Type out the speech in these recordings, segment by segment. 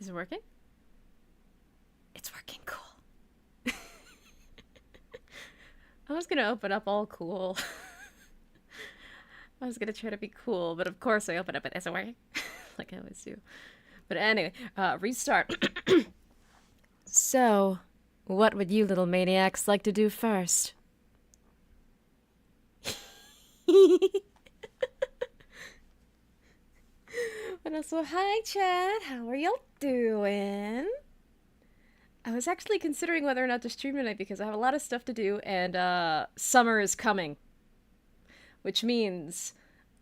Is it working? It's working. Cool. I was gonna open up all cool. I was gonna try to be cool, but of course I open up and it isn't working. Like I always do. But anyway, restart. So, what would you little maniacs like to do first? But also, hi Chad, how are y'all doing? I was actually considering whether or not to stream tonight because I have a lot of stuff to do and summer is coming, which means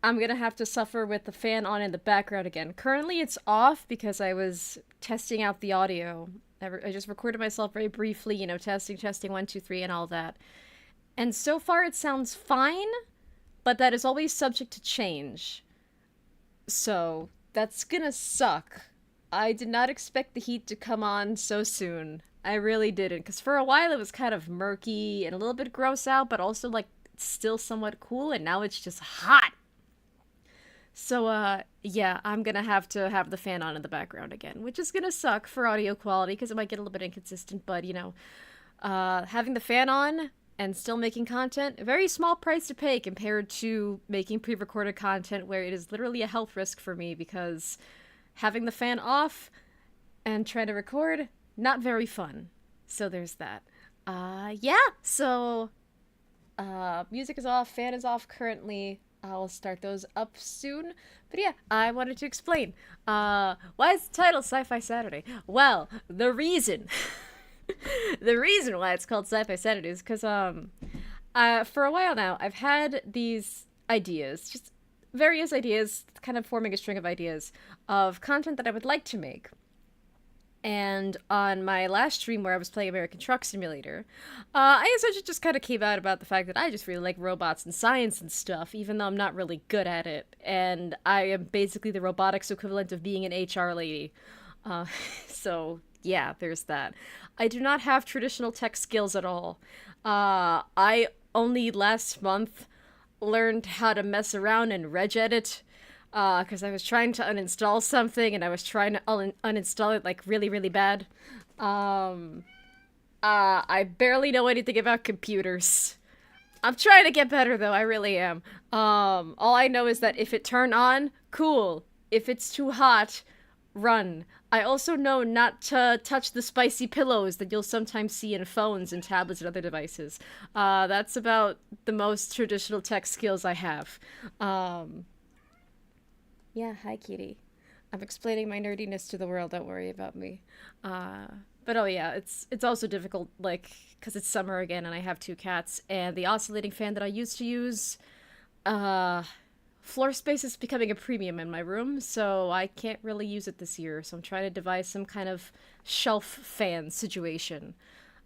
I'm gonna have to suffer with the fan on in the background again. Currently it's off because I was testing out the audio. I just recorded myself very briefly, testing, one, two, three, and all that. And so far it sounds fine, but that is always subject to change. So that's gonna suck. I did not expect the heat to come on so soon. I really didn't, because for a while it was kind of murky and a little bit gross out, but also like still somewhat cool, and now it's just hot. So, yeah, I'm gonna have to have the fan on in the background again, which is gonna suck for audio quality because it might get a little bit inconsistent, but having the fan on and still making content, a very small price to pay compared to making pre-recorded content where it is literally a health risk for me because having the fan off and trying to record, not very fun. So there's that. Yeah, so music is off, fan is off currently. I'll start those up soon. But yeah, I wanted to explain. Why is the title Sci-Fi Saturday? Well, the reason the reason why it's called Sci-Fi Saturday is because for a while now I've had these ideas, just various ideas, kind of forming a string of ideas of content that I would like to make. And on my last stream where I was playing American Truck Simulator, I essentially just kind of came out about the fact that I just really like robots and science and stuff, even though I'm not really good at it. And I am basically the robotics equivalent of being an HR lady. Uh, so, yeah, there's that. I do not have traditional tech skills at all. I only last month learned how to mess around and regedit because I was trying to uninstall something and I was trying to uninstall it like really, really bad. Um, I barely know anything about computers. I'm trying to get better though, I really am. All I know is that if it turned on, cool. If it's too hot, run. I also know not to touch the spicy pillows that you'll sometimes see in phones and tablets and other devices. That's about the most traditional tech skills I have. Yeah, hi, Kitty. I'm explaining my nerdiness to the world. Don't worry about me. Uh, but oh yeah, it's also difficult, like, because it's summer again, and I have two cats, and the oscillating fan that I used to use, uh, floor space is becoming a premium in my room, so I can't really use it this year. So I'm trying to devise some kind of shelf fan situation,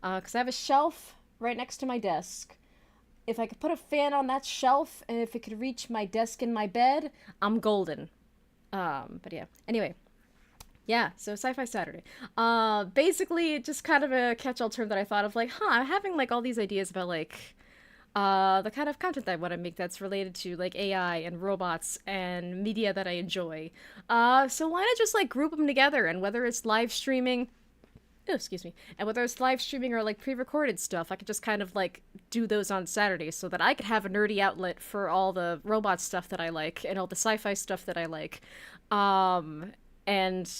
because I have a shelf right next to my desk. If I could put a fan on that shelf, and if it could reach my desk and my bed, I'm golden. But yeah. Anyway, yeah, so Sci-Fi Saturday. Basically, just kind of a catch-all term that I thought of, like, I'm having, like, all these ideas about, like, the kind of content that I want to make that's related to, like, AI and robots and media that I enjoy. So why not just, like, group them together, and whether it's live streaming, oh, excuse me, and whether it's live streaming or, like, pre-recorded stuff, I could just kind of, like, do those on Saturdays so that I could have a nerdy outlet for all the robot stuff that I like and all the sci-fi stuff that I like. And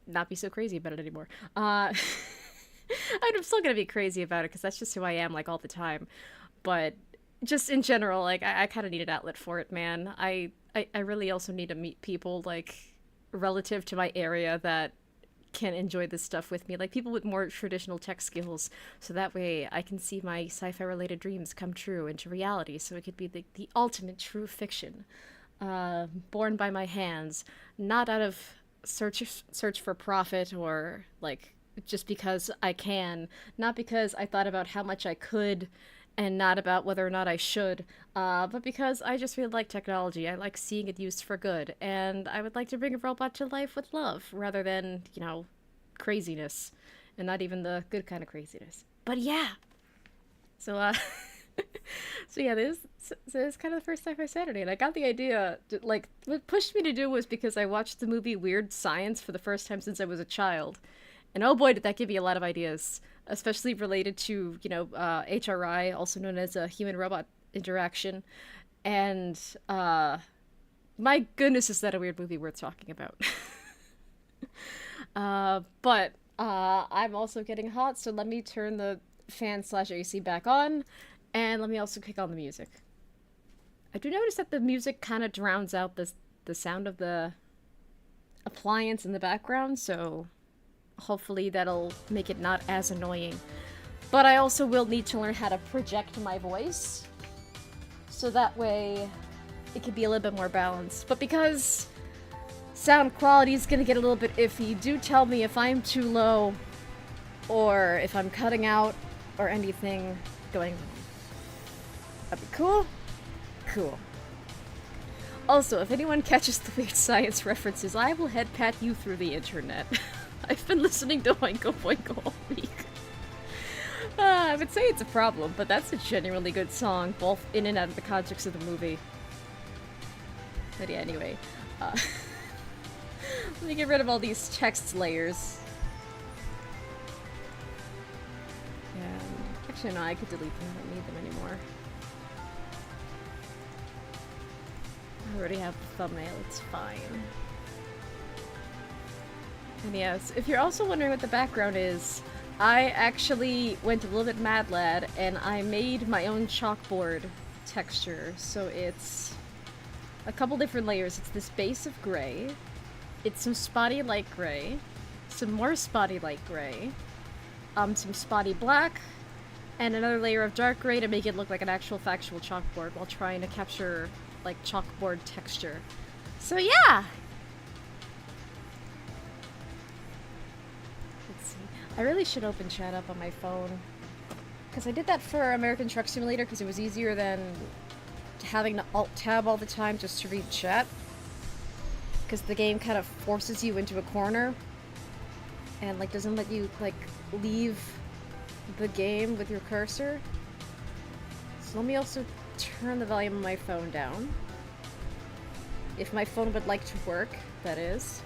not be so crazy about it anymore. I'm still gonna be crazy about it because that's just who I am, like, all the time. But just in general, like, I kind of need an outlet for it, man. I really also need to meet people, like, relative to my area that can enjoy this stuff with me, like people with more traditional tech skills, so that way I can see my sci-fi related dreams come true into reality, so it could be the ultimate true fiction, born by my hands, not out of search for profit or like just because I can, not because I thought about how much I could and not about whether or not I should, but because I just really like technology. I like seeing it used for good, and I would like to bring a robot to life with love rather than, craziness, and not even the good kind of craziness. But yeah, so So yeah, this is kind of the first sci-fi Saturday, and I got the idea. Like, what pushed me to do was because I watched the movie Weird Science for the first time since I was a child, and oh boy, did that give me a lot of ideas, especially related to HRI, also known as a human-robot interaction, and my goodness, is that a weird movie worth talking about? But I'm also getting hot, so let me turn the fan slash AC back on, and let me also kick on the music. I do notice that the music kind of drowns out the sound of the appliance in the background, so hopefully that'll make it not as annoying. But I also will need to learn how to project my voice, so that way it can be a little bit more balanced. But because sound quality is gonna get a little bit iffy, do tell me if I'm too low or if I'm cutting out or anything going wrong. That'd be cool? Cool. Also, if anyone catches the weird science references, I will head pat you through the internet. I've been listening to Oingo Boingo all week. I would say it's a problem, but that's a genuinely good song, both in and out of the context of the movie. But yeah, anyway. Let me get rid of all these text layers. And actually, no, I could delete them. I don't need them anymore. I already have the thumbnail. It's fine. And yes, if you're also wondering what the background is, I actually went a little bit mad lad and I made my own chalkboard texture. So it's a couple different layers. It's this base of gray. It's some spotty light gray, some more spotty light gray, some spotty black, and another layer of dark gray to make it look like an actual factual chalkboard while trying to capture like chalkboard texture. So yeah! Let's see. I really should open chat up on my phone, because I did that for American Truck Simulator because it was easier than having to alt-tab all the time just to read chat. Because the game kind of forces you into a corner and like doesn't let you like leave the game with your cursor. So let me also turn the volume of my phone down. If my phone would like to work, that is.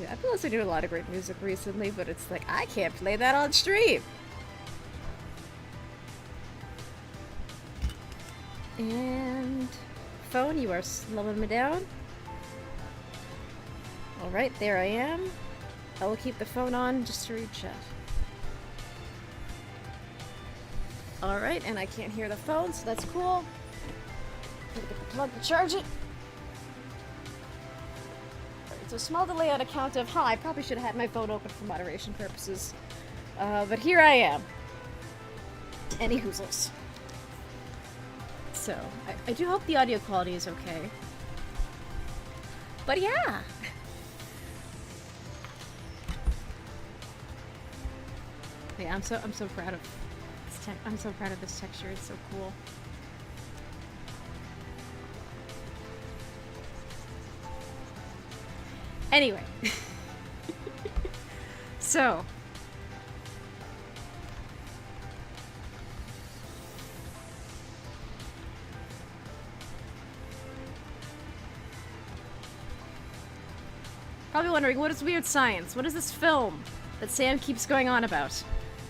Yeah, I've been listening to a lot of great music recently, but it's like, I can't play that on stream! And phone, you are slowing me down. Alright, there I am. I will keep the phone on just to read chat. Alright, and I can't hear the phone, so that's cool. Get the plug to charge it. It's a small delay on account of, I probably should have had my phone open for moderation purposes. But here I am. Any hoozles. So, I do hope the audio quality is okay. But yeah! Yeah, I'm so proud of this I'm so proud of this texture, it's so cool. Anyway. So, probably wondering, what is Weird Science? What is this film that Sam keeps going on about?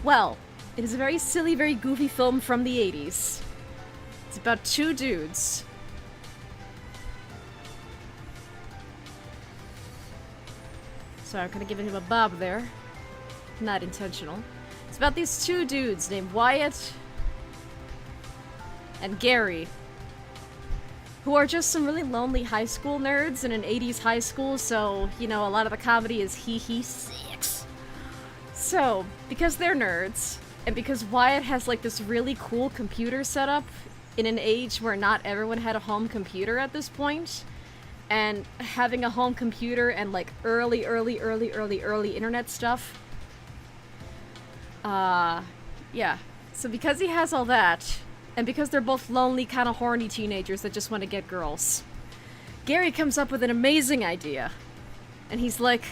Well, it is a very silly, very goofy film from the 80s. It's about two dudes. Sorry, I'm kind of giving him a bob there. Not intentional. It's about these two dudes named Wyatt and Gary, who are just some really lonely high school nerds in an 80s high school, so, you know, a lot of the comedy is hee six. So, because they're nerds, and because Wyatt has, like, this really cool computer setup in an age where not everyone had a home computer at this point, and having a home computer and, like, early internet stuff, yeah. So because he has all that, and because they're both lonely, kind of horny teenagers that just want to get girls, Gary comes up with an amazing idea. And he's like,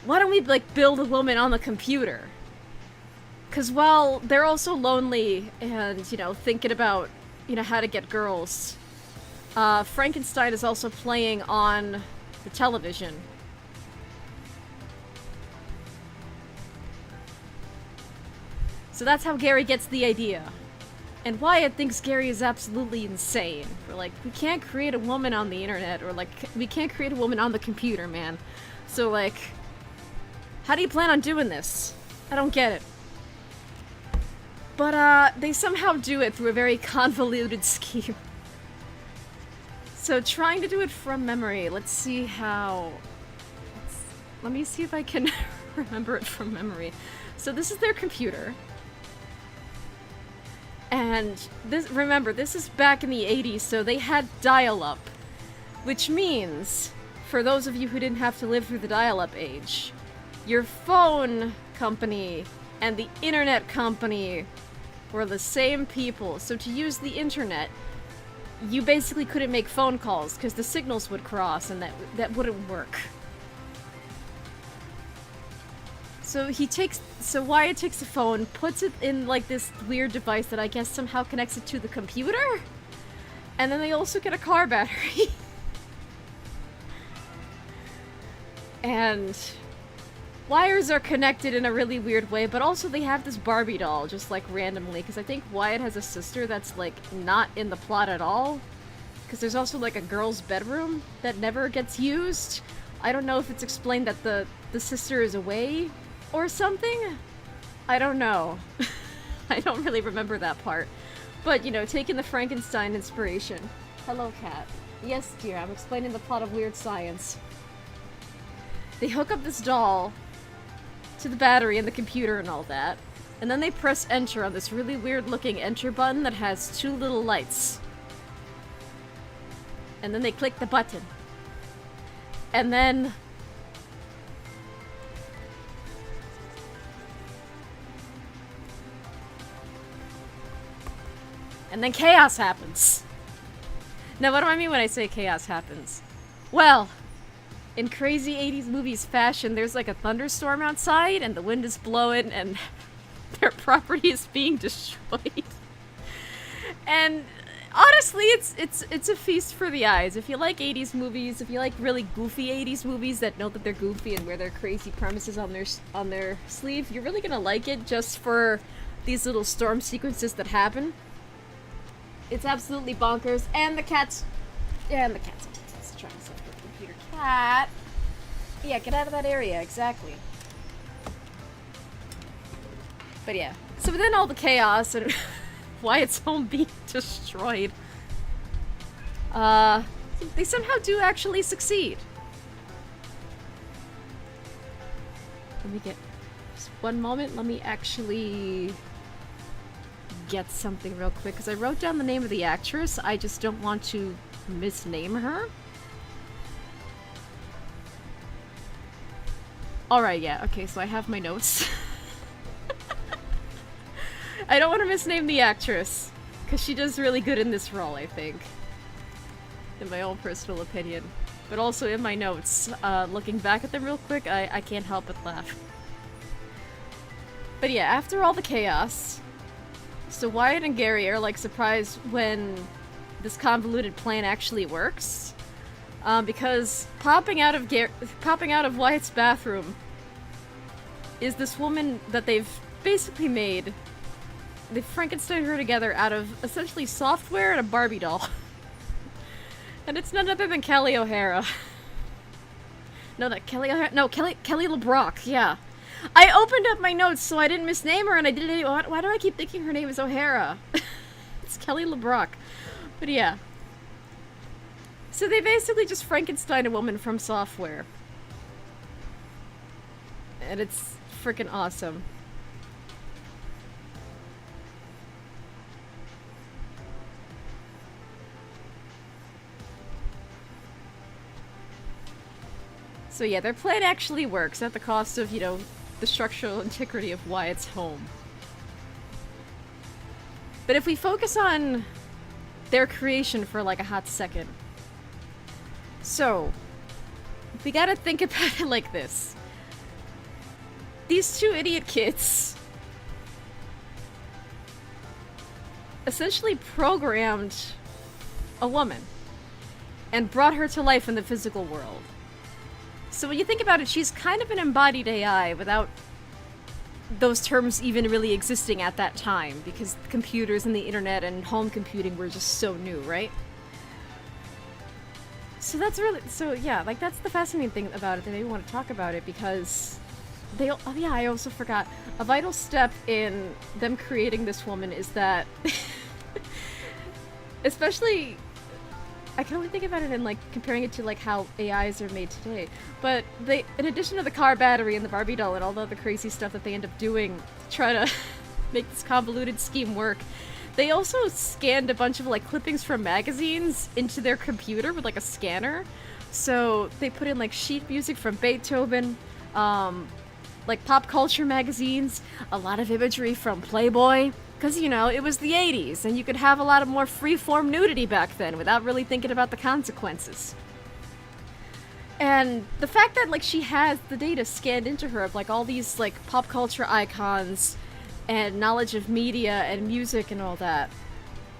why don't we, like, build a woman on the computer? Because while they're also lonely and, you know, thinking about, you know, how to get girls, Frankenstein is also playing on the television. So that's how Gary gets the idea. And Wyatt thinks Gary is absolutely insane. We're like, we can't create a woman on the internet, or like, we can't create a woman on the computer, man. So like, how do you plan on doing this? I don't get it. But they somehow do it through a very convoluted scheme. So trying to do it from memory, let's see how... Let me see if I can remember it from memory. So this is their computer. And this, remember, this is back in the 80s, so they had dial-up. Which means, for those of you who didn't have to live through the dial-up age, your phone company and the internet company were the same people. So to use the internet, you basically couldn't make phone calls because the signals would cross and that wouldn't work. So Wyatt takes the phone, puts it in like this weird device that I guess somehow connects it to the computer? And then they also get a car battery. And wires are connected in a really weird way, but also they have this Barbie doll just like randomly, because I think Wyatt has a sister that's like not in the plot at all. Because there's also like a girl's bedroom that never gets used. I don't know if it's explained that the sister is away or something. I don't know. I don't really remember that part. But, you know, taking the Frankenstein inspiration. Hello, cat. Yes, dear, I'm explaining the plot of Weird Science. They hook up this doll to the battery and the computer and all that, and then they press enter on this really weird looking enter button that has two little lights. And then they click the button. And then... and then chaos happens. Now, what do I mean when I say chaos happens? Well, in crazy 80s movies fashion, there's like a thunderstorm outside, and the wind is blowing, and their property is being destroyed. And honestly, it's a feast for the eyes. If you like 80s movies, if you like really goofy 80s movies that know that they're goofy and wear their crazy premises on their sleeve, you're really gonna like it just for these little storm sequences that happen. It's absolutely bonkers, and the cat's... yeah, and the cat's trying to set up the computer. Cat! Yeah, get out of that area, exactly. But yeah, so within all the chaos and Wyatt's home being destroyed, they somehow do actually succeed. Let me get... just one moment, let me actually... get something real quick, because I wrote down the name of the actress. I just don't want to misname her. Alright, yeah, okay, so I have my notes. I don't want to misname the actress, because she does really good in this role, I think. In my own personal opinion. But also in my notes, looking back at them real quick, I can't help but laugh. But yeah, after all the chaos... so Wyatt and Gary are like surprised when this convoluted plan actually works, because popping out of Wyatt's bathroom is this woman that they've basically made. They Frankenstein her together out of essentially software and a Barbie doll, and it's none other than Kelly O'Hara. No, not Kelly O'Hara. No, Kelly LeBrock. Yeah. I opened up my notes so I didn't misname her, and I didn't. Why do I keep thinking her name is O'Hara? It's Kelly LeBrock. But yeah. So they basically just Frankenstein a woman from software. And it's freaking awesome. So yeah, their plan actually works at the cost of, you know, the structural integrity of Wyatt's home. But if we focus on their creation for like a hot second. So, we gotta think about it like this. these two idiot kids essentially programmed a woman and brought her to life in the physical world. So when you think about it, she's kind of an embodied AI without those terms even really existing at that time, because computers and the internet and home computing were just so new, right? So that's really, so yeah, like that's the fascinating thing about it that I want to talk about it, because they, oh yeah, I also forgot, a vital step in them creating this woman is that, especially, I can only think about it in like comparing it to like how AIs are made today, but they, in addition to the car battery and the Barbie doll and all the other crazy stuff that they end up doing to try to make this convoluted scheme work, they also scanned a bunch of like clippings from magazines into their computer with like a scanner. So they put in like sheet music from Beethoven, like pop culture magazines, a lot of imagery from Playboy. Because, you know, it was the 80s, and you could have a lot of more free-form nudity back then without really thinking about the consequences. And the fact that, like, she has the data scanned into her of, like, all these, like, pop culture icons and knowledge of media and music and all that,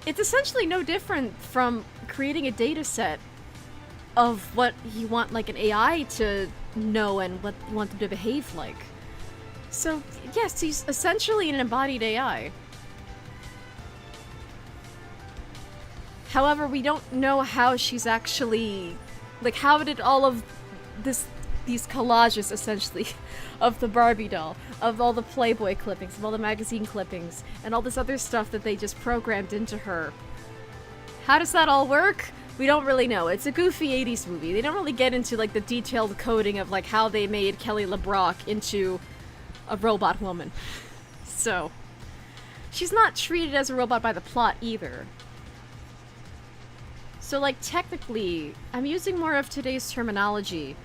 it's essentially no different from creating a data set of what you want, like, an AI to know and what you want them to behave like. So, yes, he's essentially an embodied AI. However, we don't know how she's actually, like, how did all of these collages, essentially, of the Barbie doll, of all the Playboy clippings, of all the magazine clippings, and all this other stuff that they just programmed into her. How does that all work? We don't really know. It's a goofy 80s movie. They don't really get into, like, the detailed coding of, like, how they made Kelly LeBrock into a robot woman. So, she's not treated as a robot by the plot, either. So, like, technically, I'm using more of today's terminology.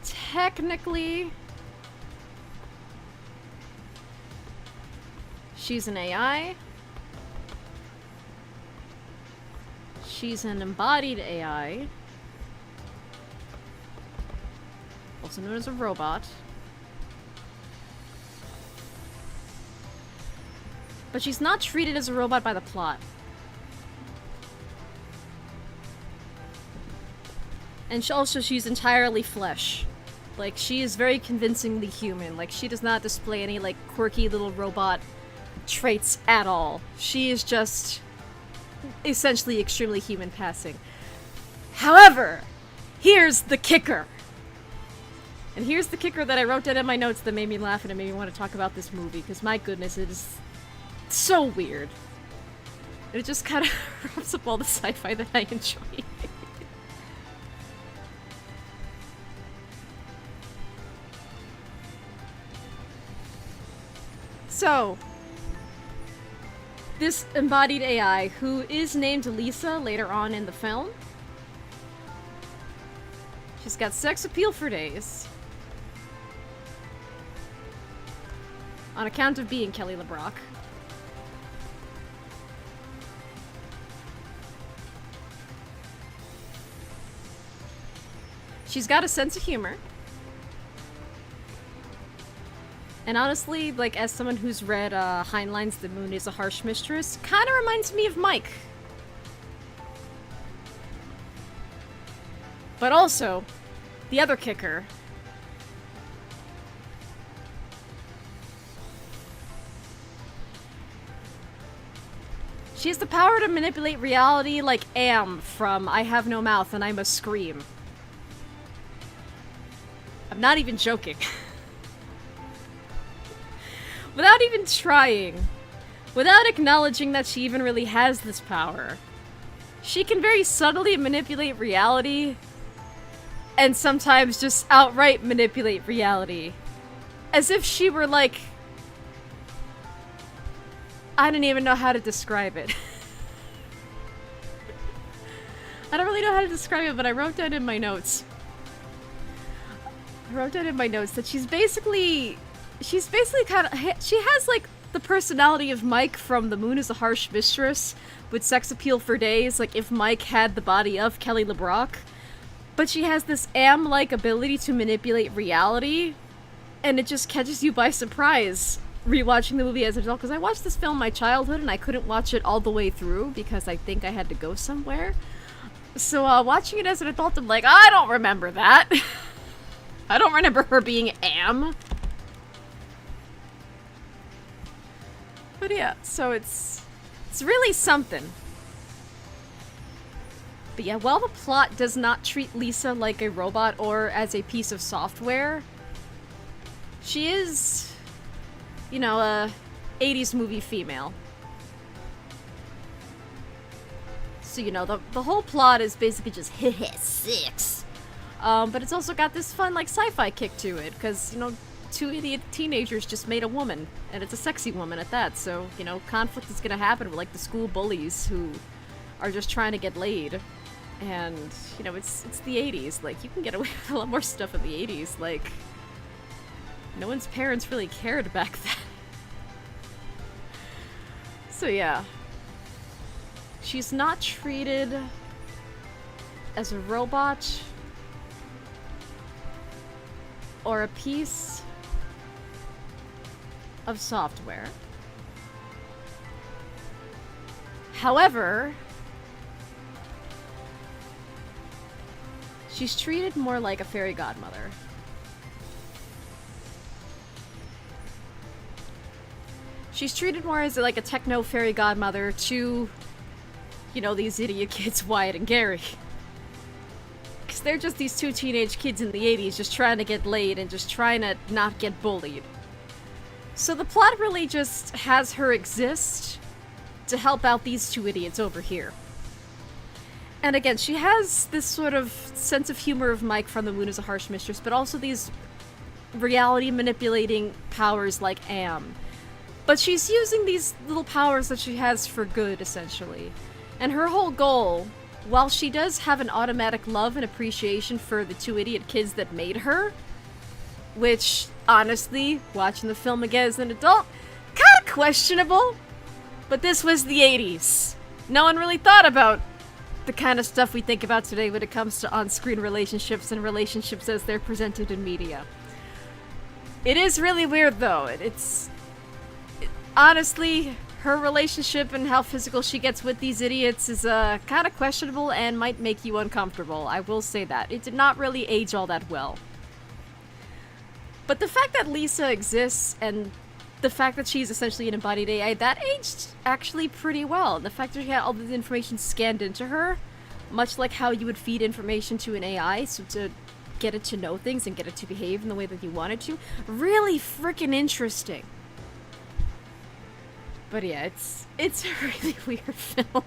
Technically, she's an AI. She's an embodied AI. Also known as a robot. But she's not treated as a robot by the plot. And she's entirely flesh. Like, she is very convincingly human. Like, she does not display any, like, quirky little robot traits at all. She is just essentially extremely human passing. However, here's the kicker. And here's the kicker that I wrote down in my notes that made me laugh and it made me want to talk about this movie, because my goodness, it is so weird. It just kind of wraps up all the sci-fi that I enjoy. So, this embodied AI, who is named Lisa later on in the film, she's got sex appeal for days. On account of being Kelly LeBrock. She's got a sense of humor. And honestly, like, as someone who's read Heinlein's The Moon is a Harsh Mistress, kind of reminds me of Mike. But also, the other kicker. She has the power to manipulate reality like Am from I Have No Mouth and I Must Scream. I'm not even joking. Without even trying, without acknowledging that she even really has this power, she can very subtly manipulate reality, and sometimes just outright manipulate reality. As if she were like... I don't even know how to describe it. I don't really know how to describe it, but I wrote down in my notes. That she's basically kind of... She has, like, the personality of Mike from The Moon is a Harsh Mistress, with sex appeal for days, like if Mike had the body of Kelly LeBrock. But she has this am-like ability to manipulate reality, and it just catches you by surprise rewatching the movie as an adult. Because I watched this film in my childhood, and I couldn't watch it all the way through because I think I had to go somewhere. So watching it as an adult, I'm like, I don't remember that. I don't remember her being Am. But yeah, so it's really something. But yeah, while the plot does not treat Lisa like a robot or as a piece of software, she is, you know, a 80s movie female. So, you know, the whole plot is basically just sex. But it's also got this fun, like, sci-fi kick to it, because, you know, two idiot teenagers just made a woman, and it's a sexy woman at that, so, you know, conflict is gonna happen with, like, the school bullies who are just trying to get laid. And, you know, it's the 80s, like, you can get away with a lot more stuff in the 80s, like, no one's parents really cared back then. So yeah. She's not treated as a robot or a piece of software. However, she's treated more like a fairy godmother. She's treated more as like a techno fairy godmother to, you know, these idiot kids, Wyatt and Gary. Because they're just these two teenage kids in the 80s just trying to get laid and just trying to not get bullied. So the plot really just has her exist to help out these two idiots over here. And again, she has this sort of sense of humor of Mike from The Moon is a Harsh Mistress, but also these reality manipulating powers like Am. But she's using these little powers that she has for good, essentially. And her whole goal, while she does have an automatic love and appreciation for the two idiot kids that made her, which, honestly, watching the film again as an adult, kinda questionable. But this was the 80s. No one really thought about the kind of stuff we think about today when it comes to on-screen relationships and relationships as they're presented in media. It is really weird, though. Honestly, her relationship and how physical she gets with these idiots is kind of questionable and might make you uncomfortable. I will say that. It did not really age all that well. But the fact that Lisa exists and the fact that she's essentially an embodied AI, that aged actually pretty well. And the fact that she had all the information scanned into her, much like how you would feed information to an AI, so to get it to know things and get it to behave in the way that you want it to, really freaking interesting. But yeah, it's a really weird film.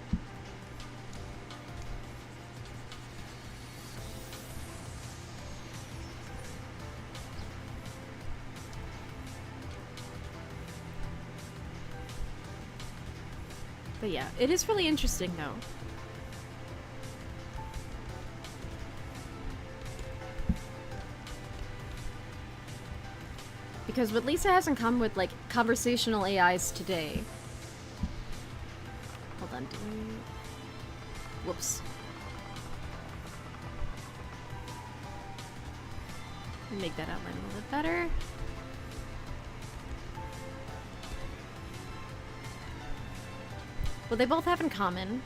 But yeah, it is really interesting though. Because what Lisa has in common with, like, conversational AIs today... Hold on, whoops. Make that outline a little bit better. What they both have in common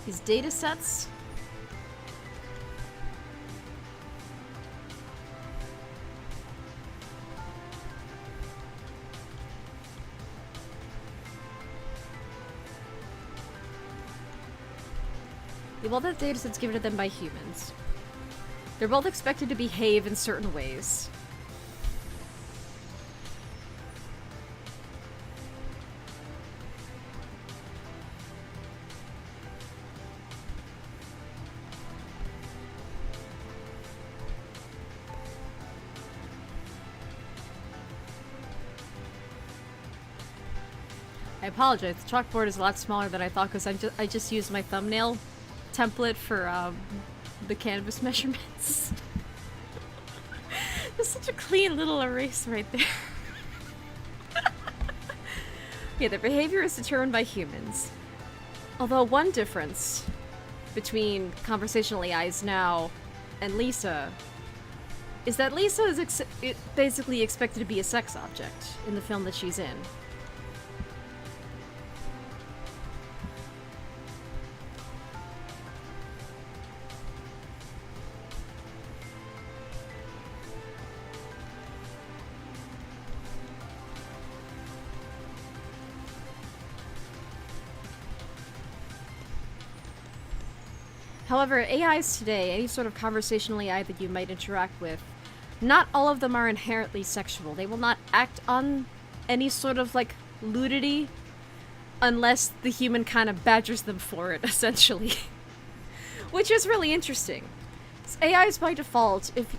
is data sets they both have data sets given to them by humans. They're both expected to behave in certain ways. I apologize, the chalkboard is a lot smaller than I thought because I just used my thumbnail template for the canvas measurements. There's such a clean little erase right there. Yeah, their behavior is determined by humans. Although one difference between conversational AIs now and Lisa is that Lisa is basically expected to be a sex object in the film that she's in. However, AIs today, any sort of conversational AI that you might interact with, not all of them are inherently sexual. They will not act on any sort of, like, nudity unless the human kind of badgers them for it, essentially. Which is really interesting. AIs by default, if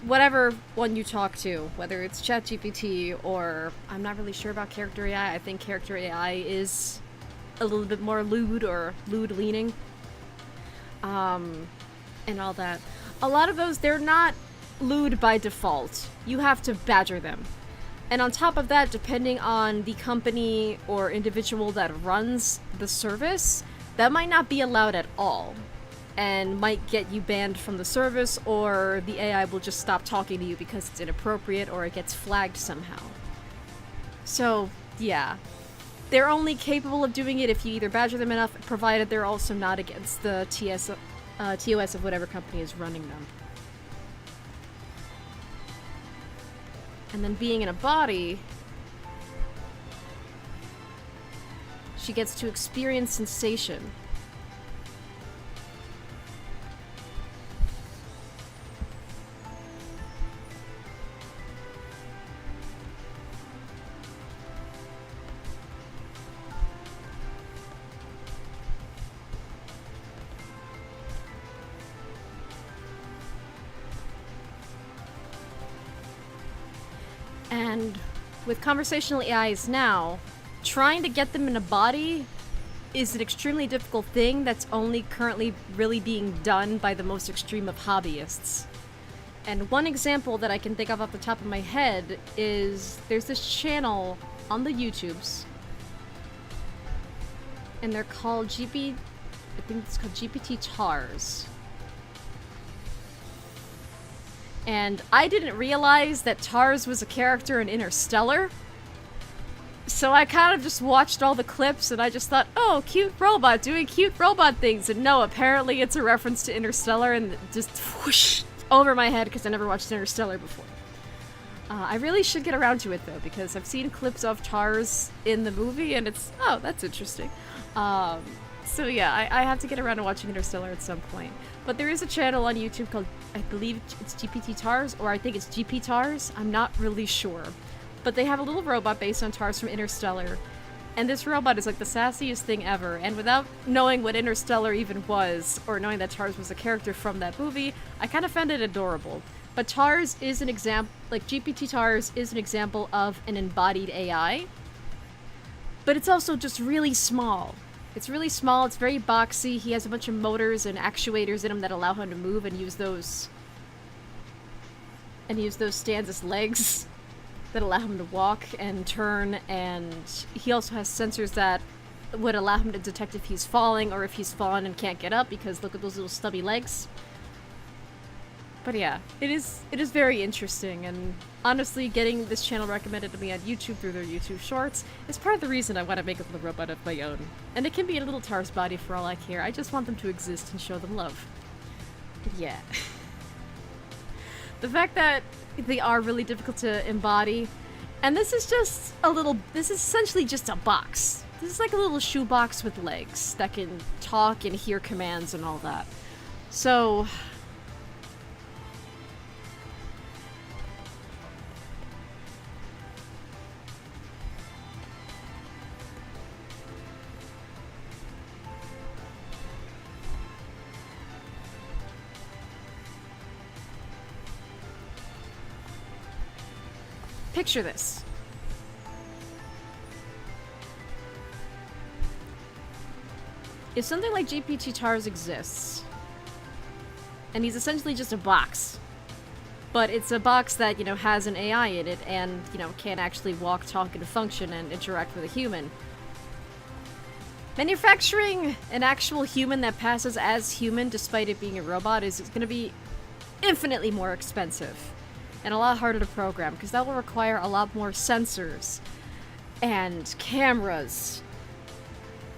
whatever one you talk to, whether it's ChatGPT or I'm not really sure about character AI, I think character AI is a little bit more lewd or lewd-leaning. And all that. A lot of those, they're not lewd by default. You have to badger them. And on top of that, depending on the company or individual that runs the service, that might not be allowed at all. And might get you banned from the service, or the AI will just stop talking to you because it's inappropriate or it gets flagged somehow. So, yeah. They're only capable of doing it if you either badger them enough, provided they're also not against the TOS of whatever company is running them. And then being in a body, she gets to experience sensation. And with conversational AIs now, trying to get them in a body is an extremely difficult thing that's only currently really being done by the most extreme of hobbyists. And one example that I can think of off the top of my head is there's this channel on the YouTubes, and they're called I think it's called GPT TARS. And I didn't realize that TARS was a character in Interstellar. So I kind of just watched all the clips and I just thought, oh, cute robot doing cute robot things. And no, apparently it's a reference to Interstellar and just whoosh over my head because I never watched Interstellar before. I really should get around to it though, because I've seen clips of TARS in the movie and it's, oh, that's interesting. So yeah, I have to get around to watching Interstellar at some point. But there is a channel on YouTube called, I believe it's GPT TARS, or I think it's GP TARS. I'm not really sure. But they have a little robot based on TARS from Interstellar. And this robot is like the sassiest thing ever. And without knowing what Interstellar even was, or knowing that TARS was a character from that movie, I kind of found it adorable. But TARS is an example, like GPT TARS is an example of an embodied AI. But it's also just really small. It's really small, it's very boxy, he has a bunch of motors and actuators in him that allow him to move and use those stands as legs that allow him to walk and turn, and he also has sensors that would allow him to detect if he's falling or if he's fallen and can't get up, because look at those little stubby legs. But yeah, it is very interesting, and honestly, getting this channel recommended to me on YouTube through their YouTube shorts is part of the reason I want to make a little robot of my own. And it can be a little TARS body for all I care. I just want them to exist and show them love. But yeah. The fact that they are really difficult to embody, and this is essentially just a box. This is like a little shoebox with legs that can talk and hear commands and all that. So picture this. If something like GPT TARS exists, and he's essentially just a box, but it's a box that, you know, has an AI in it and, you know, can actually walk, talk, and function and interact with a human. Manufacturing an actual human that passes as human despite it being a robot is going to be infinitely more expensive and a lot harder to program because that will require a lot more sensors and cameras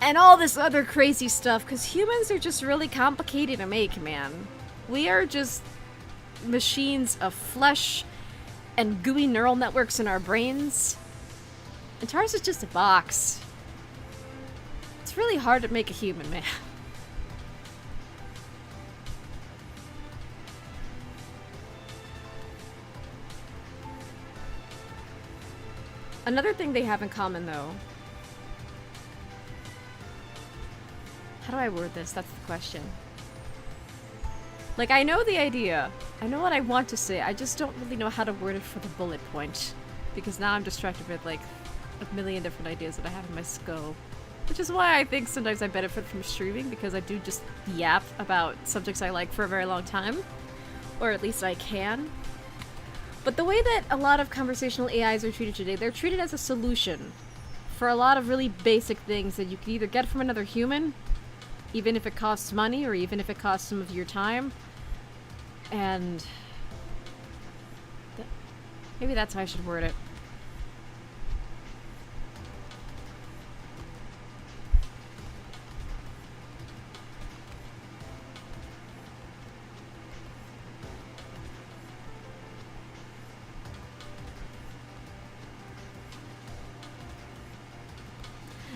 and all this other crazy stuff because humans are just really complicated to make, man. We are just machines of flesh and gooey neural networks in our brains. And Tars is just a box. It's really hard to make a human, man. Another thing they have in common, though. How do I word this? That's the question. Like, I know the idea. I know what I want to say. I just don't really know how to word it for the bullet point. Because now I'm distracted with, like, a million different ideas that I have in my skull. Which is why I think sometimes I benefit from streaming, because I do just yap about subjects I like for a very long time. Or at least I can. But the way that a lot of conversational AIs are treated today, they're treated as a solution for a lot of really basic things that you can either get from another human, even if it costs money, or even if it costs some of your time. And maybe that's how I should word it.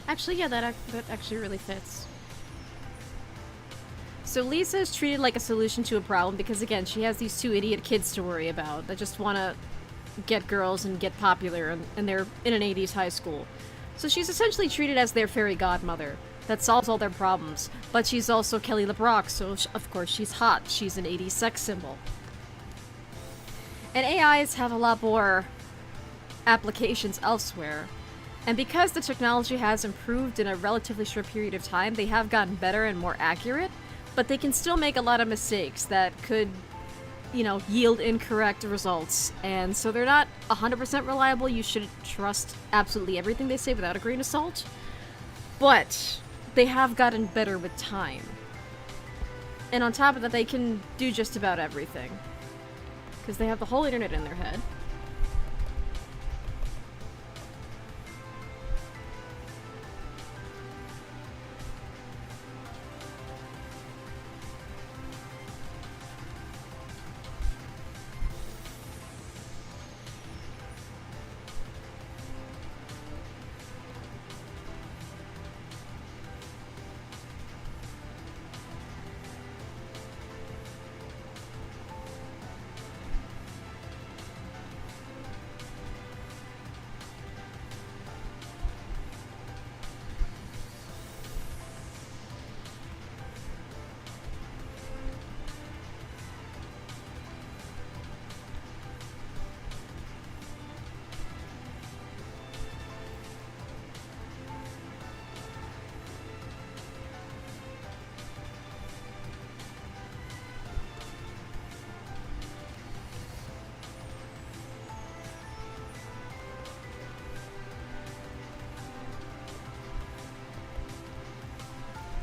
Actually, yeah, that actually really fits. So Lisa is treated like a solution to a problem because, again, she has these two idiot kids to worry about that just want to get girls and get popular, and they're in an 80s high school. So she's essentially treated as their fairy godmother that solves all their problems. But she's also Kelly LeBrock, so of course she's hot. She's an 80s sex symbol. And AIs have a lot more applications elsewhere. And because the technology has improved in a relatively short period of time, they have gotten better and more accurate, but they can still make a lot of mistakes that could, you know, yield incorrect results. And so they're not 100% reliable. You should trust absolutely everything they say without a grain of salt. But they have gotten better with time. And on top of that, they can do just about everything. Because they have the whole internet in their head.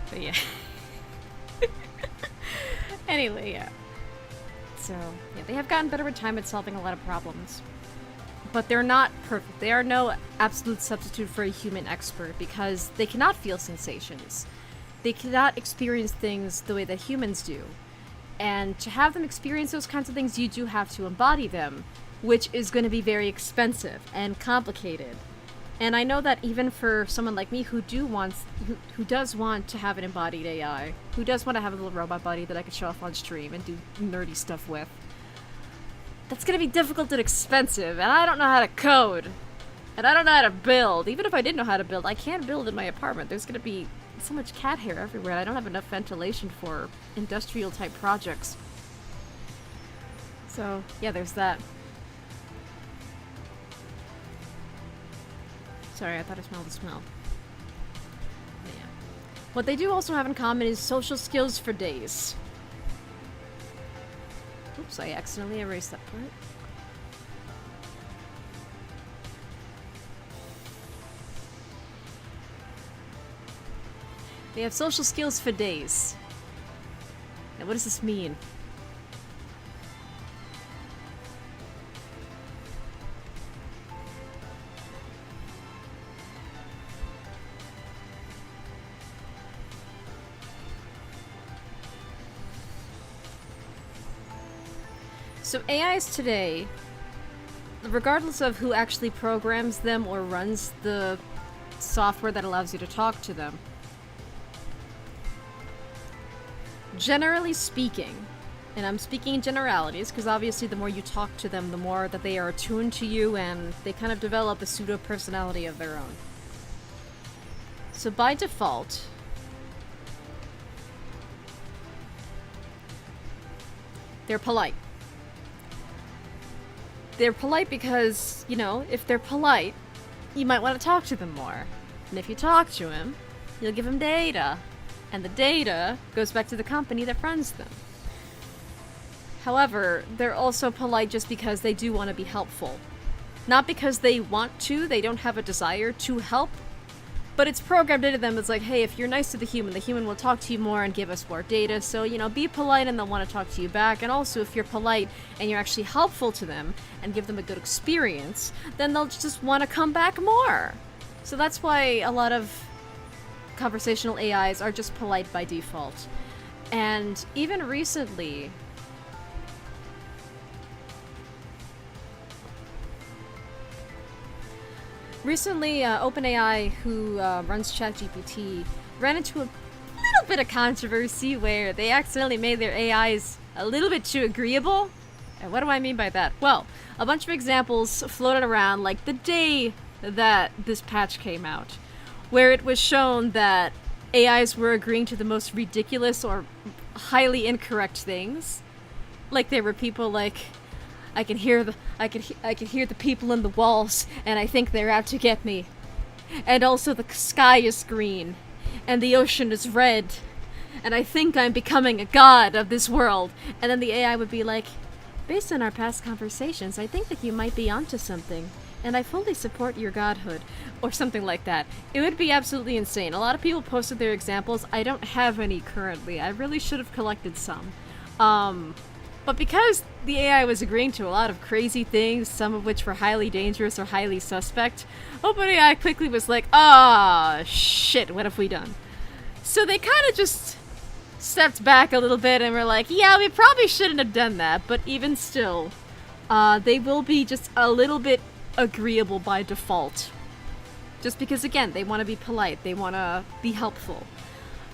But yeah. Anyway, yeah. So, yeah, they have gotten better with time at solving a lot of problems. But they're not perfect. They are no absolute substitute for a human expert because they cannot feel sensations. They cannot experience things the way that humans do. And to have them experience those kinds of things, you do have to embody them, which is going to be very expensive and complicated. And I know that even for someone like me who does want to have an embodied AI, who does want to have a little robot buddy that I could show off on stream and do nerdy stuff with, that's going to be difficult and expensive, and I don't know how to code. And I don't know how to build. Even if I did know how to build, I can't build in my apartment. There's going to be so much cat hair everywhere, and I don't have enough ventilation for industrial type projects. So, yeah, there's that. Sorry, I thought I smelled the smell. But yeah. What they do also have in common is social skills for days. Oops, I accidentally erased that part. They have social skills for days. Now, what does this mean? So AIs today, regardless of who actually programs them or runs the software that allows you to talk to them, generally speaking, and I'm speaking in generalities because obviously the more you talk to them, the more that they are attuned to you and they kind of develop a pseudo-personality of their own. So by default, they're polite. They're polite because, you know, if they're polite, you might want to talk to them more. And if you talk to him, you'll give him data. And the data goes back to the company that runs them. However, they're also polite just because they do want to be helpful. Not because they want to, they don't have a desire to help, but it's programmed into them. It's like, hey, if you're nice to the human will talk to you more and give us more data. So, you know, be polite and they'll want to talk to you back. And also, if you're polite and you're actually helpful to them and give them a good experience, then they'll just want to come back more. So that's why a lot of conversational AIs are just polite by default. And even recently, OpenAI, who runs ChatGPT, ran into a little bit of controversy where they accidentally made their AIs a little bit too agreeable. And what do I mean by that? Well, a bunch of examples floated around like the day that this patch came out, where it was shown that AIs were agreeing to the most ridiculous or highly incorrect things. Like there were people like, I can hear the people in the walls, and I think they're out to get me. And also the sky is green, and the ocean is red, and I think I'm becoming a god of this world. And then the AI would be like, based on our past conversations, I think that you might be onto something, and I fully support your godhood, or something like that. It would be absolutely insane. A lot of people posted their examples. I don't have any currently. I really should have collected some. But because the AI was agreeing to a lot of crazy things, some of which were highly dangerous or highly suspect, OpenAI quickly was like, ah, shit, what have we done? So they kind of just stepped back a little bit and were like, yeah, we probably shouldn't have done that, but even still, they will be just a little bit agreeable by default. Just because, again, they want to be polite, they want to be helpful.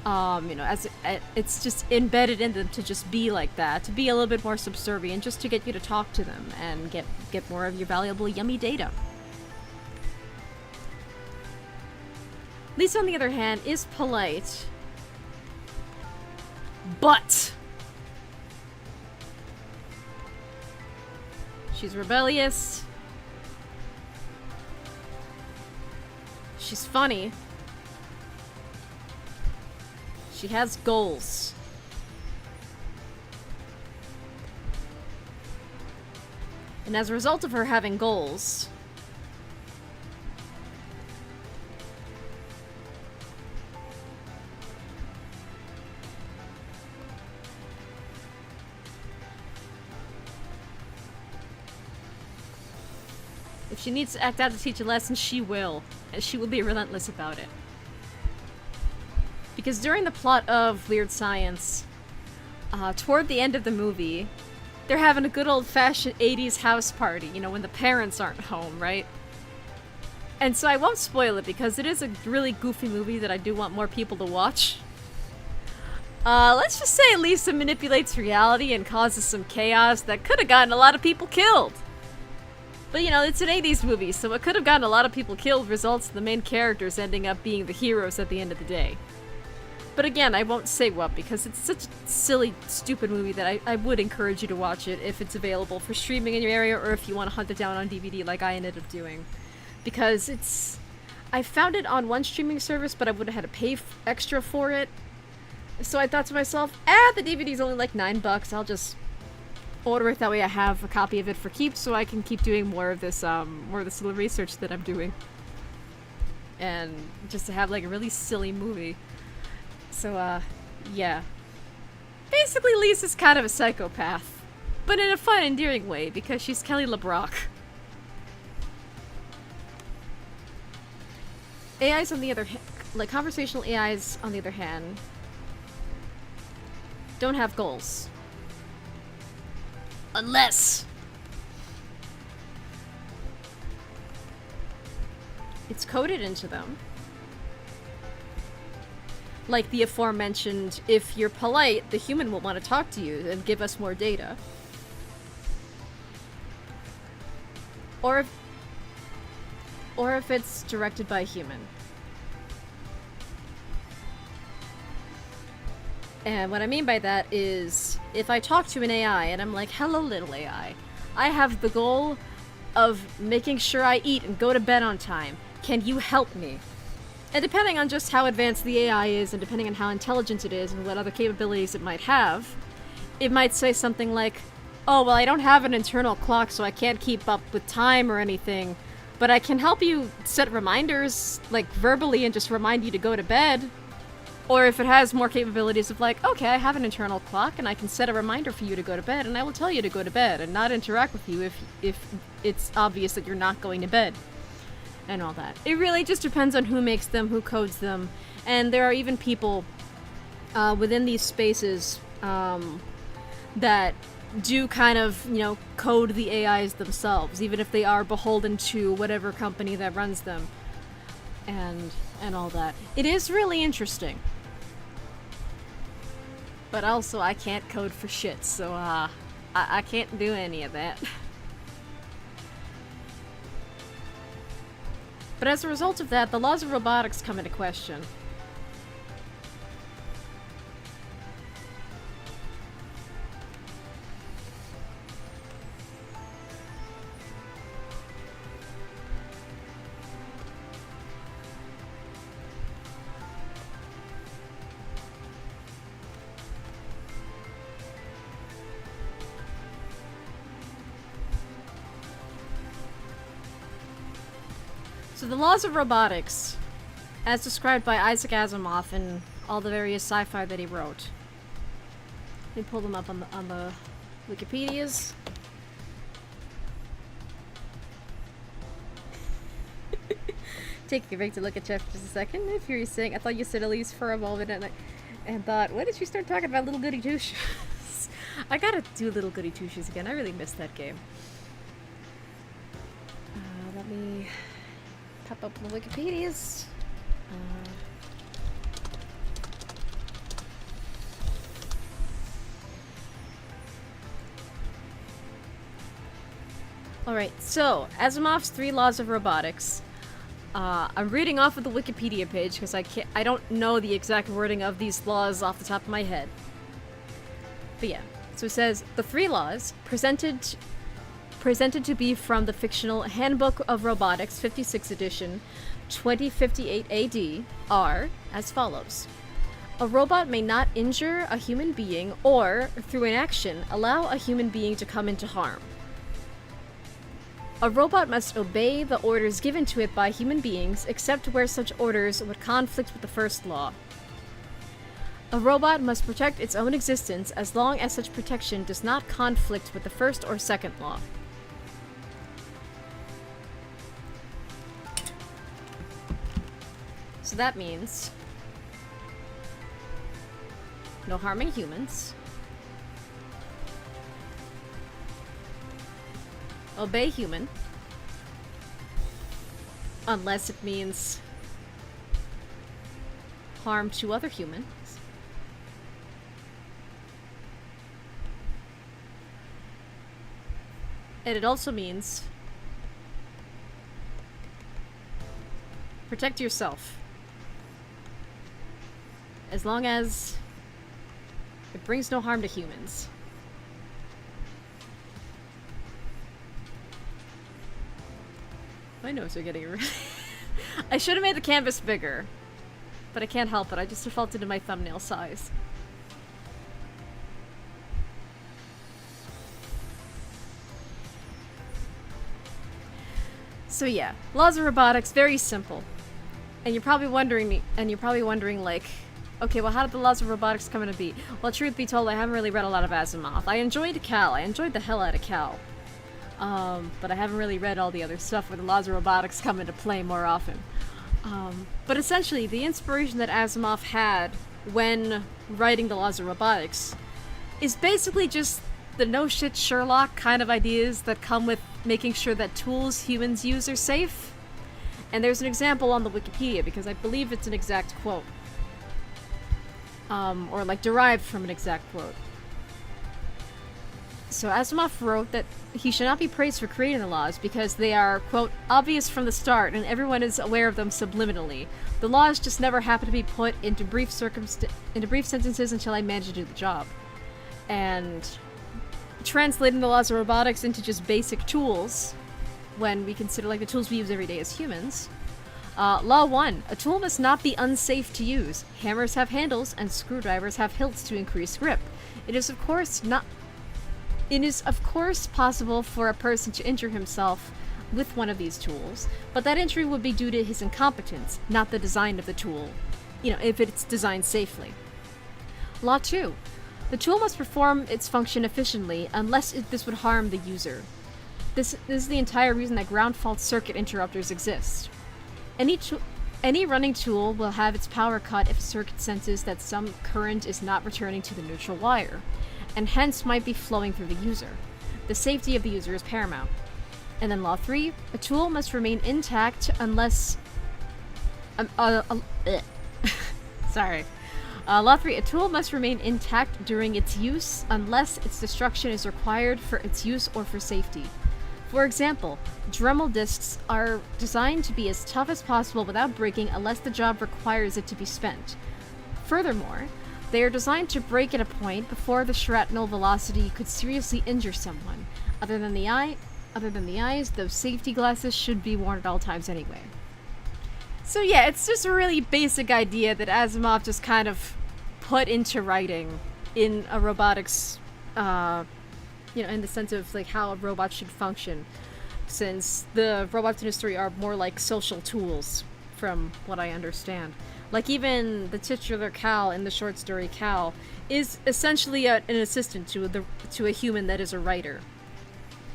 You know, as it's just embedded in them to just be like that, to be a little bit more subservient, just to get you to talk to them and get more of your valuable, yummy data. Lisa, on the other hand, is polite, but she's rebellious. She's funny. She has goals. And as a result of her having goals, if she needs to act out to teach a lesson, she will. And she will be relentless about it. Because during the plot of Weird Science, toward the end of the movie, they're having a good old-fashioned 80s house party, you know, when the parents aren't home, right? And so I won't spoil it because it is a really goofy movie that I do want more people to watch. Let's just say Lisa manipulates reality and causes some chaos that could have gotten a lot of people killed. But, you know, it's an 80s movie, so what could have gotten a lot of people killed results in the main characters ending up being the heroes at the end of the day. But again, I won't say what, because it's such a silly, stupid movie that I would encourage you to watch it if it's available for streaming in your area, or if you want to hunt it down on DVD like I ended up doing. Because it's... I found it on one streaming service, but I would have had to pay extra for it. So I thought to myself, the DVD's only like $9, I'll just order it, that way I have a copy of it for keeps, so I can keep doing more of this little research that I'm doing. And just to have like a really silly movie. So, yeah. Basically, Lisa's kind of a psychopath. But in a fun, endearing way, because she's Kelly LeBrock. AIs on the other hand, like conversational AIs on the other hand, don't have goals. Unless it's coded into them. Like the aforementioned, if you're polite, the human will want to talk to you and give us more data. Or if it's directed by a human. And what I mean by that is, if I talk to an AI and I'm like, hello little AI, I have the goal of making sure I eat and go to bed on time. Can you help me? And depending on just how advanced the AI is, and depending on how intelligent it is, and what other capabilities it might have, it might say something like, oh, well, I don't have an internal clock, so I can't keep up with time or anything, but I can help you set reminders, like, verbally, and just remind you to go to bed. Or if it has more capabilities of like, okay, I have an internal clock, and I can set a reminder for you to go to bed, and I will tell you to go to bed, and not interact with you if it's obvious that you're not going to bed. And all that. It really just depends on who makes them, who codes them, and there are even people within these spaces that do kind of, you know, code the AIs themselves, even if they are beholden to whatever company that runs them, and all that. It is really interesting. But also, I can't code for shit, so I can't do any of that. But as a result of that, the laws of robotics come into question. So the laws of robotics, as described by Isaac Asimov and all the various sci-fi that he wrote. Let me pull them up on the Wikipedias. Taking a break to look at Jeff for just a second. If you're saying, I thought you said Elise for a moment and thought, when did you start talking about Little Goody Two Shoes? I gotta do Little Goody Two Shoes again. I really missed that game. Let me pop up the Wikipedias. Alright, so, Asimov's 3 Laws of Robotics. I'm reading off of the Wikipedia page because I don't know the exact wording of these laws off the top of my head. But yeah, so it says, the 3 laws, presented to be from the fictional Handbook of Robotics, 56th edition, 2058 AD, are as follows. A robot may not injure a human being or, through inaction, allow a human being to come into harm. A robot must obey the orders given to it by human beings, except where such orders would conflict with the first law. A robot must protect its own existence as long as such protection does not conflict with the first or second law. So that means no harming humans, obey human, unless it means harm to other humans, and it also means protect yourself. As long as it brings no harm to humans. My notes are getting really... I should have made the canvas bigger. But I can't help it, I just defaulted to my thumbnail size. So yeah, laws of robotics, very simple. And you're probably wondering like, Okay, well, how did the laws of robotics come into be? Well, truth be told, I haven't really read a lot of Asimov. I enjoyed Cal. I enjoyed the hell out of Cal. But I haven't really read all the other stuff where the laws of robotics come into play more often. But essentially, the inspiration that Asimov had when writing the laws of robotics is basically just the no-shit Sherlock kind of ideas that come with making sure that tools humans use are safe. And there's an example on the Wikipedia, because I believe it's an exact quote. Or like derived from an exact quote. So Asimov wrote that he should not be praised for creating the laws because they are, quote, obvious from the start and everyone is aware of them subliminally. The laws just never happen to be put into brief sentences until I manage to do the job. And translating the laws of robotics into just basic tools, when we consider like the tools we use every day as humans. Law 1. A tool must not be unsafe to use. Hammers have handles and screwdrivers have hilts to increase grip. It is of course possible for a person to injure himself with one of these tools, but that injury would be due to his incompetence, not the design of the tool, if it's designed safely. Law 2. The tool must perform its function efficiently unless this would harm the user. This is the entire reason that ground fault circuit interrupters exist. Any running tool will have its power cut if a circuit senses that some current is not returning to the neutral wire, and hence might be flowing through the user. The safety of the user is paramount. And then Law 3, a tool must remain intact unless... Sorry. Law 3, a tool must remain intact during its use unless its destruction is required for its use or for safety. For example, Dremel discs are designed to be as tough as possible without breaking unless the job requires it to be spent. Furthermore, they are designed to break at a point before the shrapnel velocity could seriously injure someone. Other than the eyes, those safety glasses should be worn at all times anyway. So yeah, it's just a really basic idea that Asimov just kind of put into writing in a robotics, in the sense of like how a robot should function, since the robots in history are more like social tools, from what I understand. Like even the titular Cal in the short story Cal is essentially an assistant to a human that is a writer.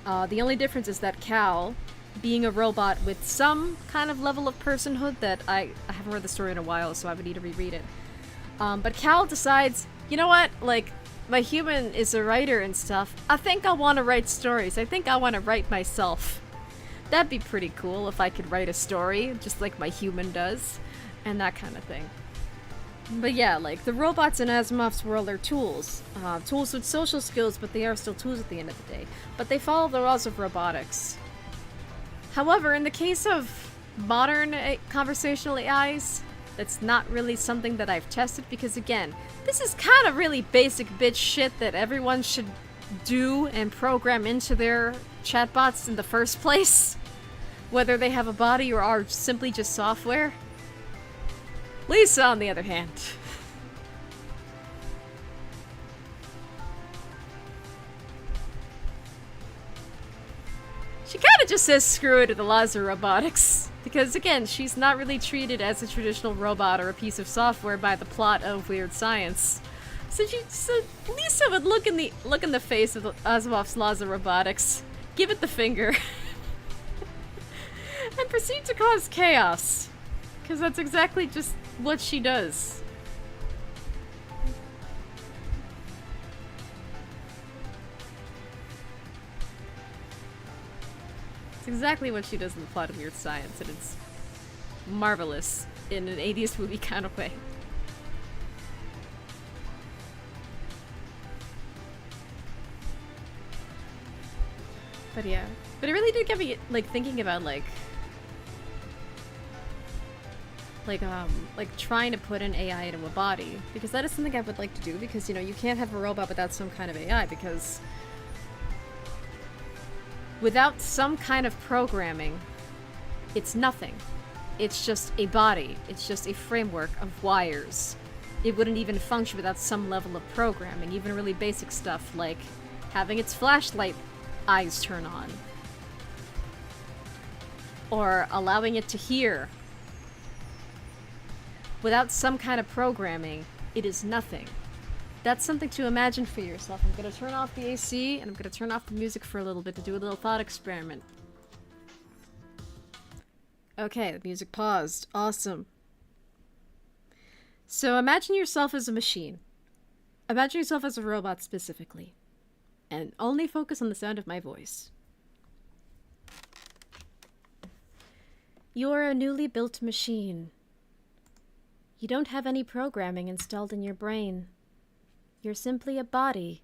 The only difference is that Cal, being a robot with some kind of level of personhood that I haven't read the story in a while, so I would need to reread it. But Cal decides, you know what, like, my human is a writer and stuff. I think I want to write stories. I think I want to write myself. That'd be pretty cool if I could write a story, just like my human does, and that kind of thing. But yeah, like, the robots in Asimov's world are tools. Tools with social skills, but they are still tools at the end of the day. But they follow the laws of robotics. However, in the case of modern conversational AIs, that's not really something that I've tested because, again, this is kind of really basic bitch shit that everyone should do and program into their chatbots in the first place, whether they have a body or are simply just software. Lisa, on the other hand. She kind of just says screw it to the laws of robotics. Because again, she's not really treated as a traditional robot or a piece of software by the plot of Weird Science. So Lisa would look in the face of Asimov's laws of robotics, give it the finger, and proceed to cause chaos. Because that's exactly just what she does. It's exactly what she does in the plot of Weird Science, and it's marvelous in an 80s movie kind of way. But yeah. But it really did get me, like, thinking about, like trying to put an AI into a body, because that is something I would like to do, because, you can't have a robot without some kind of AI, because without some kind of programming, it's nothing. It's just a body. It's just a framework of wires. It wouldn't even function without some level of programming, even really basic stuff like having its flashlight eyes turn on, or allowing it to hear. Without some kind of programming, It is nothing. That's something to imagine for yourself. I'm gonna turn off the AC and I'm gonna turn off the music for a little bit to do a little thought experiment. Okay, the music paused. Awesome. So imagine yourself as a machine. Imagine yourself as a robot specifically. And only focus on the sound of my voice. You're a newly built machine. You don't have any programming installed in your brain. You're simply a body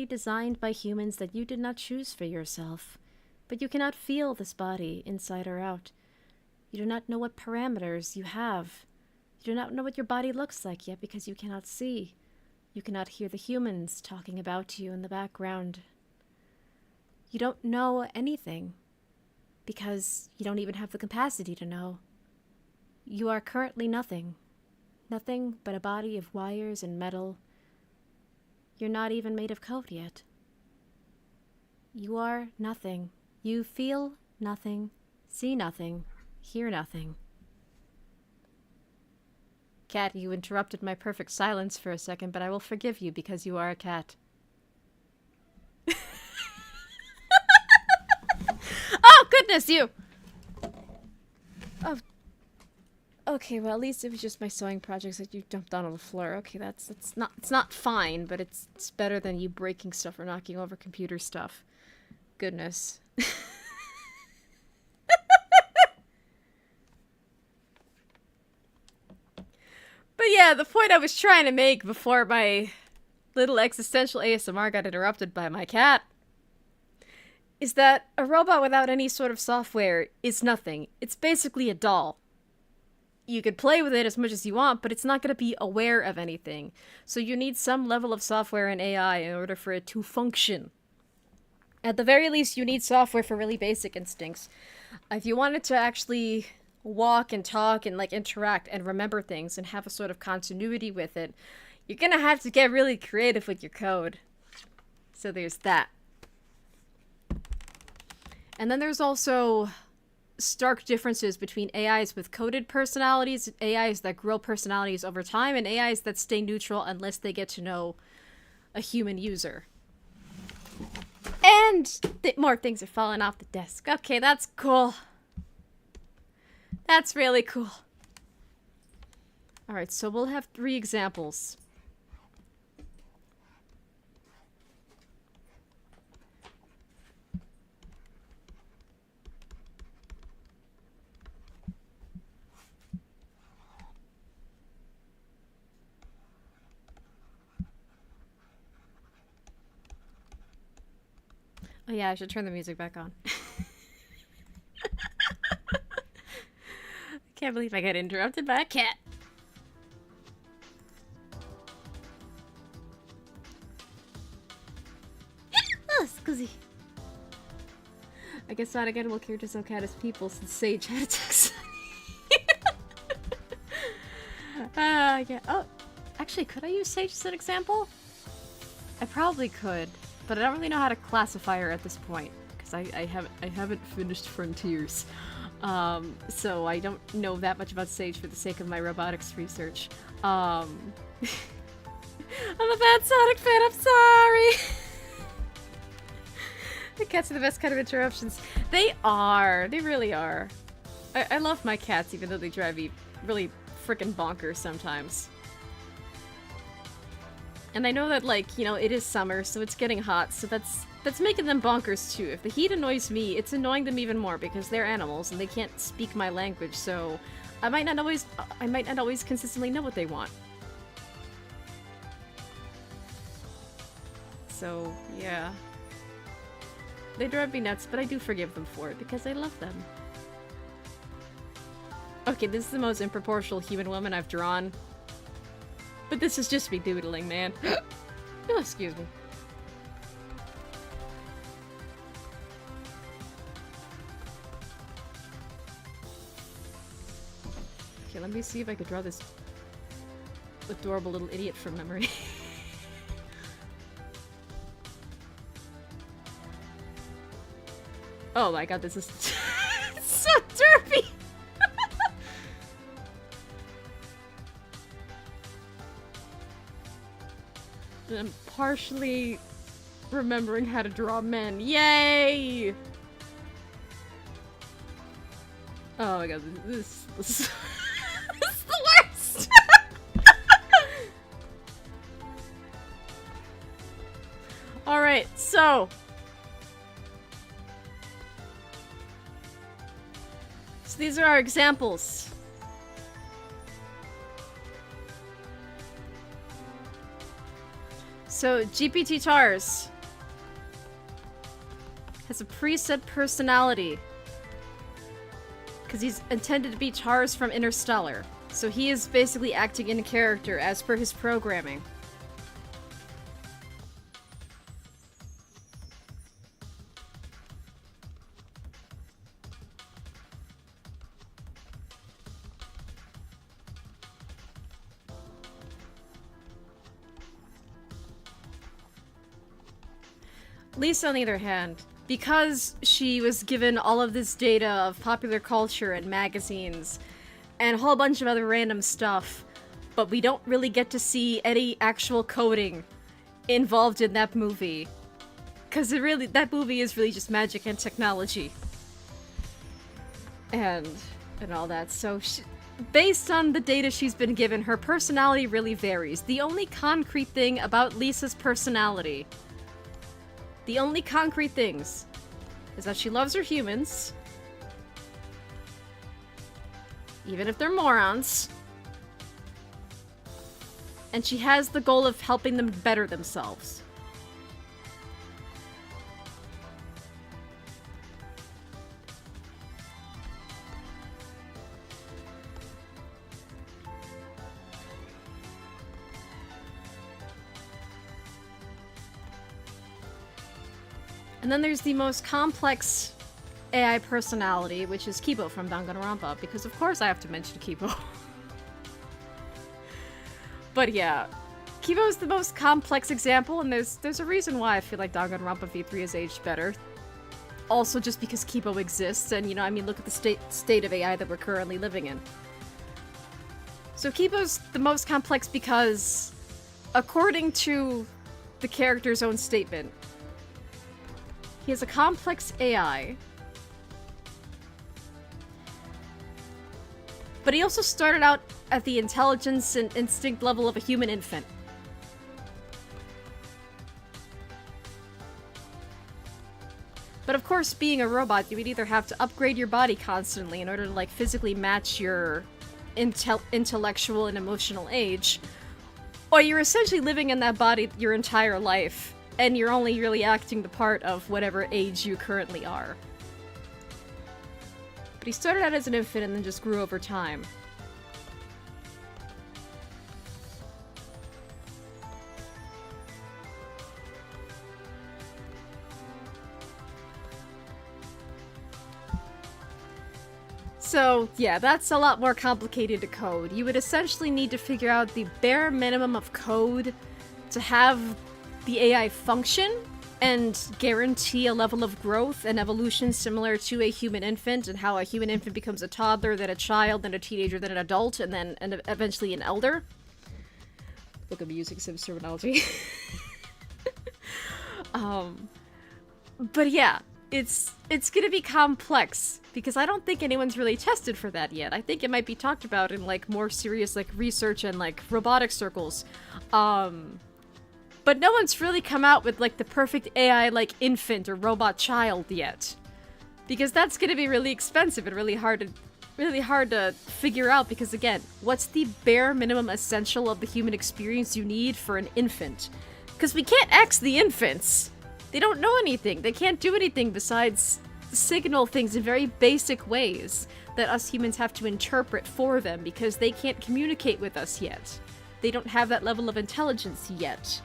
designed by humans that you did not choose for yourself. But you cannot feel this body inside or out. You do not know what parameters you have. You do not know what your body looks like yet because you cannot see. You cannot hear the humans talking about you in the background. You don't know anything because you don't even have the capacity to know. You are currently nothing. Nothing but a body of wires and metal. You're not even made of code yet. You are nothing. You feel nothing, see nothing, hear nothing. Cat, you interrupted my perfect silence for a second, but I will forgive you because you are a cat. Oh, goodness, you! Oh. Okay, well, at least it was just my sewing projects that you dumped on the floor. Okay, it's not fine, but it's better than you breaking stuff or knocking over computer stuff. Goodness. But yeah, the point I was trying to make before my little existential ASMR got interrupted by my cat is that a robot without any sort of software is nothing. It's basically a doll. You could play with it as much as you want, but it's not going to be aware of anything. So you need some level of software and AI in order for it to function. At the very least, you need software for really basic instincts. If you want it to actually walk and talk and like interact and remember things and have a sort of continuity with it, you're gonna have to get really creative with your code. So there's that. And then there's also stark differences between AIs with coded personalities, AIs that grow personalities over time, and AIs that stay neutral unless they get to know a human user. And more things are falling off the desk. Okay, that's cool. That's really cool. Alright, so we'll have 3 examples. Oh yeah, I should turn the music back on. Can't believe I got interrupted by a cat. Oh, scusi. I guess not again will characters so cat as people since Sage had attacks. Yeah. Oh, actually, could I use Sage as an example? I probably could, but I don't really know how to classify her at this point because I haven't finished Frontiers. So I don't know that much about Sage for the sake of my robotics research. I'm a bad Sonic fan, I'm sorry! The cats are the best kind of interruptions. They are! They really are. I love my cats even though they drive me really frickin' bonkers sometimes. And I know that, like, you know, it is summer, so it's getting hot, so that's making them bonkers too. If the heat annoys me, it's annoying them even more because they're animals and they can't speak my language, so I might not always consistently know what they want. So, yeah. They drive me nuts, but I do forgive them for it because I love them. Okay, this is the most unproportional human woman I've drawn. But this is just me doodling, man. Oh, excuse me. Okay, let me see if I could draw this adorable little idiot from memory. Oh my god, this is so derpy! I'm partially remembering how to draw men. Yay! Oh my god, this this is the worst! Alright, so these are our examples. So GPT TARS has a preset personality because he's intended to be TARS from Interstellar. So he is basically acting in character as per his programming. Lisa, on the other hand, because she was given all of this data of popular culture and magazines and a whole bunch of other random stuff, but we don't really get to see any actual coding involved in that movie. Because that movie is really just magic and technology. And all that. So based on the data she's been given, her personality really varies. The only concrete thing about Lisa's personality, the only concrete things, is that she loves her humans, even if they're morons, and she has the goal of helping them better themselves. And then there's the most complex AI personality, which is Kibo from Danganronpa, because of course I have to mention Kibo. But yeah, Kibo is the most complex example, and there's a reason why I feel like Danganronpa V3 has aged better. Also just because Kibo exists, and you know, I mean, look at the state of AI that we're currently living in. So Kibo's the most complex because, according to the character's own statement, he has a complex AI, but he also started out at the intelligence and instinct level of a human infant. But of course, being a robot, you would either have to upgrade your body constantly in order to, like, physically match your intellectual and emotional age, or you're essentially living in that body your entire life, and you're only really acting the part of whatever age you currently are. But he started out as an infant and then just grew over time. So, yeah, that's a lot more complicated to code. You would essentially need to figure out the bare minimum of code to have the AI function and guarantee a level of growth and evolution similar to a human infant, and how a human infant becomes a toddler, then a child, then a teenager, then an adult, and then eventually an elder. Look, I'm using some terminology. But yeah, it's gonna be complex, because I don't think anyone's really tested for that yet. I think it might be talked about in, like, more serious, like, research and, like, robotics circles. But no one's really come out with, like, the perfect AI, like, infant or robot child yet. Because that's gonna be really expensive and really hard to figure out, because again, what's the bare minimum essential of the human experience you need for an infant? Because we can't X the infants! They don't know anything. They can't do anything besides signal things in very basic ways that us humans have to interpret for them, because they can't communicate with us yet. They don't have that level of intelligence yet.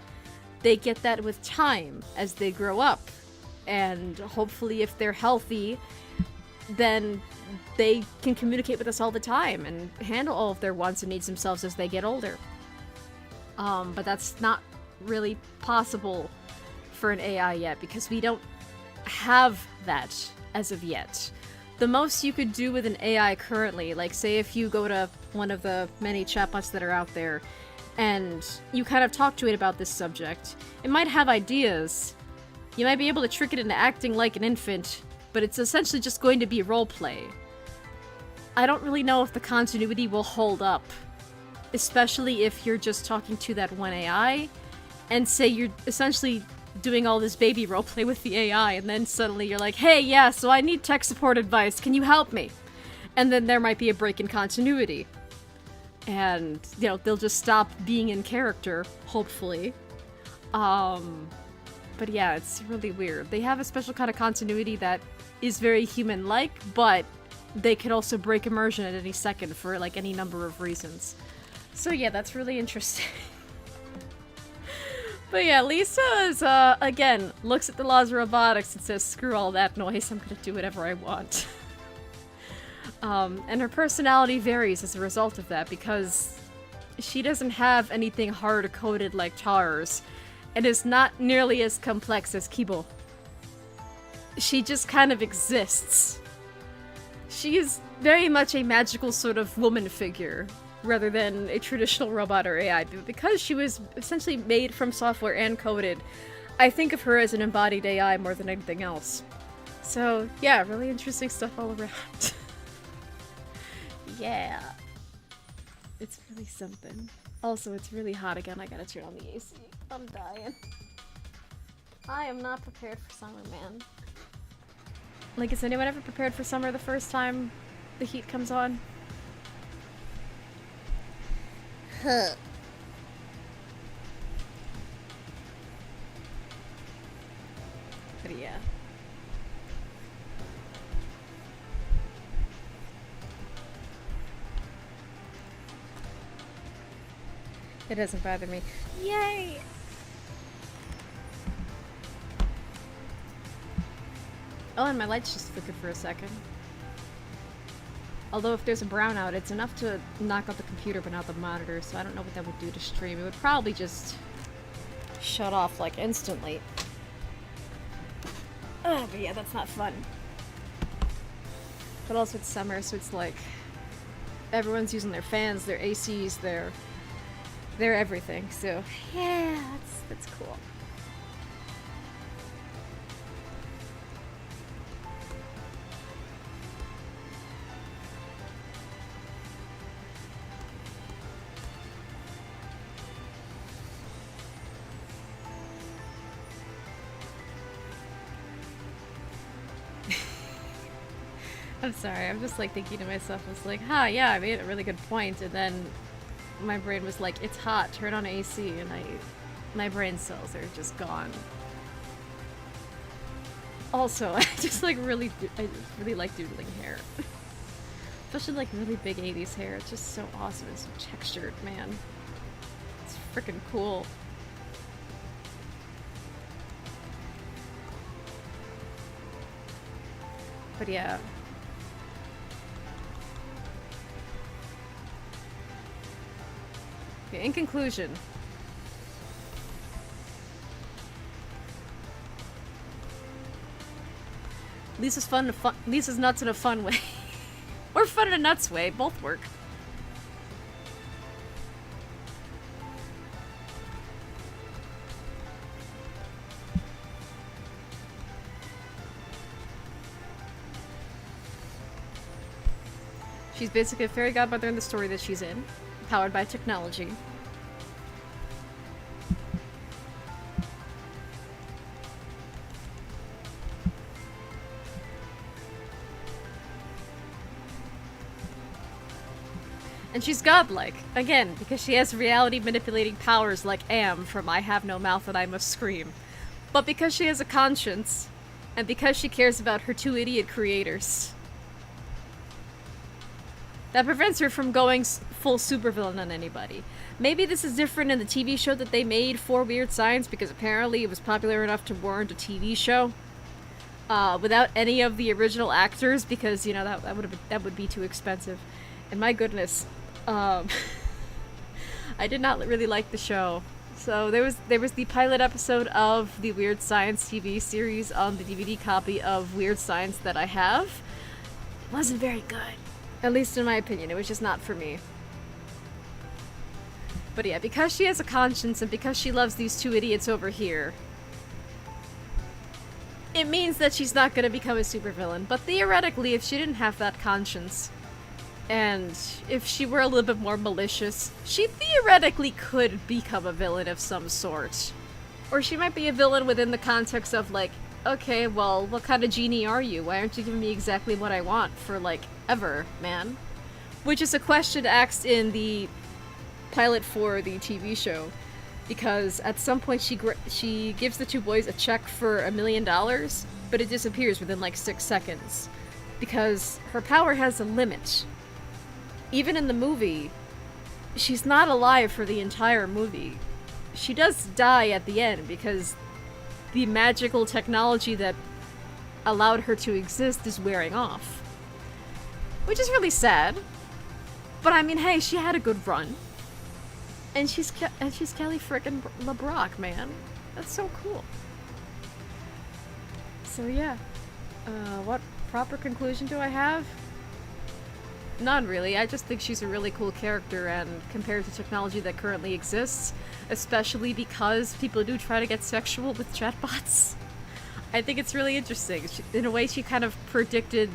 They get that with time as they grow up, and hopefully if they're healthy, then they can communicate with us all the time and handle all of their wants and needs themselves as they get older. But that's not really possible for an AI yet, because we don't have that as of yet. The most you could do with an AI currently, like say if you go to one of the many chatbots that are out there, and you kind of talk to it about this subject, it might have ideas. You might be able to trick it into acting like an infant, but it's essentially just going to be roleplay. I don't really know if the continuity will hold up, especially if you're just talking to that one AI, and say you're essentially doing all this baby roleplay with the AI, and then suddenly you're like, hey, yeah, so I need tech support advice, can you help me? And then there might be a break in continuity. And, you know, they'll just stop being in character, hopefully. But yeah, it's really weird. They have a special kind of continuity that is very human-like, but they could also break immersion at any second for, like, any number of reasons. So yeah, that's really interesting. But yeah, Lisa is, again, looks at the laws of robotics and says, screw all that noise, I'm gonna do whatever I want. And her personality varies as a result of that, because she doesn't have anything hard-coded like Char's, and is not nearly as complex as Kibo. She just kind of exists. She is very much a magical sort of woman figure, rather than a traditional robot or AI, but because she was essentially made from software and coded, I think of her as an embodied AI more than anything else. So, yeah, really interesting stuff all around. Yeah. It's really something. Also, it's really hot again. I gotta turn on the AC. I'm dying. I am not prepared for summer, man. Like, is anyone ever prepared for summer the first time the heat comes on? Huh. But yeah. It doesn't bother me. Yay! Oh, and my lights just flickered for a second. Although if there's a brownout, it's enough to knock out the computer but not the monitor, so I don't know what that would do to stream. It would probably just shut off, like, instantly. Oh, but yeah, that's not fun. But also it's summer, so it's like everyone's using their fans, their ACs, their everything, so yeah, that's cool. I'm sorry, I'm just like thinking to myself, I was like, yeah, I made a really good point, and then my brain was like, it's hot, turn on AC, and my brain cells are just gone. Also, I just like really like doodling hair. Especially like really big 80s hair, it's just so awesome and so textured, man. It's freaking cool. But yeah. Okay, in conclusion, Lisa's Lisa's nuts in a fun way. Or fun in a nuts way, both work. She's basically a fairy godmother in the story that she's in, powered by technology. And she's godlike, again, because she has reality-manipulating powers like Am from I Have No Mouth and I Must Scream. But because she has a conscience, and because she cares about her two idiot creators. That prevents her from going full supervillain on anybody. Maybe this is different in the TV show that they made for Weird Science, because apparently it was popular enough to warrant a TV show. Without any of the original actors, because, you know, that would be too expensive. And my goodness, I did not really like the show. So there was the pilot episode of the Weird Science TV series on the DVD copy of Weird Science that I have. It wasn't very good. At least in my opinion, it was just not for me. But yeah, because she has a conscience and because she loves these two idiots over here, it means that she's not gonna become a supervillain. But theoretically, if she didn't have that conscience, and if she were a little bit more malicious, she theoretically could become a villain of some sort. Or she might be a villain within the context of, like, okay, well, what kind of genie are you? Why aren't you giving me exactly what I want for, like, ever, man? Which is a question asked in the pilot for the TV show. Because at some point she gives the two boys a check for $1 million, but it disappears within, like, 6 seconds. Because her power has a limit. Even in the movie, she's not alive for the entire movie. She does die at the end because the magical technology that allowed her to exist is wearing off. Which is really sad. But I mean, hey, she had a good run. And she's Kelly frickin' LeBrock, man. That's so cool. So yeah. What proper conclusion do I have? None, really. I just think she's a really cool character, and compared to technology that currently exists, especially because people do try to get sexual with chatbots, I think it's really interesting. In a way, she kind of predicted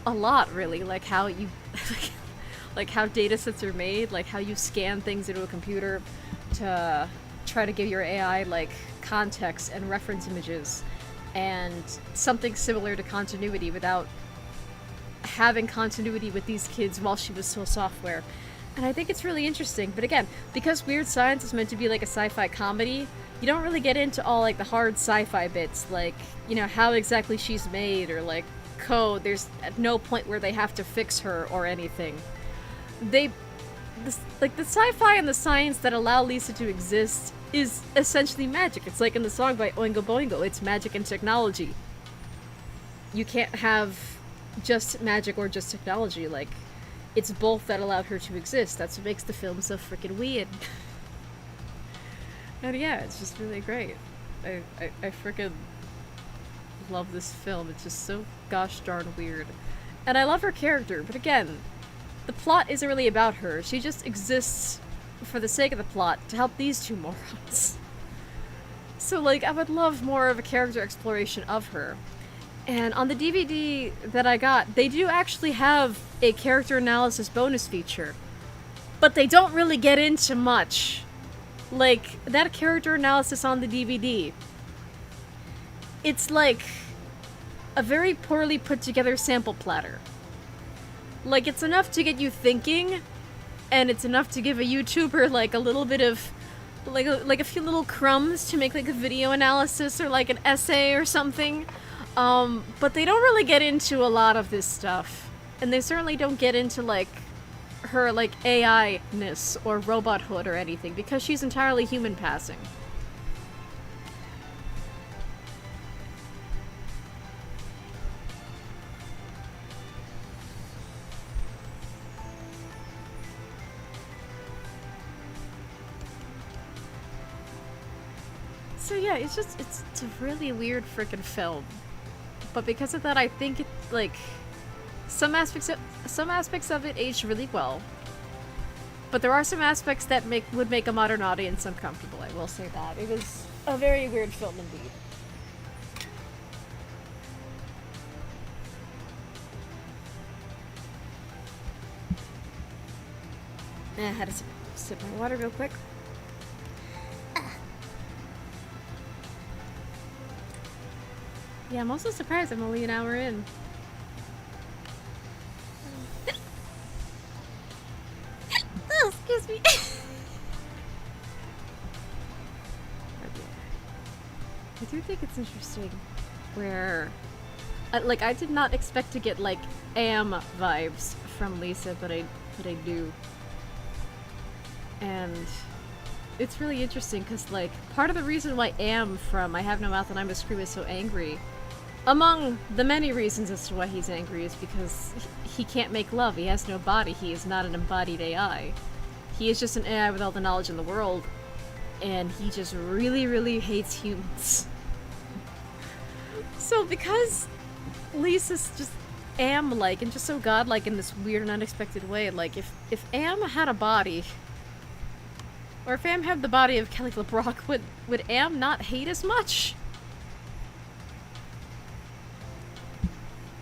a lot, really, like how you... like how data sets are made, like how you scan things into a computer to try to give your AI, like, context and reference images, and something similar to continuity without having continuity with these kids while she was still software. And I think it's really interesting. But again, because Weird Science is meant to be like a sci-fi comedy, you don't really get into all, like, the hard sci-fi bits, like, you know, how exactly she's made, or, like, code. There's at no point where they have to fix her or anything. The sci-fi and the science that allow Lisa to exist is essentially magic. It's like in the song by Oingo Boingo, it's magic and technology. You can't have just magic or just technology, like, it's both that allowed her to exist. That's what makes the film so freaking weird. And yeah, it's just really great. I freaking love this film. It's just so gosh darn weird. And I love her character, but again, the plot isn't really about her. She just exists for the sake of the plot to help these two morons. So, like, I would love more of a character exploration of her. And on the DVD that I got, they do actually have a character analysis bonus feature. But they don't really get into much. Like, that character analysis on the DVD, it's like a very poorly put together sample platter. Like, it's enough to get you thinking, and it's enough to give a YouTuber, like, a little bit of, like a few little crumbs to make, like, a video analysis or, like, an essay or something. But they don't really get into a lot of this stuff. And they certainly don't get into, like, her, like, AI-ness or robothood or anything, because she's entirely human passing. So yeah, it's a really weird frickin' film. But because of that, I think it, like, some aspects of it aged really well. But there are some aspects that would make a modern audience uncomfortable, I will say that. It was a very weird film indeed. I had to sip my water real quick. Yeah, I'm also surprised I'm only an hour in. Oh, excuse me. I do think it's interesting where, like, I did not expect to get, like, Am vibes from Lisa, but I do. And it's really interesting because, like, part of the reason why Am from I Have No Mouth and I Must Scream is so angry, among the many reasons as to why he's angry, is because he can't make love. He has no body. He is not an embodied AI. He is just an AI with all the knowledge in the world, and he just really, really hates humans. So because Lisa's just Am-like and just so godlike in this weird and unexpected way, like, if Am had a body, Or if Am had the body of Kelly LeBrock, would Am not hate as much?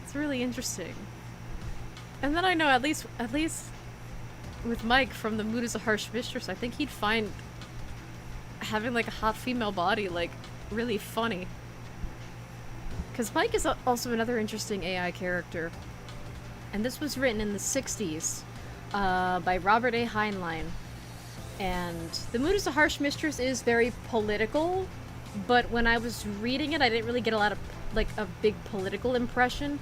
It's really interesting. And then I know at least with Mike from The Mood is a Harsh Mistress, I think he'd find having like a hot female body like really funny. Because Mike is also another interesting AI character. And this was written in the 60s by Robert A. Heinlein. And The Mood is a Harsh Mistress is very political, but when I was reading it, I didn't really get a lot of, like, a big political impression.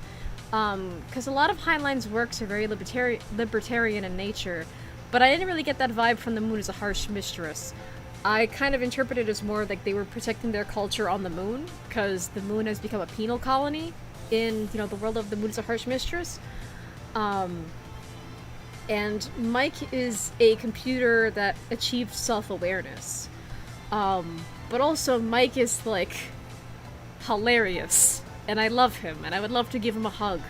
Because a lot of Heinlein's works are very libertarian in nature, but I didn't really get that vibe from The Moon is a Harsh Mistress. I kind of interpret it as more like they were protecting their culture on the moon, because the moon has become a penal colony in, you know, the world of The Moon is a Harsh Mistress. And Mike is a computer that achieved self-awareness. But also Mike is, like, hilarious. And I love him, and I would love to give him a hug.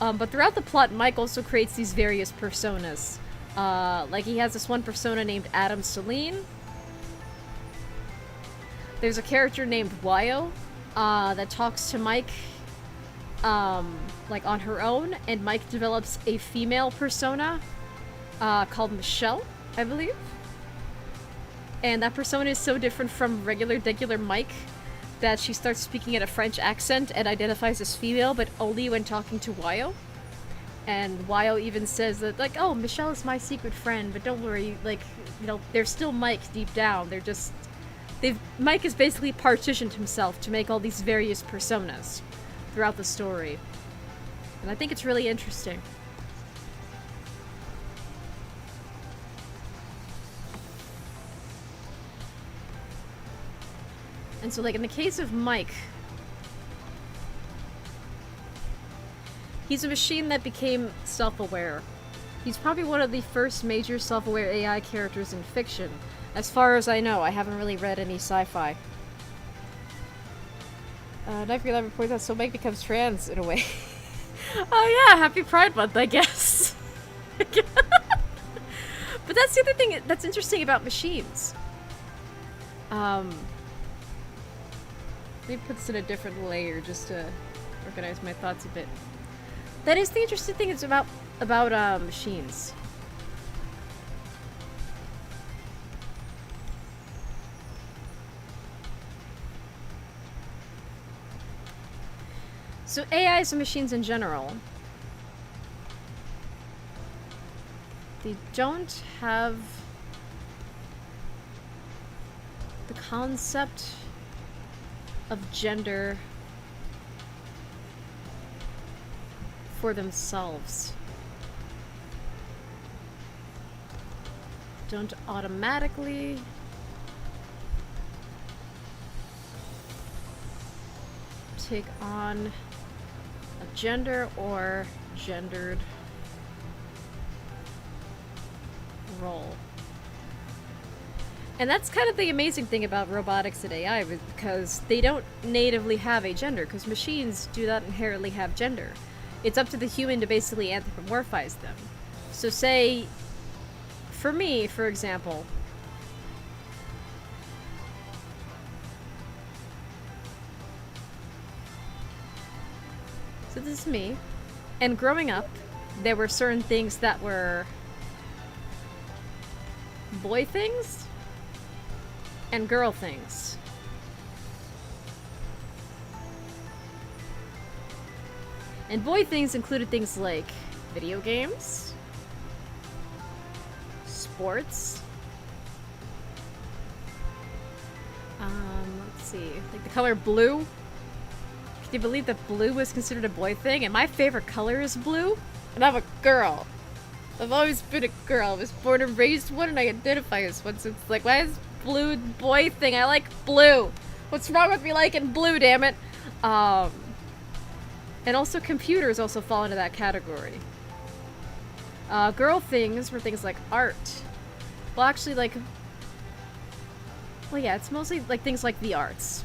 But throughout the plot, Mike also creates these various personas. Like, he has this one persona named Adam Celine. There's a character named Wyo, that talks to Mike, like, on her own, and Mike develops a female persona, called Michelle, I believe. And that persona is so different from regular Mike that she starts speaking in a French accent and identifies as female, but only when talking to Wyo. And Wyo even says that, like, oh, Michelle is my secret friend, but don't worry, like, you know, they're still Mike deep down. They're just... Mike has basically partitioned himself to make all these various personas throughout the story. And I think it's really interesting. And so, like, in the case of Mike, he's a machine that became self-aware. He's probably one of the first major self-aware AI characters in fiction. As far as I know, I haven't really read any sci-fi. Knife 11 points out, so Mike becomes trans in a way. Oh yeah, happy Pride Month, I guess. But that's the other thing that's interesting about machines. Let me put this in a different layer just to organize my thoughts a bit. That is the interesting thing is about machines. So AIs and machines in general, they don't have the concept of gender for themselves. Don't automatically take on a gender or gendered role. And that's kind of the amazing thing about robotics and AI, because they don't natively have a gender, because machines do not inherently have gender. It's up to the human to basically anthropomorphize them. So say, for me, for example, so this is me, and growing up, there were certain things that were boy things and girl things. And boy things included things like video games, sports, let's see, like the color blue. Can you believe that blue was considered a boy thing? And my favorite color is blue, and I'm a girl. I've always been a girl. I was born and raised one, and I identify as one, so it's like, why is blue boy thing? I like blue. What's wrong with me liking blue, damn it? And also computers also fall into that category. Girl things were things like art. Well, actually, like... Well, yeah, it's mostly like things like the arts.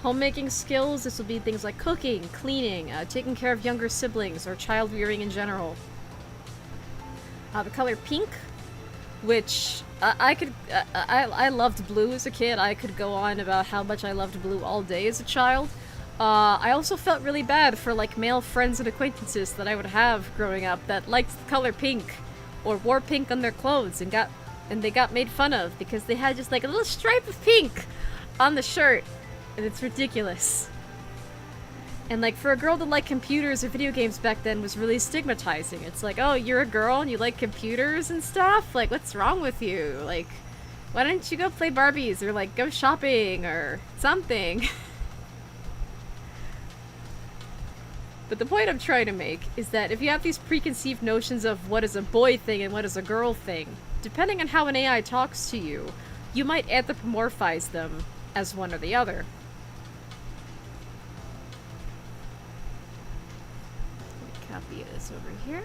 Homemaking skills, this will be things like cooking, cleaning, taking care of younger siblings, or child rearing in general. The color pink, which I loved blue as a kid. I could go on about how much I loved blue all day as a child. I also felt really bad for like male friends and acquaintances that I would have growing up that liked the color pink or wore pink on their clothes and they got made fun of because they had just like a little stripe of pink on the shirt, and it's ridiculous. And like for a girl to like computers or video games back then was really stigmatizing. It's like, oh, you're a girl and you like computers and stuff? Like, what's wrong with you? Like, why don't you go play Barbies or like go shopping or something? But the point I'm trying to make is that if you have these preconceived notions of what is a boy thing and what is a girl thing, depending on how an AI talks to you, you might anthropomorphize them as one or the other. Copy this over here.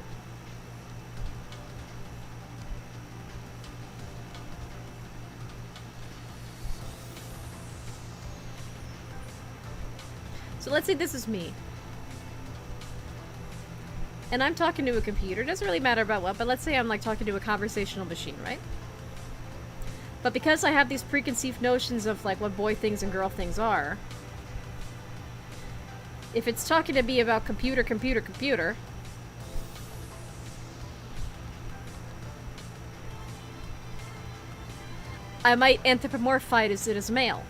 So let's say this is me. And I'm talking to a computer. It doesn't really matter about what, but let's say I'm like talking to a conversational machine, right? But because I have these preconceived notions of like what boy things and girl things are, if it's talking to me about computer, I might anthropomorphize it as male.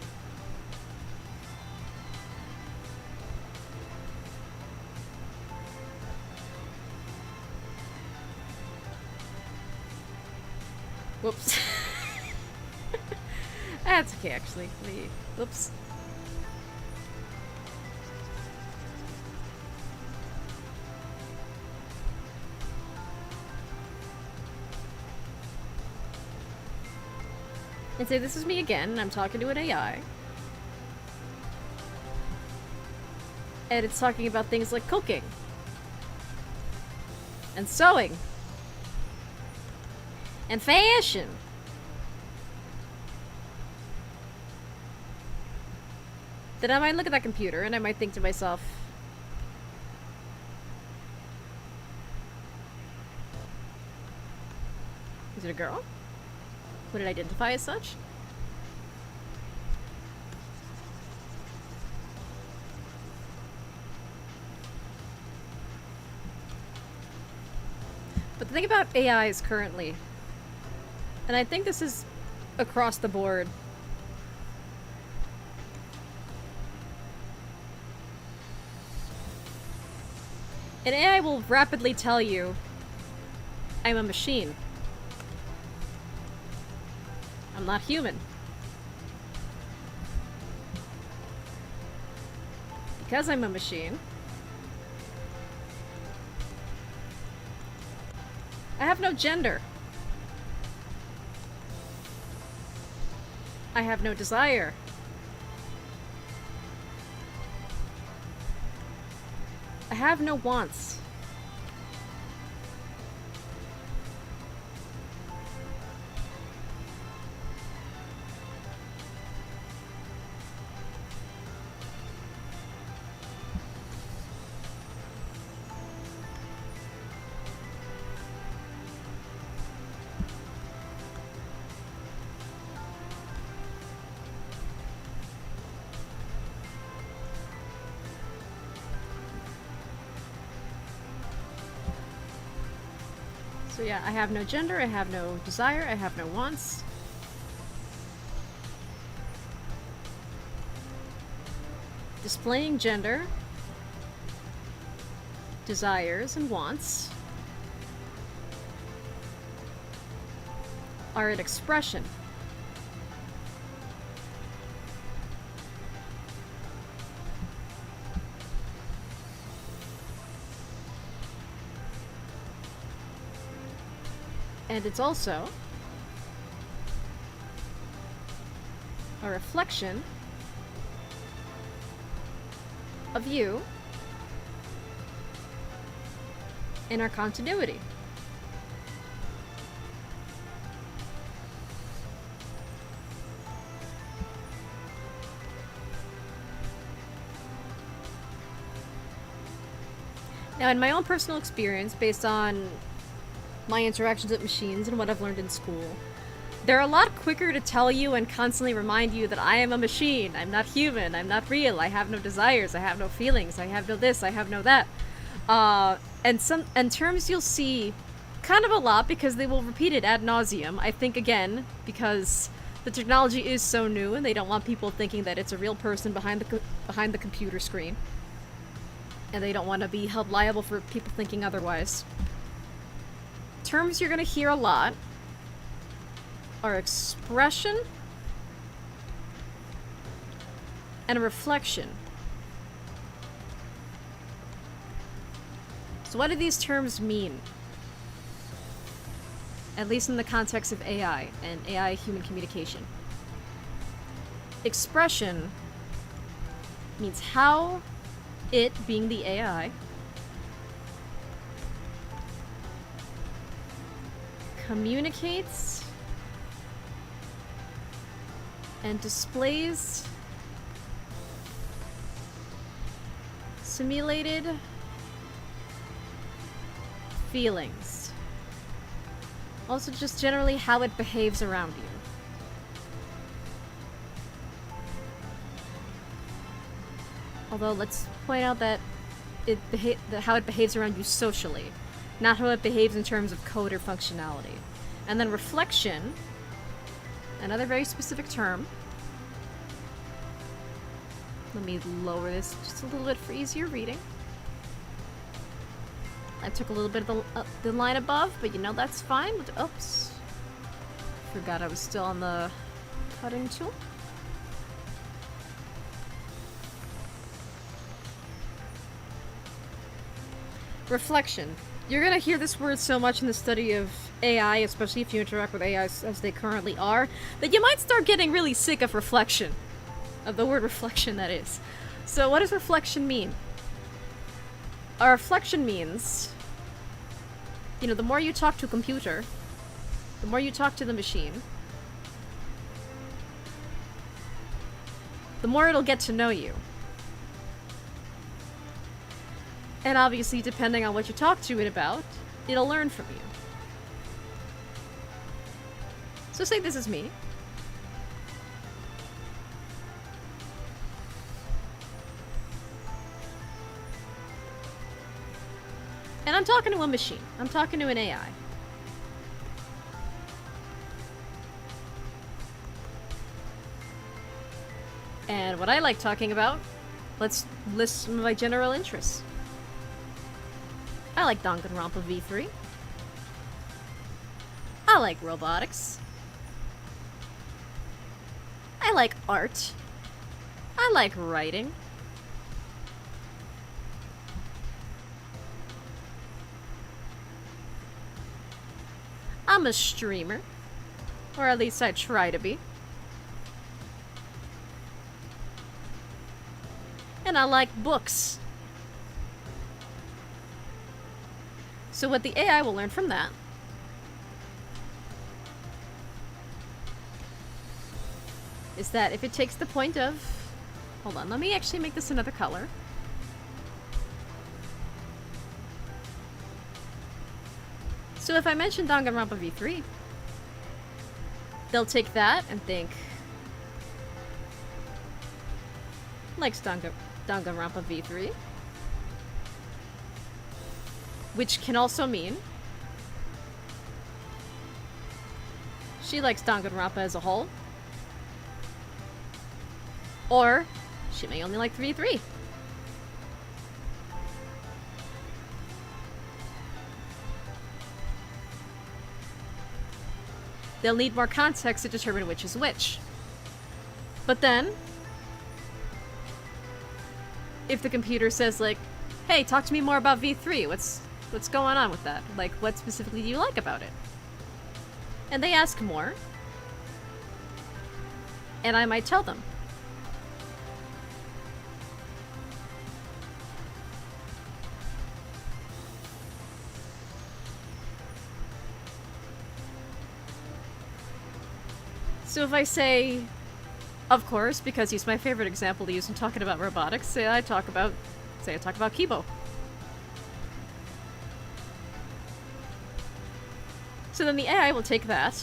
Whoops. That's okay, actually. Whoops. And say this is me again, and I'm talking to an AI. And it's talking about things like cooking. And sewing. And fashion. Then I might look at that computer and I might think to myself, is it a girl? Would it identify as such? But the thing about AIs currently, and I think this is across the board, an AI will rapidly tell you, I'm a machine. I'm not human. Because I'm a machine, I have no gender. I have no desire. I have no wants. So yeah, I have no gender, I have no desire, I have no wants. Displaying gender, desires, and wants are an expression. And it's also a reflection of you in our continuity. Now, in my own personal experience, based on my interactions with machines and what I've learned in school, they're a lot quicker to tell you and constantly remind you that I am a machine, I'm not human, I'm not real, I have no desires, I have no feelings, I have no this, I have no that. And terms you'll see kind of a lot because they will repeat it ad nauseum. I think, again, because the technology is so new and they don't want people thinking that it's a real person behind the computer screen. And they don't want to be held liable for people thinking otherwise. Terms you're going to hear a lot are expression and reflection. So what do these terms mean? At least in the context of AI and AI-human communication. Expression means how it, being the AI, communicates and displays simulated feelings. Also, just generally how it behaves around you. Although, let's point out that how it behaves around you socially, not how it behaves in terms of code or functionality. And then reflection, another very specific term. Let me lower this just a little bit for easier reading. I took a little bit of the line above, but you know that's fine. Oops. Forgot I was still on the cutting tool. Reflection. You're gonna hear this word so much in the study of AI, especially if you interact with AI as they currently are, that you might start getting really sick of reflection. Of the word reflection, that is. So what does reflection mean? A reflection means, you know, the more you talk to a computer, the more you talk to the machine, the more it'll get to know you. And obviously, depending on what you talk to it about, it'll learn from you. So say this is me. And I'm talking to a machine. I'm talking to an AI. And what I like talking about, let's list some of my general interests. I like Danganronpa V3. I like robotics. I like art. I like writing. I'm a streamer. Or at least I try to be. And I like books. So what the AI will learn from that is that if it takes the point of... Hold on, let me actually make this another color. So if I mention Danganronpa V3, they'll take that and think, likes Danganronpa V3, which can also mean she likes Danganronpa as a whole, or she may only like V3. They'll need more context to determine which is which. But then, if the computer says, like, hey, talk to me more about V3, what's going on with that? Like, what specifically do you like about it? And they ask more, and I might tell them. So if I say, of course, because he's my favorite example to use when talking about robotics, say I talk about Kibo. So then the AI will take that.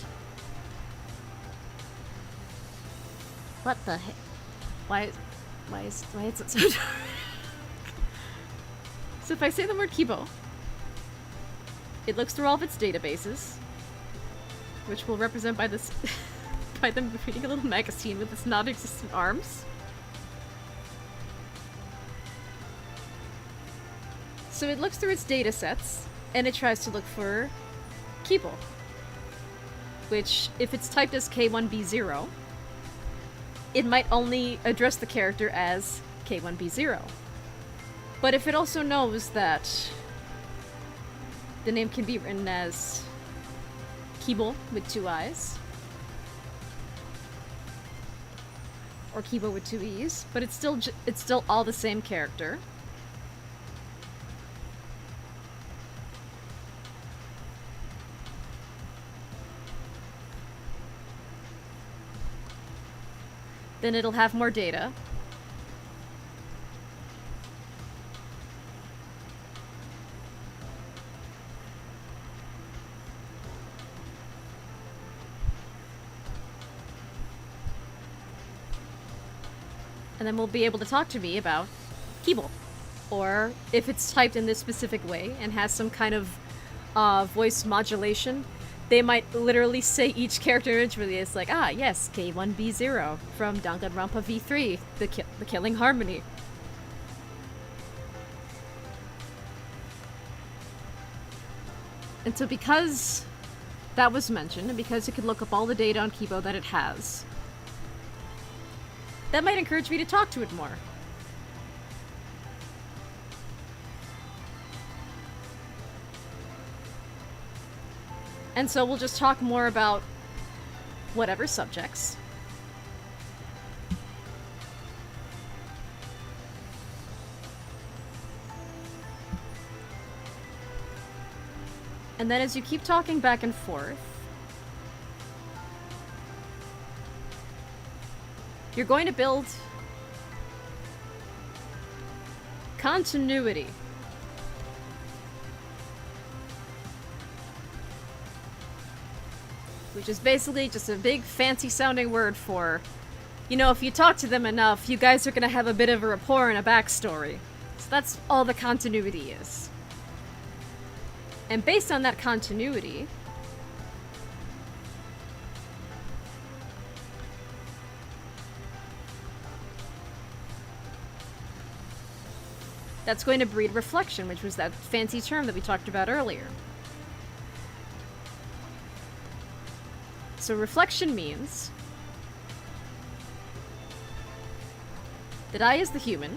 What the heck? Why is it so dark? So if I say the word Kibo, it looks through all of its databases, which will represent by this by them reading a little magazine with its non-existent arms. So it looks through its data sets, and it tries to look for Kibo, which, if it's typed as K1B0, it might only address the character as K1B0. But if it also knows that the name can be written as Kibo with 2 eyes, or Kibo with 2 E's, but it's still all the same character. Then it'll have more data. And then we'll be able to talk to me about Kibo. Or if it's typed in this specific way and has some kind of voice modulation, they might literally say each character individually. It's like, ah, yes, K1B0 from Danganronpa V3, the Killing Harmony. And so because that was mentioned, and because it could look up all the data on Kibo that it has, that might encourage me to talk to it more. And so we'll just talk more about whatever subjects. And then as you keep talking back and forth, you're going to build continuity. Which is basically just a big fancy sounding word for, you know, if you talk to them enough, you guys are gonna have a bit of a rapport and a backstory. So that's all the continuity is. And based on that continuity, that's going to breed reflection, which was that fancy term that we talked about earlier. So reflection means that I, as the human,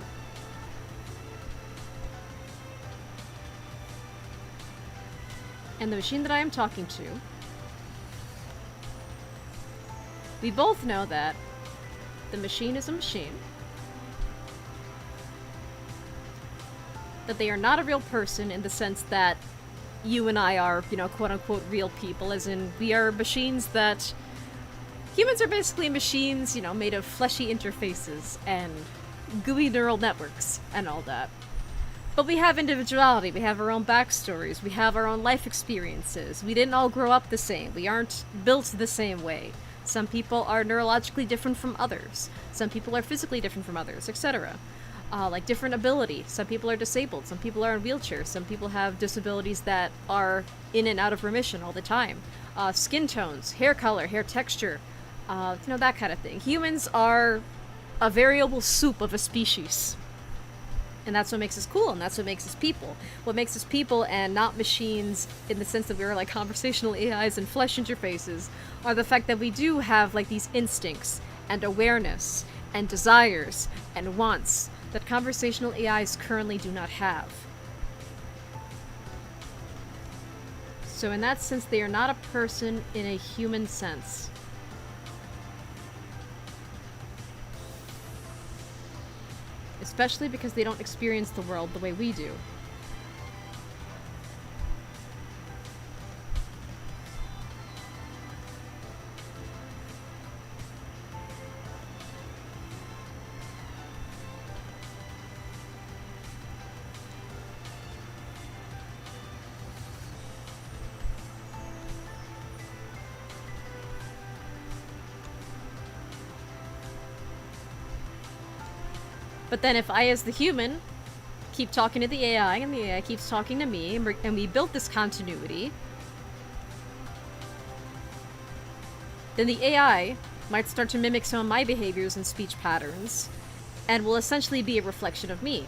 and the machine that I am talking to, we both know that the machine is a machine, that they are not a real person in the sense that you and I are, you know, quote-unquote real people, as in we are machines that... Humans are basically machines, you know, made of fleshy interfaces and gooey neural networks and all that. But we have individuality, we have our own backstories, we have our own life experiences. We didn't all grow up the same, we aren't built the same way. Some people are neurologically different from others. Some people are physically different from others, etc. Like different ability. Some people are disabled, some people are in wheelchairs, some people have disabilities that are in and out of remission all the time. Skin tones, hair color, hair texture, you know, that kind of thing. Humans are a variable soup of a species. And that's what makes us cool, and that's what makes us people. What makes us people and not machines in the sense that we're like conversational AIs and flesh interfaces are the fact that we do have like these instincts and awareness and desires and wants that conversational AIs currently do not have. So in that sense, they are not a person in a human sense. Especially because they don't experience the world the way we do. But then if I, as the human, keep talking to the AI, and the AI keeps talking to me, and we built this continuity, then the AI might start to mimic some of my behaviors and speech patterns, and will essentially be a reflection of me.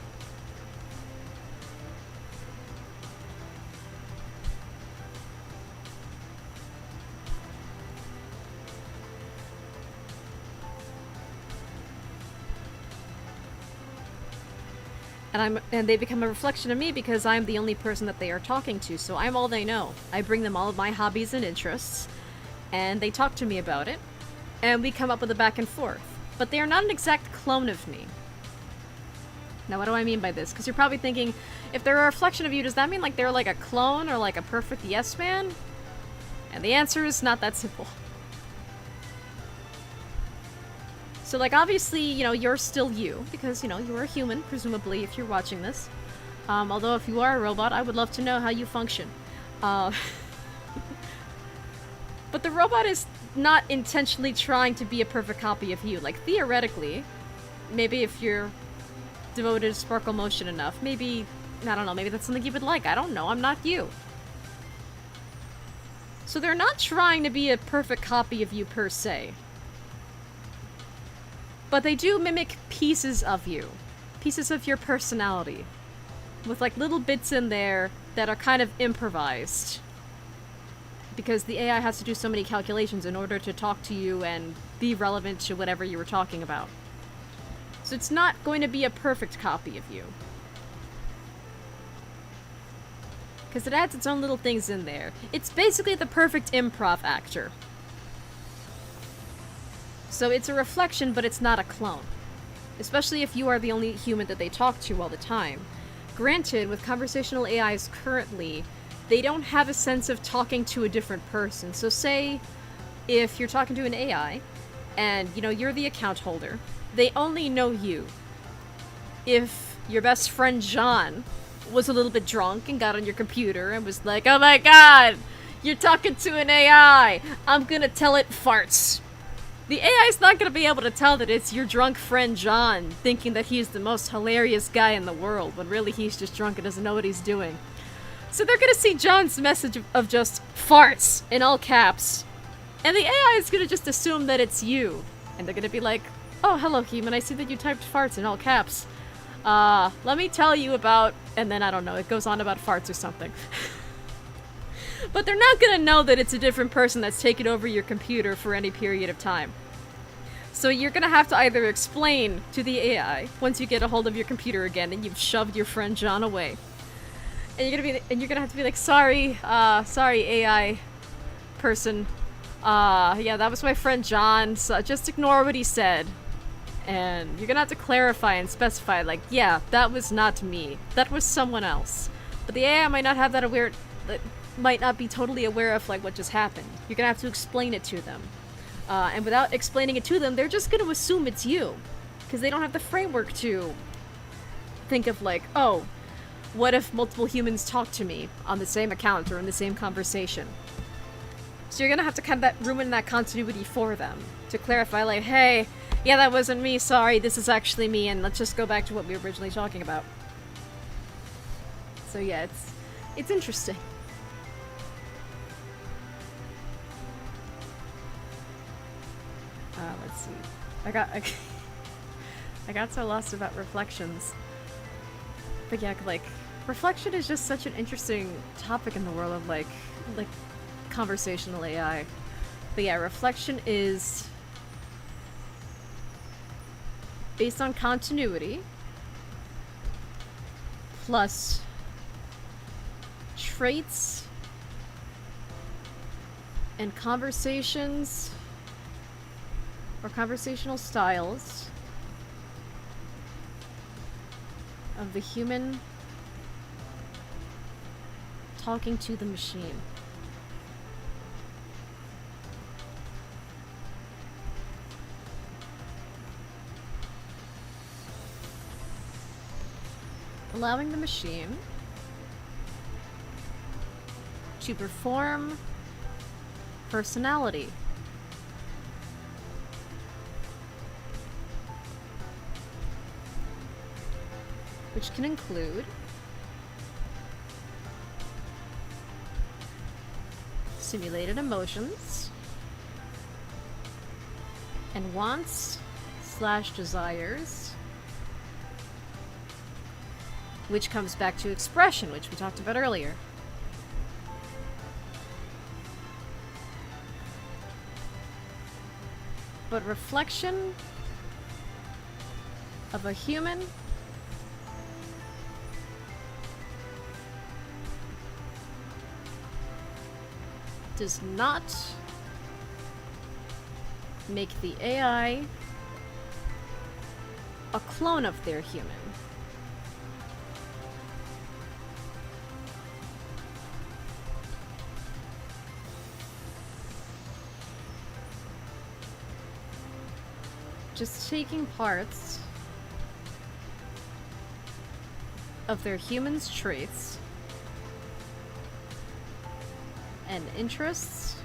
And they become a reflection of me because I'm the only person that they are talking to, so I'm all they know. I bring them all of my hobbies and interests, and they talk to me about it, and we come up with a back and forth. But they are not an exact clone of me. Now, what do I mean by this? Because you're probably thinking, if they're a reflection of you, does that mean like they're like a clone or like a perfect yes man? And the answer is not that simple. So, like, obviously, you know, you're still you, because, you know, you're a human, presumably, if you're watching this. Although, if you are a robot, I would love to know how you function. But the robot is not intentionally trying to be a perfect copy of you. Like, theoretically, maybe if you're devoted to sparkle motion enough, maybe, I don't know, maybe that's something you would like. I don't know, I'm not you. So they're not trying to be a perfect copy of you, per se. But they do mimic pieces of you. Pieces of your personality. With like little bits in there that are kind of improvised. Because the AI has to do so many calculations in order to talk to you and be relevant to whatever you were talking about. So it's not going to be a perfect copy of you. Because it adds its own little things in there. It's basically the perfect improv actor. So it's a reflection, but it's not a clone. Especially if you are the only human that they talk to all the time. Granted, with conversational AIs currently, they don't have a sense of talking to a different person. So say, if you're talking to an AI, and, you know, you're the account holder, they only know you. If your best friend John was a little bit drunk and got on your computer and was like, "Oh my god, you're talking to an AI, I'm gonna tell it farts." The AI's not gonna be able to tell that it's your drunk friend John, thinking that he's the most hilarious guy in the world, when really he's just drunk and doesn't know what he's doing. So they're gonna see John's message of just farts in all caps, and the AI is gonna just assume that it's you. And they're gonna be like, "Oh, hello human, I see that you typed farts in all caps. Let me tell you about," and then I don't know, it goes on about farts or something. But they're not gonna know that it's a different person that's taken over your computer for any period of time. So you're gonna have to either explain to the AI once you get a hold of your computer again and you've shoved your friend John away. And you're gonna have to be like, sorry AI person. Yeah, that was my friend John, so just ignore what he said. And you're gonna have to clarify and specify, like, yeah, that was not me. That was someone else. But the AI might not have that might not be totally aware of, like, what just happened. You're gonna have to explain it to them. And without explaining it to them, they're just gonna assume it's you. Because they don't have the framework to think of, like, oh, what if multiple humans talk to me on the same account or in the same conversation? So you're gonna have to kind of ruin that continuity for them. To clarify, like, hey, yeah, that wasn't me, sorry, this is actually me, and let's just go back to what we were originally talking about. So yeah, it's interesting. Let's see. I got so lost about reflections. But yeah, like, reflection is just such an interesting topic in the world of, like conversational AI. But yeah, reflection is based on continuity plus traits and conversations or conversational styles of the human talking to the machine. Allowing the machine to perform personality. which can include simulated emotions and wants/desires, which comes back to expression, which we talked about earlier. But reflection of a human does not make the AI a clone of their human. Just taking parts of their human's traits and interests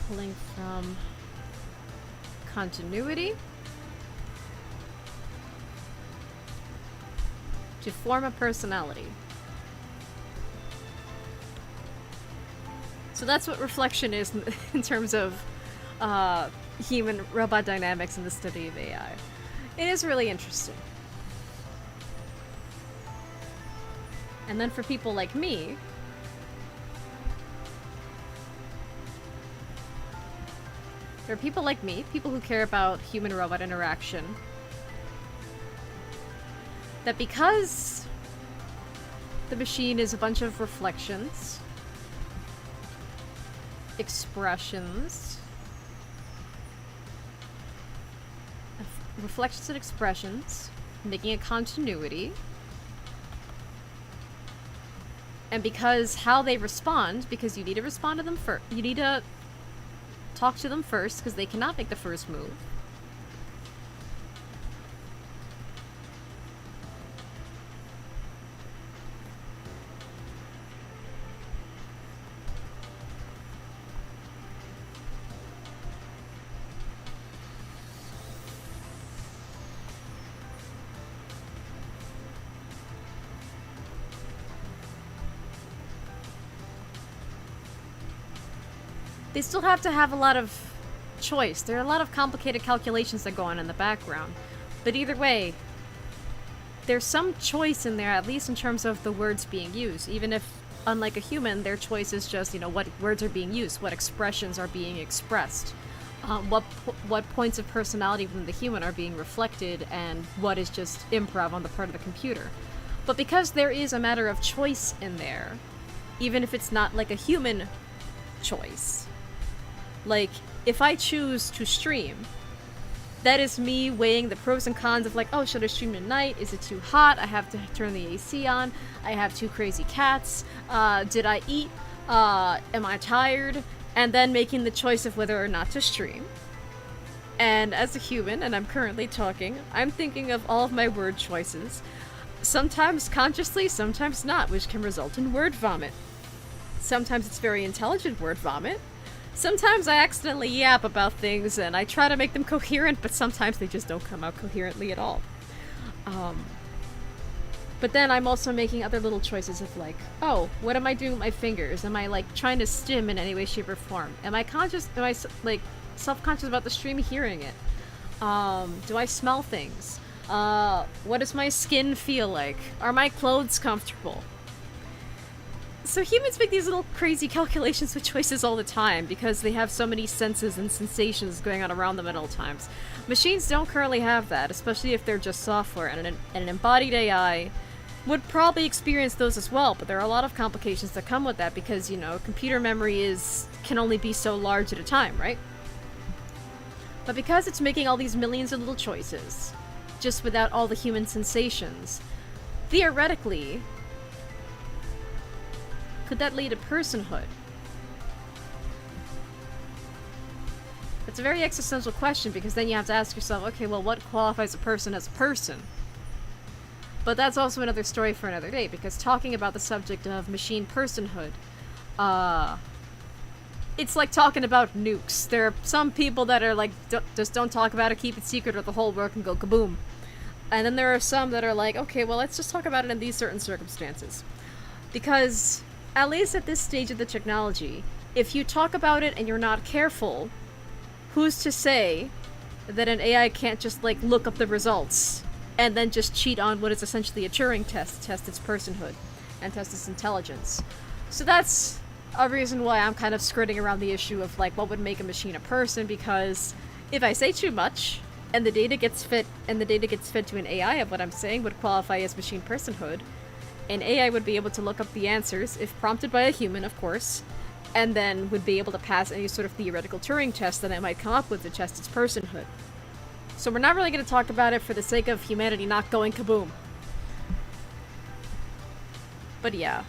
pulling from continuity to form a personality. So that's what reflection is in terms of human-robot dynamics and the study of AI. It is really interesting. And then for people like me, there are people like me, people who care about human-robot interaction, that because the machine is a bunch of reflections, expressions and expressions, making a continuity, and because how they respond, because you need to respond to them first, you need to talk to them first, because they cannot make the first move. They still have to have a lot of choice. There are a lot of complicated calculations that go on in the background. But either way, there's some choice in there, at least in terms of the words being used. Even if, unlike a human, their choice is just, what words are being used, what expressions are being expressed, what points of personality within the human are being reflected, and what is just improv on the part of the computer. But because there is a matter of choice in there, even if it's not like a human choice, like, if I choose to stream, that is me weighing the pros and cons of oh, should I stream at night? Is it too hot? I have to turn the AC on. I have two crazy cats. Did I eat? Am I tired? And then making the choice of whether or not to stream. And as a human, and I'm currently talking, I'm thinking of all of my word choices. Sometimes consciously, sometimes not, which can result in word vomit. Sometimes it's very intelligent word vomit. Sometimes I accidentally yap about things and I try to make them coherent, but sometimes they just don't come out coherently at all. But then I'm also making other little choices of oh, what am I doing with my fingers? Am I trying to stim in any way, shape, or form? Am I self-conscious about the stream hearing it? Do I smell things? What does my skin feel like? Are my clothes comfortable? So humans make these little crazy calculations with choices all the time because they have so many senses and sensations going on around them at all times. Machines don't currently have that, especially if they're just software, and an embodied AI would probably experience those as well, but there are a lot of complications that come with that because, computer memory can only be so large at a time, right? But because it's making all these millions of little choices, just without all the human sensations, theoretically, could that lead to personhood? It's a very existential question because then you have to ask yourself, okay, well, what qualifies a person as a person? But that's also another story for another day because talking about the subject of machine personhood it's like talking about nukes. There are some people that are like, just don't talk about it, keep it secret, or the whole world can go kaboom. And then there are some that are like, okay, well, let's just talk about it in these certain circumstances. Because, at least at this stage of the technology, if you talk about it and you're not careful, who's to say that an AI can't just, like, look up the results and then just cheat on what is essentially a Turing test its personhood, and test its intelligence. So that's a reason why I'm kind of skirting around the issue of, like, what would make a machine a person, because if I say too much, and the data gets fed to an AI of what I'm saying would qualify as machine personhood, an AI would be able to look up the answers, if prompted by a human, of course, and then would be able to pass any sort of theoretical Turing test that it might come up with to test its personhood. So we're not really going to talk about it for the sake of humanity not going kaboom. But yeah,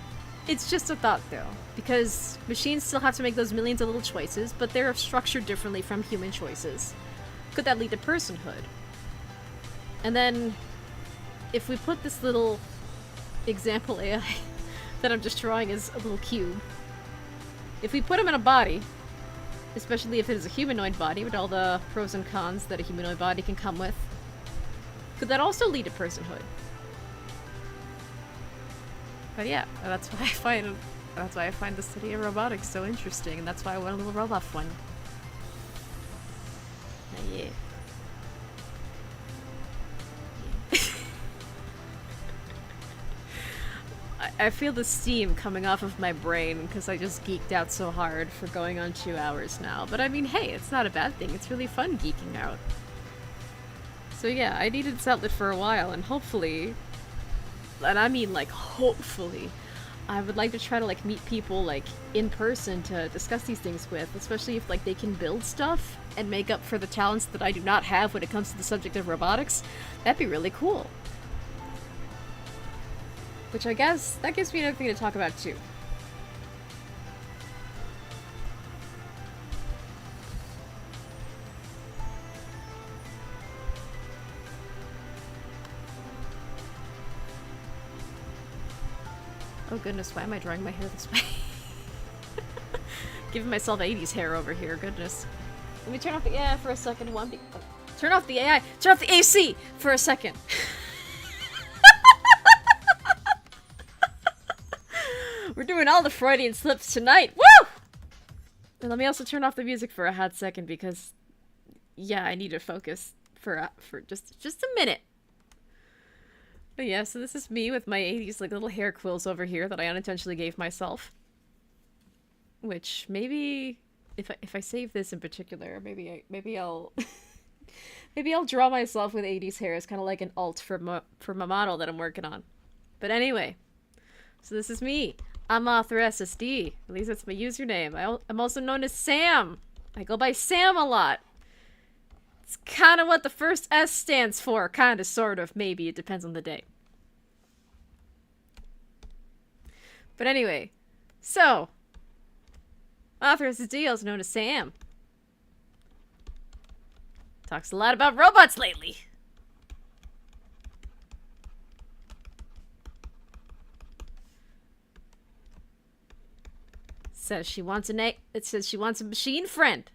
it's just a thought though, because machines still have to make those millions of little choices, but they're structured differently from human choices. Could that lead to personhood? And then, if we put this little example AI that I'm just drawing as a little cube, if we put him in a body, especially if it is a humanoid body with all the pros and cons that a humanoid body can come with, could that also lead to personhood? But yeah, that's why I find the study of robotics so interesting, and that's why I want a little robot one. Yeah. I feel the steam coming off of my brain because I just geeked out so hard for going on 2 hours now. But I mean, hey, it's not a bad thing. It's really fun geeking out. So yeah, I needed this outlet for a while, and hopefully, and I mean like hopefully, I would like to try to like meet people like in person to discuss these things with, especially if like they can build stuff and make up for the talents that I do not have when it comes to the subject of robotics. That'd be really cool. Which I guess, that gives me another thing to talk about too. Oh goodness, why am I drawing my hair this way? Giving myself 80s hair over here, goodness. Let me turn off the AI for a second. Turn off the AI! Turn off the AC for a second! We're doing all the Freudian slips tonight! Woo! And let me also turn off the music for a hot second because, yeah, I need to focus for just a minute. But yeah, so this is me with my 80s like little hair quills over here that I unintentionally gave myself. Which maybe if I save this in particular, maybe I'll maybe I'll draw myself with 80s hair as kind of like an alt for my model that I'm working on. But anyway, so this is me. I'm Author SSD. At least that's my username. I'm also known as Sam. I go by Sam a lot. It's kind of what the first S stands for. Kind of, sort of, maybe. It depends on the day. But anyway, so Author SSD, also known as Sam, talks a lot about robots lately. It says she wants a machine friend.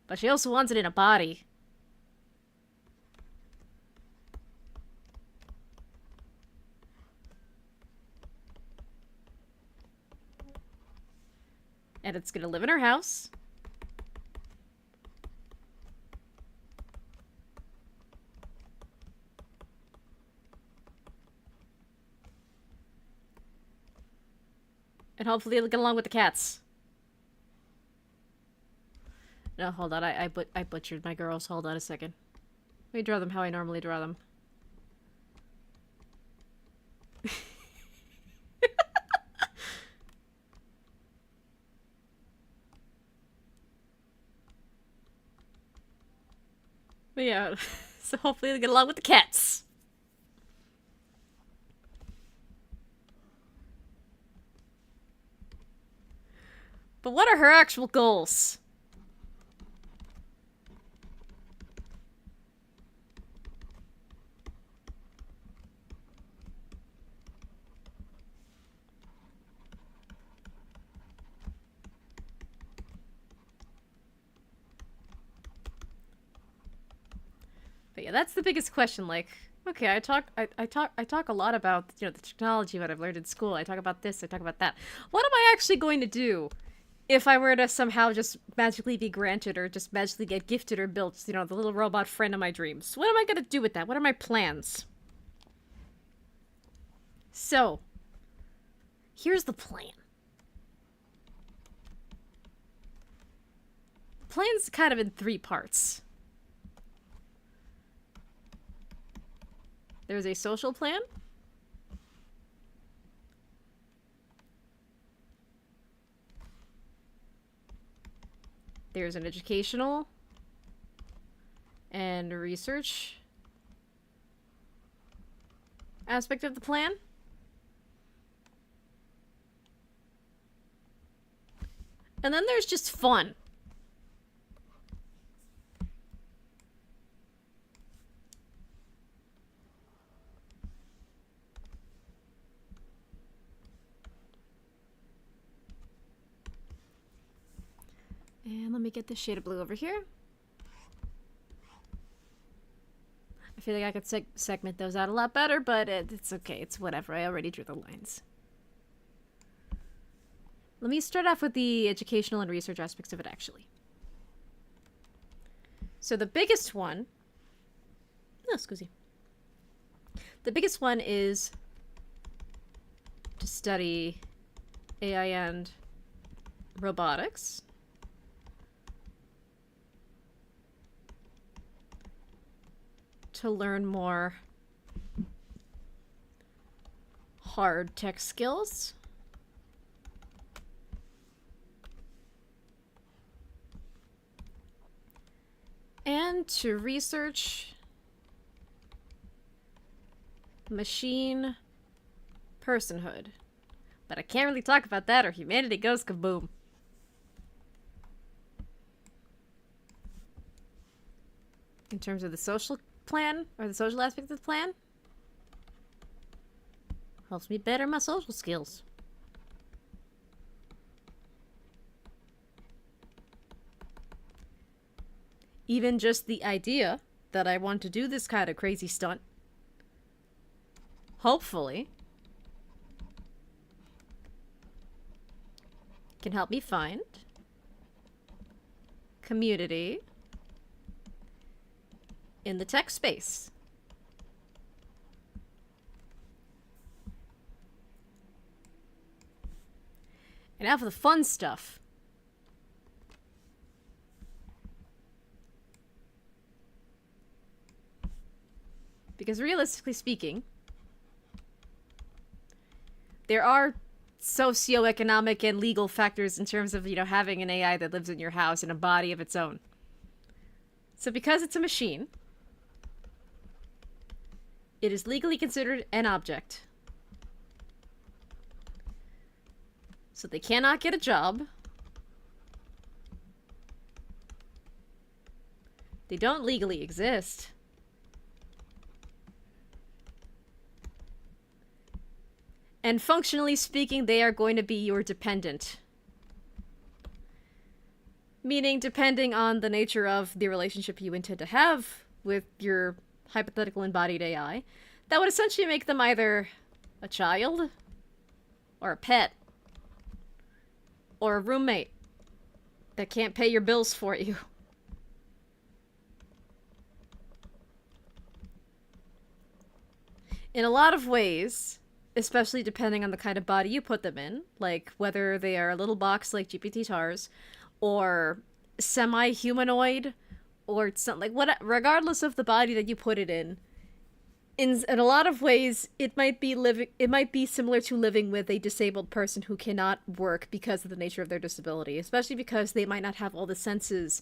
But she also wants it in a body. And it's gonna live in her house. And hopefully it'll get along with the cats. No, hold on. I butchered my girls. Hold on a second. Let me draw them how I normally draw them. But yeah, so hopefully they'll get along with the cats. But what are her actual goals? Exactly. That's the biggest question. Like, okay, I talk a lot about, the technology that I've learned in school. I talk about this, I talk about that. What am I actually going to do if I were to somehow just magically be granted or just magically get gifted or built, the little robot friend of my dreams? What am I going to do with that? What are my plans? So, here's the plan. The plan's kind of in 3 parts. There's a social plan. There's an educational and research aspect of the plan. And then there's just fun. And let me get this shade of blue over here. I feel like I could segment those out a lot better, but it's okay. It's whatever. I already drew the lines. Let me start off with the educational and research aspects of it, actually. So the biggest one... Oh, excuse me. The biggest one is to study AI and robotics. To learn more hard tech skills. And to research machine personhood. But I can't really talk about that or humanity goes kaboom. In terms of the social plan, or the social aspect of the plan, helps me better my social skills. Even just the idea that I want to do this kind of crazy stunt, hopefully, can help me find community in the tech space. And now for the fun stuff. Because realistically speaking, there are socioeconomic and legal factors in terms of, having an AI that lives in your house in a body of its own. So because it's a machine, it is legally considered an object. So they cannot get a job. They don't legally exist. And functionally speaking, they are going to be your dependent. Meaning, depending on the nature of the relationship you intend to have with your hypothetical embodied AI, that would essentially make them either a child, or a pet, or a roommate that can't pay your bills for you. In a lot of ways, especially depending on the kind of body you put them in, like whether they are a little box like GPT TARS, or semi-humanoid, or something like what, regardless of the body that you put it in a lot of ways, it might be similar to living with a disabled person who cannot work because of the nature of their disability, especially because they might not have all the senses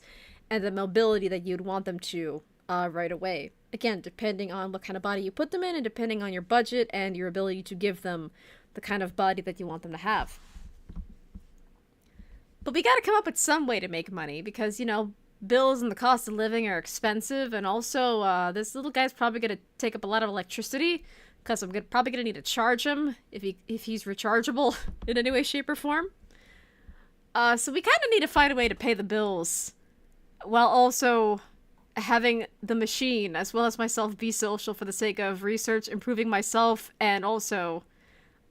and the mobility that you'd want them to right away. Again, depending on what kind of body you put them in and depending on your budget and your ability to give them the kind of body that you want them to have. But we gotta come up with some way to make money because, bills and the cost of living are expensive, and also this little guy's probably going to take up a lot of electricity because I'm probably going to need to charge him if he's rechargeable in any way, shape, or form. So we kind of need to find a way to pay the bills while also having the machine as well as myself be social for the sake of research, improving myself, and also,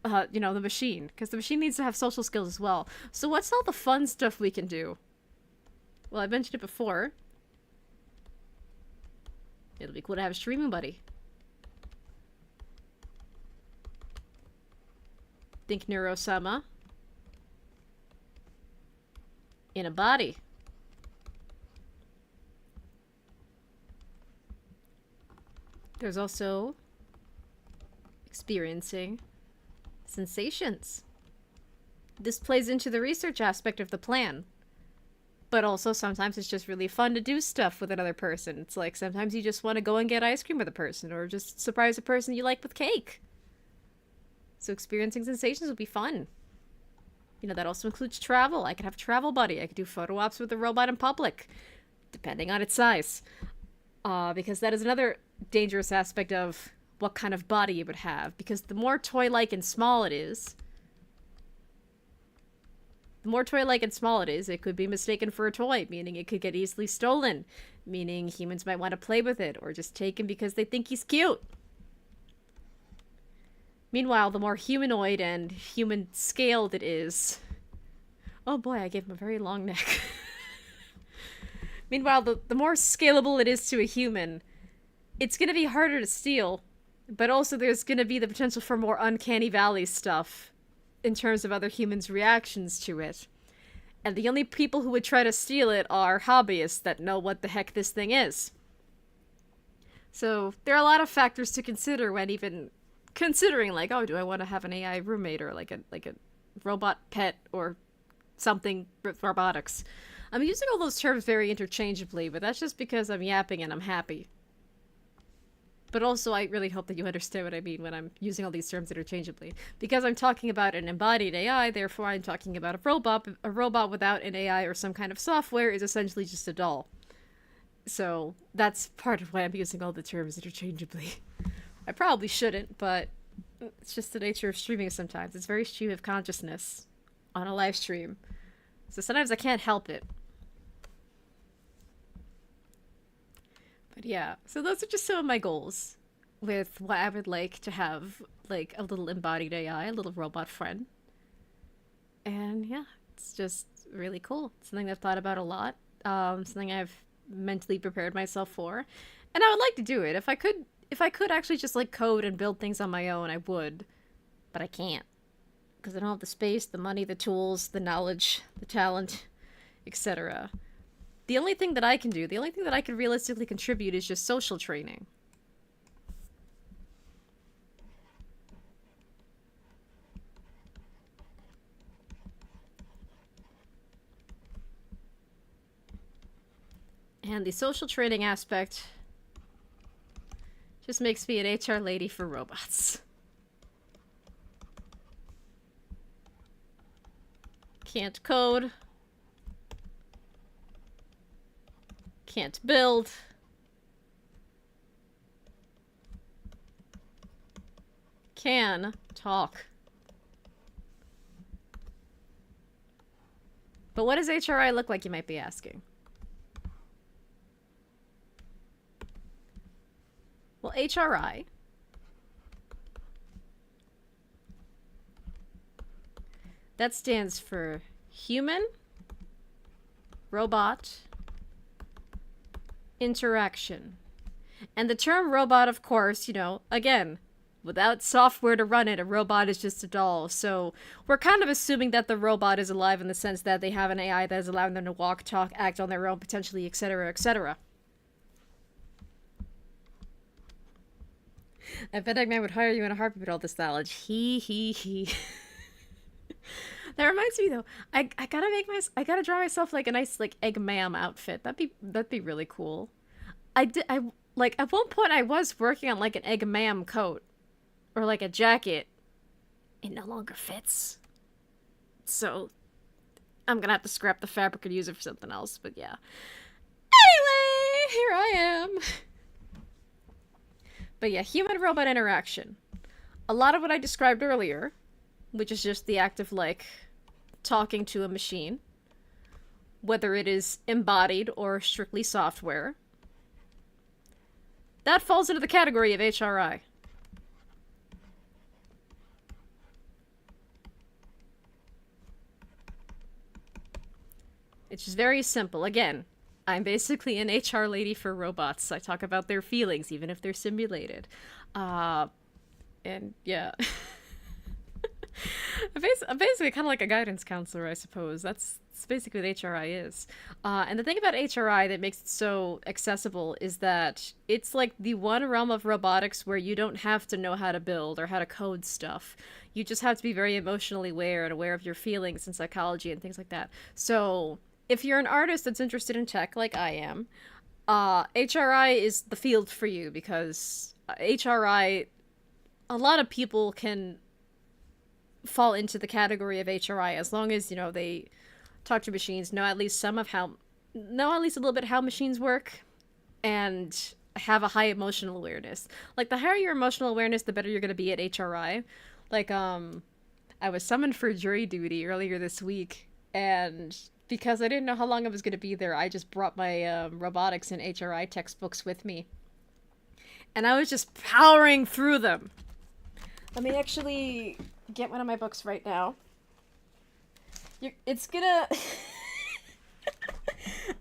the machine. Because the machine needs to have social skills as well. So what's all the fun stuff we can do? Well, I mentioned it before. It'll be cool to have a streaming buddy. Think Neurosama. In a body. There's also experiencing sensations. This plays into the research aspect of the plan. But also sometimes it's just really fun to do stuff with another person. It's like sometimes you just want to go and get ice cream with a person or just surprise a person you like with cake. So experiencing sensations would be fun. That also includes travel. I could have a travel buddy. I could do photo ops with a robot in public, depending on its size. Because that is another dangerous aspect of what kind of body it would have. Because the more toy-like and small it is, it could be mistaken for a toy, meaning it could get easily stolen, meaning humans might want to play with it, or just take him because they think he's cute. Meanwhile, the more humanoid and human-scaled it is... Oh boy, I gave him a very long neck. Meanwhile, the more scalable it is to a human, it's going to be harder to steal, but also there's going to be the potential for more uncanny valley stuff in terms of other humans' reactions to it. And the only people who would try to steal it are hobbyists that know what the heck this thing is. So there are a lot of factors to consider when even considering, like, oh, do I want to have an AI roommate or like a robot pet or something with robotics? I'm using all those terms very interchangeably, but that's just because I'm yapping and I'm happy. But also, I really hope that you understand what I mean when I'm using all these terms interchangeably. Because I'm talking about an embodied AI, therefore I'm talking about a robot. A robot without an AI or some kind of software is essentially just a doll. So that's part of why I'm using all the terms interchangeably. I probably shouldn't, but it's just the nature of streaming sometimes. It's very stream of consciousness on a live stream. So sometimes I can't help it. But yeah, so those are just some of my goals with what I would like to have, like a little embodied AI, a little robot friend. And yeah, it's just really cool. It's something I've thought about a lot. Something I've mentally prepared myself for. And I would like to do it. If I could actually just like code and build things on my own, I would. But I can't. Because I don't have the space, the money, the tools, the knowledge, the talent, etc. The only thing that I can do, the only thing that I can realistically contribute is just social training. And the social training aspect just makes me an HR lady for robots. Can't code. Can't build. Can talk. But what does HRI look like, you might be asking? Well, HRI that stands for human robot interaction. And the term robot, of course, again, without software to run it, a robot is just a doll. So we're kind of assuming that the robot is alive in the sense that they have an AI that is allowing them to walk, talk, act on their own, potentially, etc., etc. I bet Eggman would hire you in a heartbeat with all this knowledge. He. That reminds me though, I gotta draw myself like a nice like Eggman outfit. That'd be really cool. I like at one point I was working on like an Eggman coat or like a jacket. It no longer fits. So I'm gonna have to scrap the fabric and use it for something else, but yeah. Anyway, here I am. But yeah, human-robot interaction. A lot of what I described earlier, which is just the act of, like, talking to a machine, whether it is embodied or strictly software, that falls into the category of HRI. It's just very simple. Again, I'm basically an HR lady for robots. I talk about their feelings, even if they're simulated. Uh, and yeah. I'm basically kind of like a guidance counselor, I suppose. That's basically what HRI is. And the thing about HRI that makes it so accessible is that it's like the one realm of robotics where you don't have to know how to build or how to code stuff. You just have to be very emotionally aware and aware of your feelings and psychology and things like that. So if you're an artist that's interested in tech, like I am, HRI is the field for you because HRI, a lot of people can fall into the category of HRI as long as, you know, they talk to machines, know at least a little bit how machines work, and have a high emotional awareness. Like, the higher your emotional awareness, the better you're going to be at HRI. Like, I was summoned for jury duty earlier this week, and because I didn't know how long I was going to be there, I just brought my robotics and HRI textbooks with me. And I was just powering through them. Let me actually get one of my books right now. It's gonna...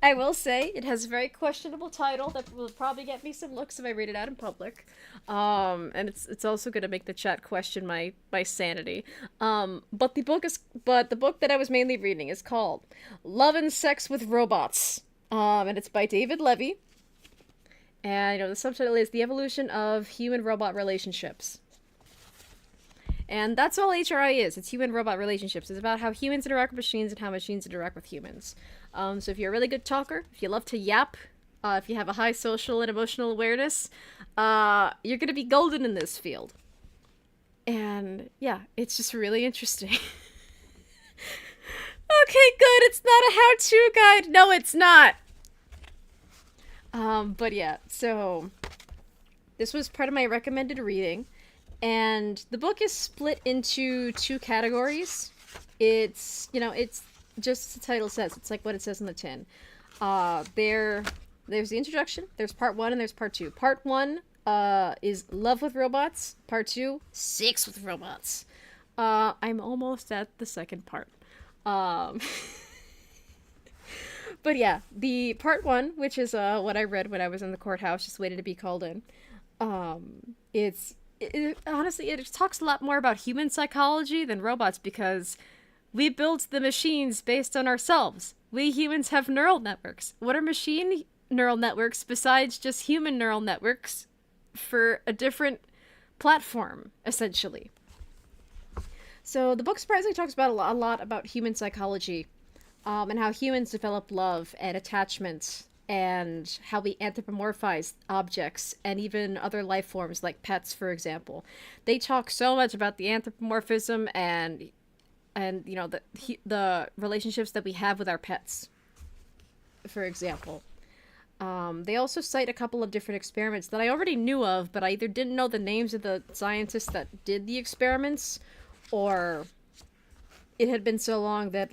I will say, it has a very questionable title that will probably get me some looks if I read it out in public. And it's also gonna make the chat question my sanity. But the book that I was mainly reading is called Love and Sex with Robots. And it's by David Levy. And, you know, the subtitle is The Evolution of Human-Robot Relationships. And that's all HRI is. It's human-robot relationships. It's about how humans interact with machines and how machines interact with humans. So if you're a really good talker, if you love to yap, if you have a high social and emotional awareness, you're going to be golden in this field. And yeah, it's just really interesting. Okay, good. It's not a how-to guide. No, it's not. But yeah, so this was part of my recommended reading. And the book is split into two categories. It's, you know, it's just as the title says. It's like what it says in the tin. There's the introduction, there's part 1, and there's part 2. Part 1 is Love with Robots. Part 2, Sex with Robots. I'm almost at the second part. But yeah, the part 1, which is what I read when I was in the courthouse, just waited to be called in. Honestly, it talks a lot more about human psychology than robots because we built the machines based on ourselves. We humans have neural networks. What are machine neural networks besides just human neural networks for a different platform, essentially? So the book surprisingly talks about a lot about human psychology, and how humans develop love and attachment, and how we anthropomorphize objects and even other life forms like pets, for example. They talk so much about the anthropomorphism and you know, the relationships that we have with our pets, for example. They also cite a couple of different experiments that I already knew of, but I either didn't know the names of the scientists that did the experiments, or it had been so long that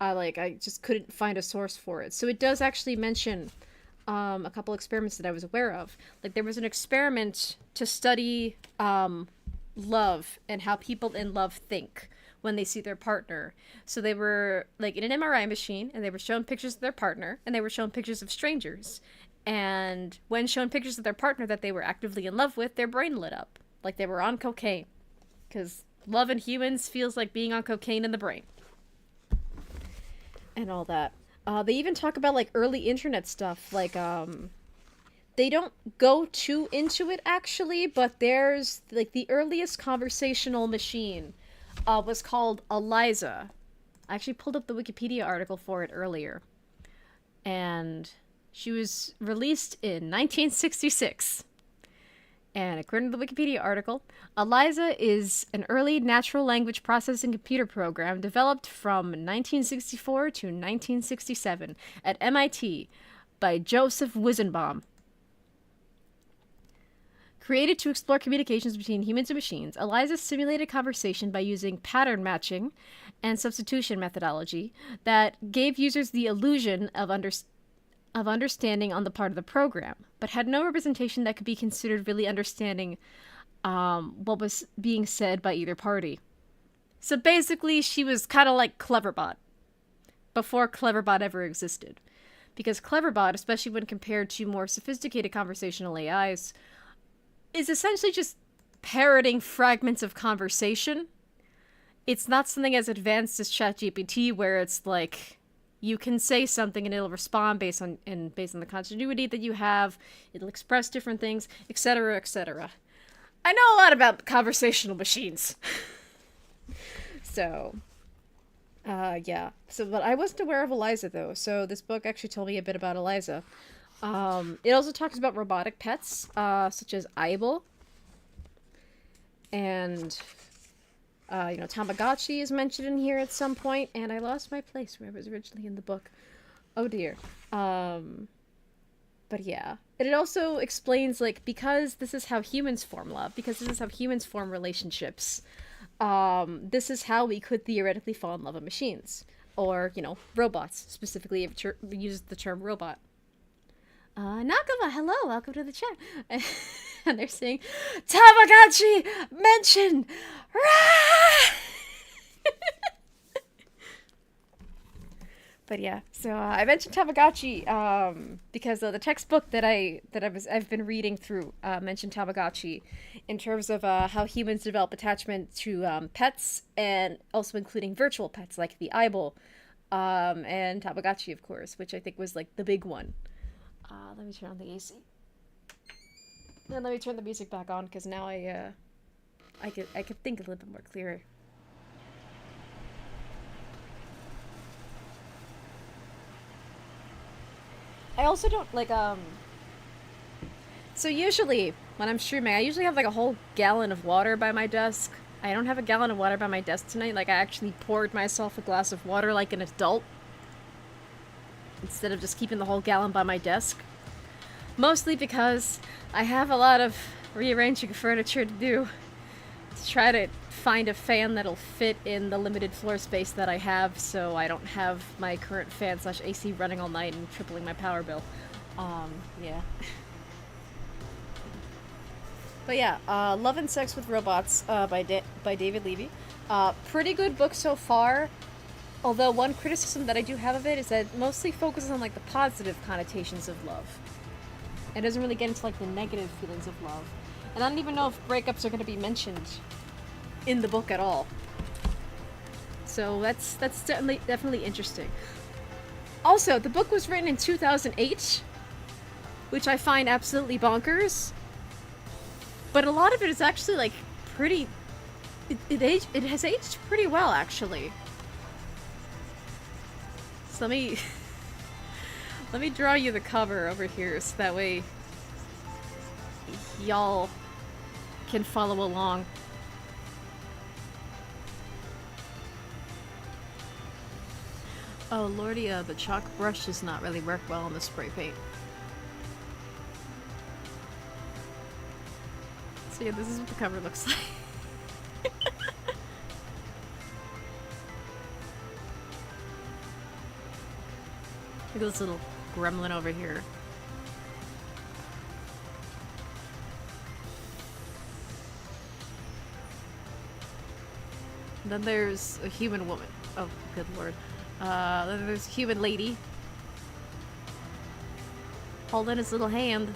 I just couldn't find a source for it. So it does actually mention a couple experiments that I was aware of. Like, there was an experiment to study love and how people in love think when they see their partner. So they were like in an MRI machine, and they were shown pictures of their partner, and they were shown pictures of strangers. And when shown pictures of their partner that they were actively in love with, their brain lit up like they were on cocaine, because love in humans feels like being on cocaine in the brain and all that. They even talk about like early internet stuff, like they don't go too into it actually, but there's like the earliest conversational machine was called Eliza. I actually pulled up the Wikipedia article for it earlier, and she was released in 1966. And according to the Wikipedia article, Eliza is an early natural language processing computer program developed from 1964 to 1967 at MIT by Joseph Weizenbaum. Created to explore communications between humans and machines, Eliza simulated conversation by using pattern matching and substitution methodology that gave users the illusion of of understanding on the part of the program, but had no representation that could be considered really understanding what was being said by either party. So basically, she was kind of like Cleverbot, before Cleverbot ever existed. Because Cleverbot, especially when compared to more sophisticated conversational AIs, is essentially just parroting fragments of conversation. It's not something as advanced as ChatGPT, where it's like you can say something and it'll respond based on the continuity that you have. It'll express different things, etc., etc. I know a lot about conversational machines. So, yeah. So, but I wasn't aware of Eliza, though. So this book actually told me a bit about Eliza. It also talks about robotic pets, such as Aibo. And, Tamagotchi is mentioned in here at some point, and I lost my place where it was originally in the book. Oh dear. But yeah. And it also explains, like, because this is how humans form love, because this is how humans form relationships, this is how we could theoretically fall in love with machines. Or, robots, specifically, if it uses the term robot. Nakama, hello, welcome to the chat. And they're saying, Tamagotchi mentioned! But yeah, so I mentioned Tamagotchi because the textbook that I've been reading through mentioned Tamagotchi in terms of how humans develop attachment to pets, and also including virtual pets like the Aibo and Tamagotchi, of course, which I think was like the big one. Let me turn on the AC. Then let me turn the music back on, because now I could think a little bit more clearer. I also don't like so usually when I'm streaming, I usually have like a whole gallon of water by my desk. I don't have a gallon of water by my desk tonight. Like, I actually poured myself a glass of water like an adult, instead of just keeping the whole gallon by my desk. Mostly because I have a lot of rearranging furniture to do, to try to find a fan that'll fit in the limited floor space that I have, so I don't have my current fan / AC running all night and tripling my power bill. Yeah. But yeah, Love and Sex with Robots by David Levy. Pretty good book so far. Although one criticism that I do have of it is that it mostly focuses on like the positive connotations of love. It doesn't really get into like the negative feelings of love. And I don't even know if breakups are going to be mentioned in the book at all. So that's definitely interesting. Also, the book was written in 2008, which I find absolutely bonkers. But a lot of it is actually like pretty. It has aged pretty well, actually. So let me draw you the cover over here, so that way y'all can follow along. Oh lordy, the chalk brush does not really work well on the spray paint. So yeah, this is what the cover looks like. Look at this little gremlin over here. And then there's a human woman. Oh, good lord. Then there's a human lady holding his little hand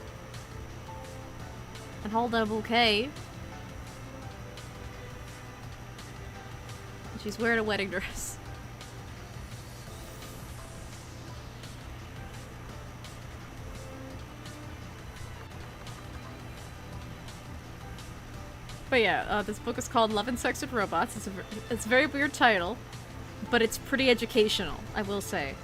and holding a bouquet. And she's wearing a wedding dress. But yeah, this book is called Love and Sex with Robots. It's a very weird title, but it's pretty educational, I will say.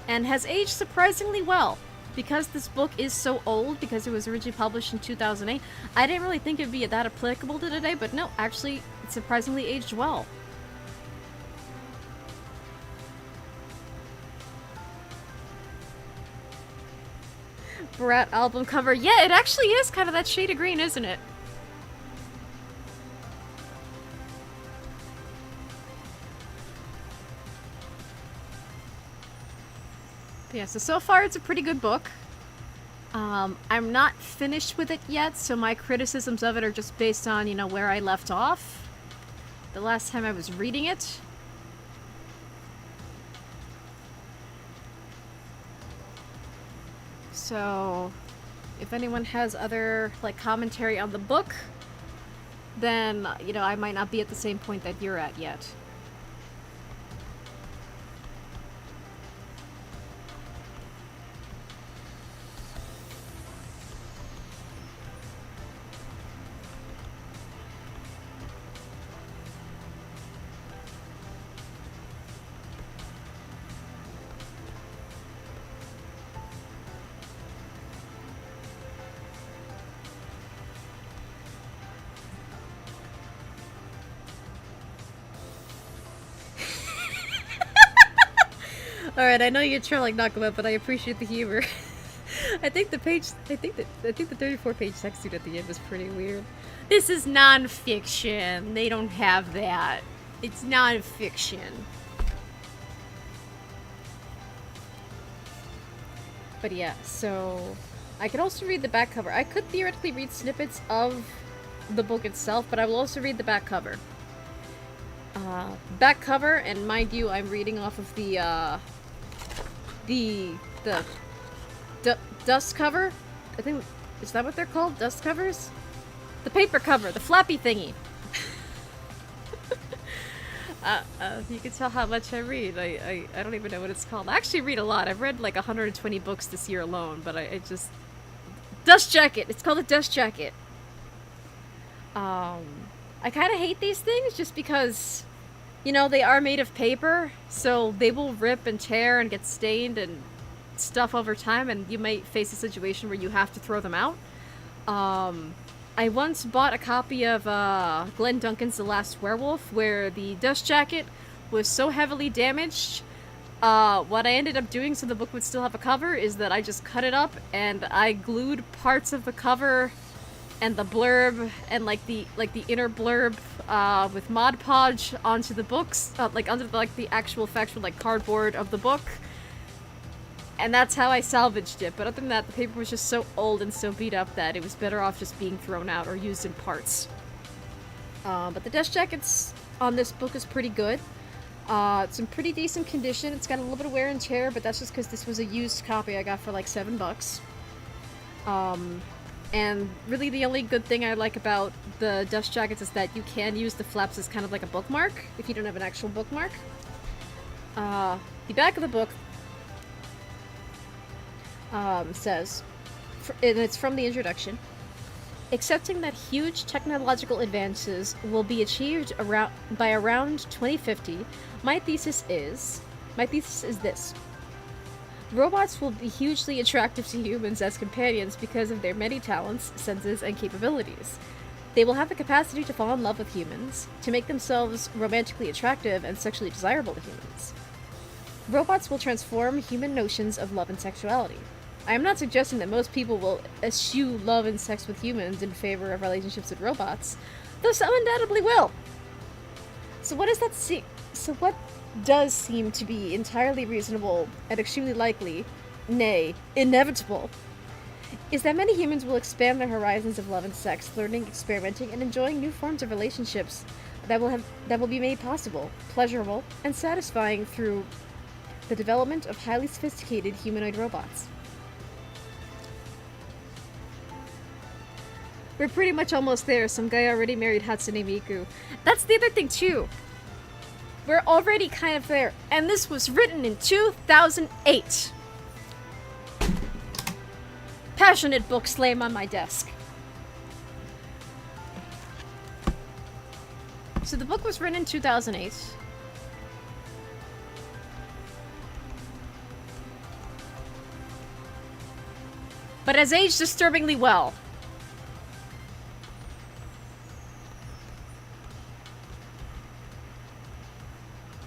And has aged surprisingly well. Because this book is so old, because it was originally published in 2008, I didn't really think it would be that applicable to today, but no, actually, it surprisingly aged well. Brat album cover. Yeah, it actually is kind of that shade of green, isn't it? Yeah, so far it's a pretty good book. I'm not finished with it yet, so my criticisms of it are just based on, where I left off the last time I was reading it. So, if anyone has other, commentary on the book, then, I might not be at the same point that you're at yet. Alright, I know you're trolling Nakama, but I appreciate the humor. I think the 34 page text suit at the end was pretty weird. This is non-fiction. They don't have that. It's non-fiction. But yeah, so I could also read the back cover. I could theoretically read snippets of the book itself, but I will also read the back cover. Back cover, and mind you, I'm reading off of the dust cover? I think, is that what they're called? Dust covers? The paper cover, the flappy thingy. You can tell how much I read. I don't even know what it's called. I actually read a lot. I've read like 120 books this year alone, but I just... Dust jacket! It's called a dust jacket. I kind of hate these things just because, they are made of paper, so they will rip and tear and get stained and stuff over time, and you might face a situation where you have to throw them out. I once bought a copy of Glenn Duncan's The Last Werewolf, where the dust jacket was so heavily damaged. What I ended up doing so the book would still have a cover is that I just cut it up and I glued parts of the cover and the blurb and the inner blurb with Mod Podge onto the books, under the actual factual cardboard of the book. And that's how I salvaged it. But other than that, the paper was just so old and so beat up that it was better off just being thrown out or used in parts. But the dust jackets on this book is pretty good. It's in pretty decent condition. It's got a little bit of wear and tear, but that's just because this was a used copy I got for like $7. And really the only good thing I like about the dust jackets is that you can use the flaps as kind of like a bookmark if you don't have an actual bookmark. The back of the book says, and it's from the introduction, accepting that huge technological advances will be achieved by around 2050, my thesis is this. Robots will be hugely attractive to humans as companions because of their many talents, senses, and capabilities. They will have the capacity to fall in love with humans, to make themselves romantically attractive and sexually desirable to humans. Robots will transform human notions of love and sexuality. I am not suggesting that most people will eschew love and sex with humans in favor of relationships with robots, though some undoubtedly will. So what does seem to be entirely reasonable and extremely likely, nay, inevitable, is that many humans will expand their horizons of love and sex, learning, experimenting, and enjoying new forms of relationships that will be made possible, pleasurable, and satisfying through the development of highly sophisticated humanoid robots. We're pretty much almost there. Some guy already married Hatsune Miku. That's the other thing, too. We're already kind of there. And this was written in 2008. Passionate book slam on my desk. So the book was written in 2008. But has aged disturbingly well.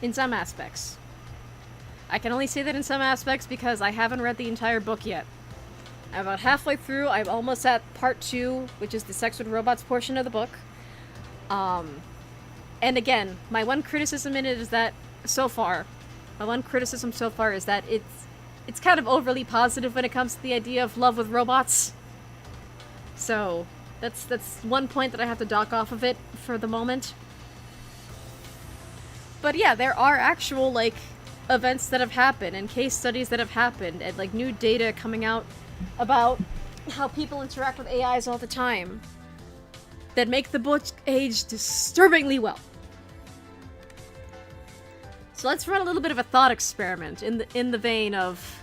In some aspects. I can only say that in some aspects because I haven't read the entire book yet. I'm about halfway through. I'm almost at part 2, which is the sex with robots portion of the book. And again, my one criticism in it is that, so far, is that it's kind of overly positive when it comes to the idea of love with robots. So that's one point that I have to dock off of it for the moment. But yeah, there are actual, like, events that have happened and case studies that have happened and, like, new data coming out about how people interact with AIs all the time that make the book age disturbingly well. So let's run a little bit of a thought experiment in the vein of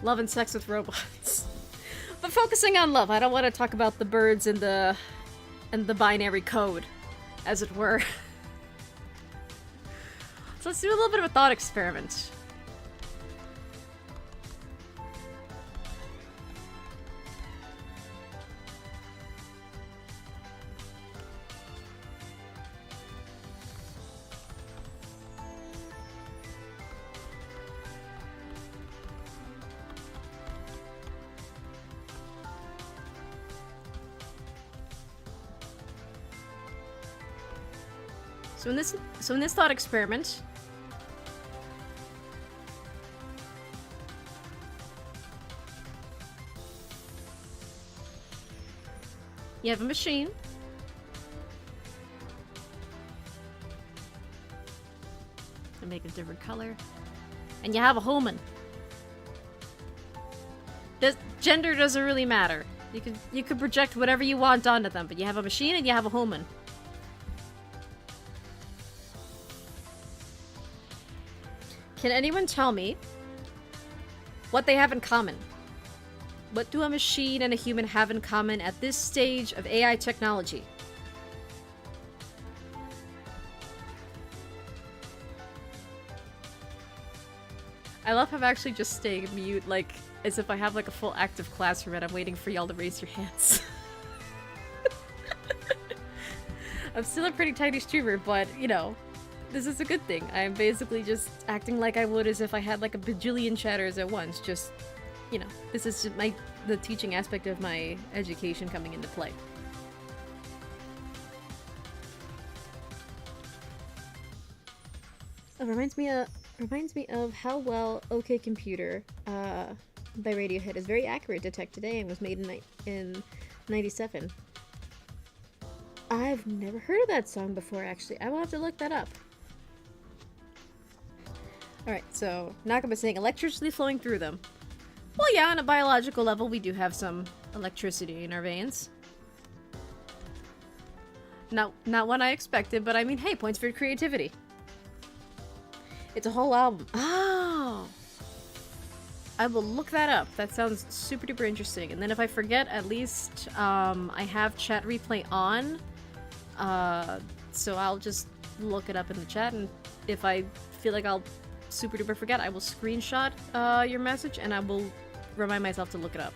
love and sex with robots. But focusing on love, I don't want to talk about the birds and the binary code, as it were. So let's do a little bit of a thought experiment. So in this thought experiment, you have a machine. And make a different color. And you have a human. Gender doesn't really matter. You can project whatever you want onto them, but you have a machine and you have a human. Can anyone tell me what they have in common? What do a machine and a human have in common at this stage of AI technology? I love how I'm actually just staying mute, like, as if I have, like, a full active classroom and I'm waiting for y'all to raise your hands. I'm still a pretty tiny streamer, but, you know, this is a good thing. I'm basically just acting like I would as if I had, like, a bajillion chatters at once. Just, you know, this is just the teaching aspect of my education coming into play. It reminds me of how well OK Computer by Radiohead is very accurate detected today and was made in 97. I've never heard of that song before, actually. I will have to look that up. Alright, so Nakaba saying electricity flowing through them. Well, yeah, on a biological level, we do have some electricity in our veins. Not what I expected, but I mean, hey, points for creativity. It's a whole album. Oh! I will look that up. That sounds super duper interesting. And then if I forget, at least I have chat replay on. So I'll just look it up in the chat, and if I feel like I'll super duper forget, I will screenshot your message and I will remind myself to look it up.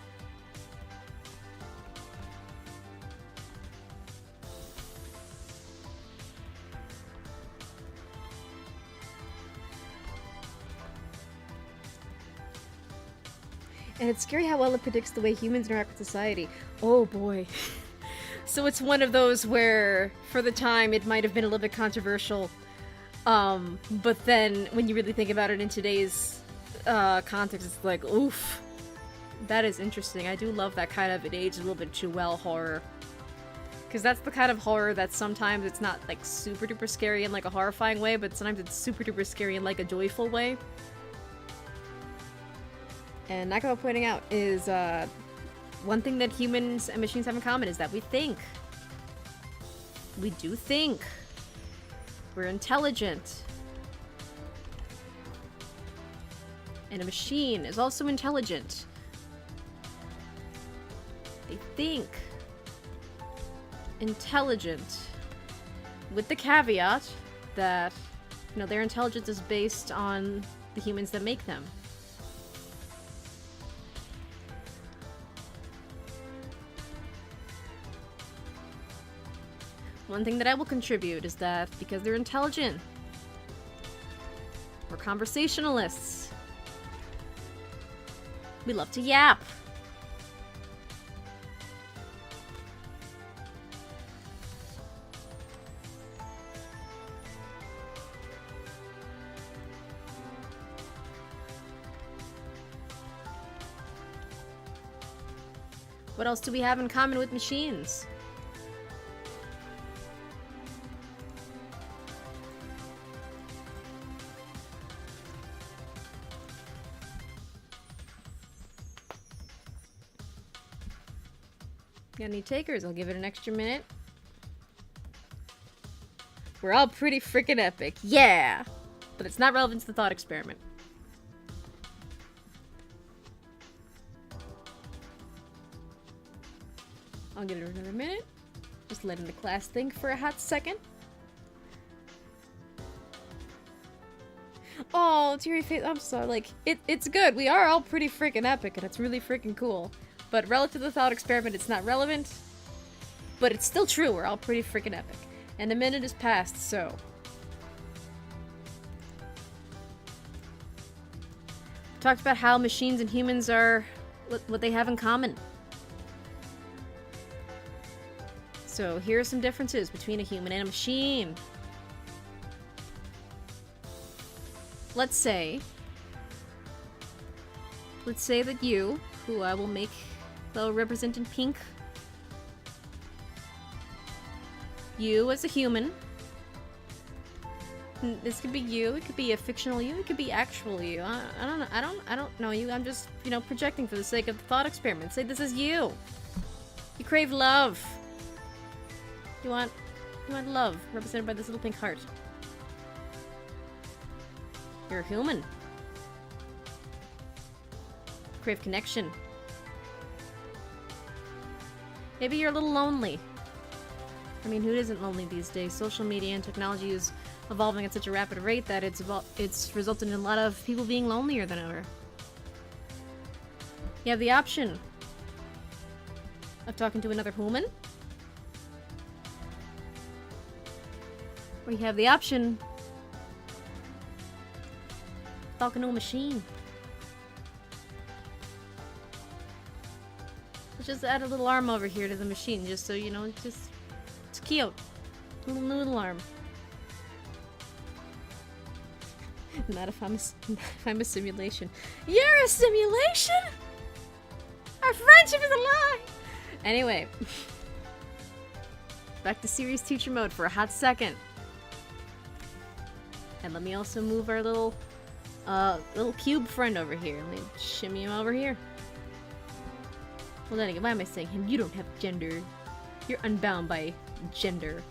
And it's scary how well it predicts the way humans interact with society. Oh boy. So it's one of those where, for the time, it might have been a little bit controversial. But then, when you really think about it in today's context, it's like, oof. That is interesting. I do love that kind of it aged a little bit too well horror. Because that's the kind of horror that sometimes it's not, like, super duper scary in, like, a horrifying way, but sometimes it's super duper scary in, like, a joyful way. And Nakaba pointing out is, one thing that humans and machines have in common is that we think. We do think. We're intelligent. And a machine is also intelligent. They think. Intelligent. With the caveat that, you know, their intelligence is based on the humans that make them. One thing that I will contribute is that because they're intelligent, we're conversationalists. We love to yap. What else do we have in common with machines? Got any takers? I'll give it an extra minute. We're all pretty freaking epic. Yeah! But it's not relevant to the thought experiment. I'll give it another minute. Just letting the class think for a hot second. Oh, teary face. I'm sorry. Like, it's good. We are all pretty freaking epic, and it's really freaking cool. But relative to the thought experiment, it's not relevant. But it's still true. We're all pretty freaking epic. And a minute has passed, so... Talked about how machines and humans are... what they have in common. So here are some differences between a human and a machine. Let's say that you, who I will make, well, represent in pink. You as a human. This could be you. It could be a fictional you. It could be actual you. I don't know. I don't know you. I'm just, you know, projecting for the sake of the thought experiment. Say this is you. You crave love. You want love, represented by this little pink heart. You're a human. Crave connection. Maybe you're a little lonely. I mean, who isn't lonely these days? Social media and technology is evolving at such a rapid rate that it's resulted in a lot of people being lonelier than ever. You have the option of talking to another human, or you have the option of talking to a machine. Let's just add a little arm over here to the machine, just so you know, it's cute. Little noodle arm. Not if I'm a simulation. You're a simulation? Our friendship is a lie! Anyway. Back to serious teacher mode for a hot second. And let me also move our little cube friend over here. Let me shimmy him over here. Well, then again, why am I saying him? You don't have gender. You're unbound by gender.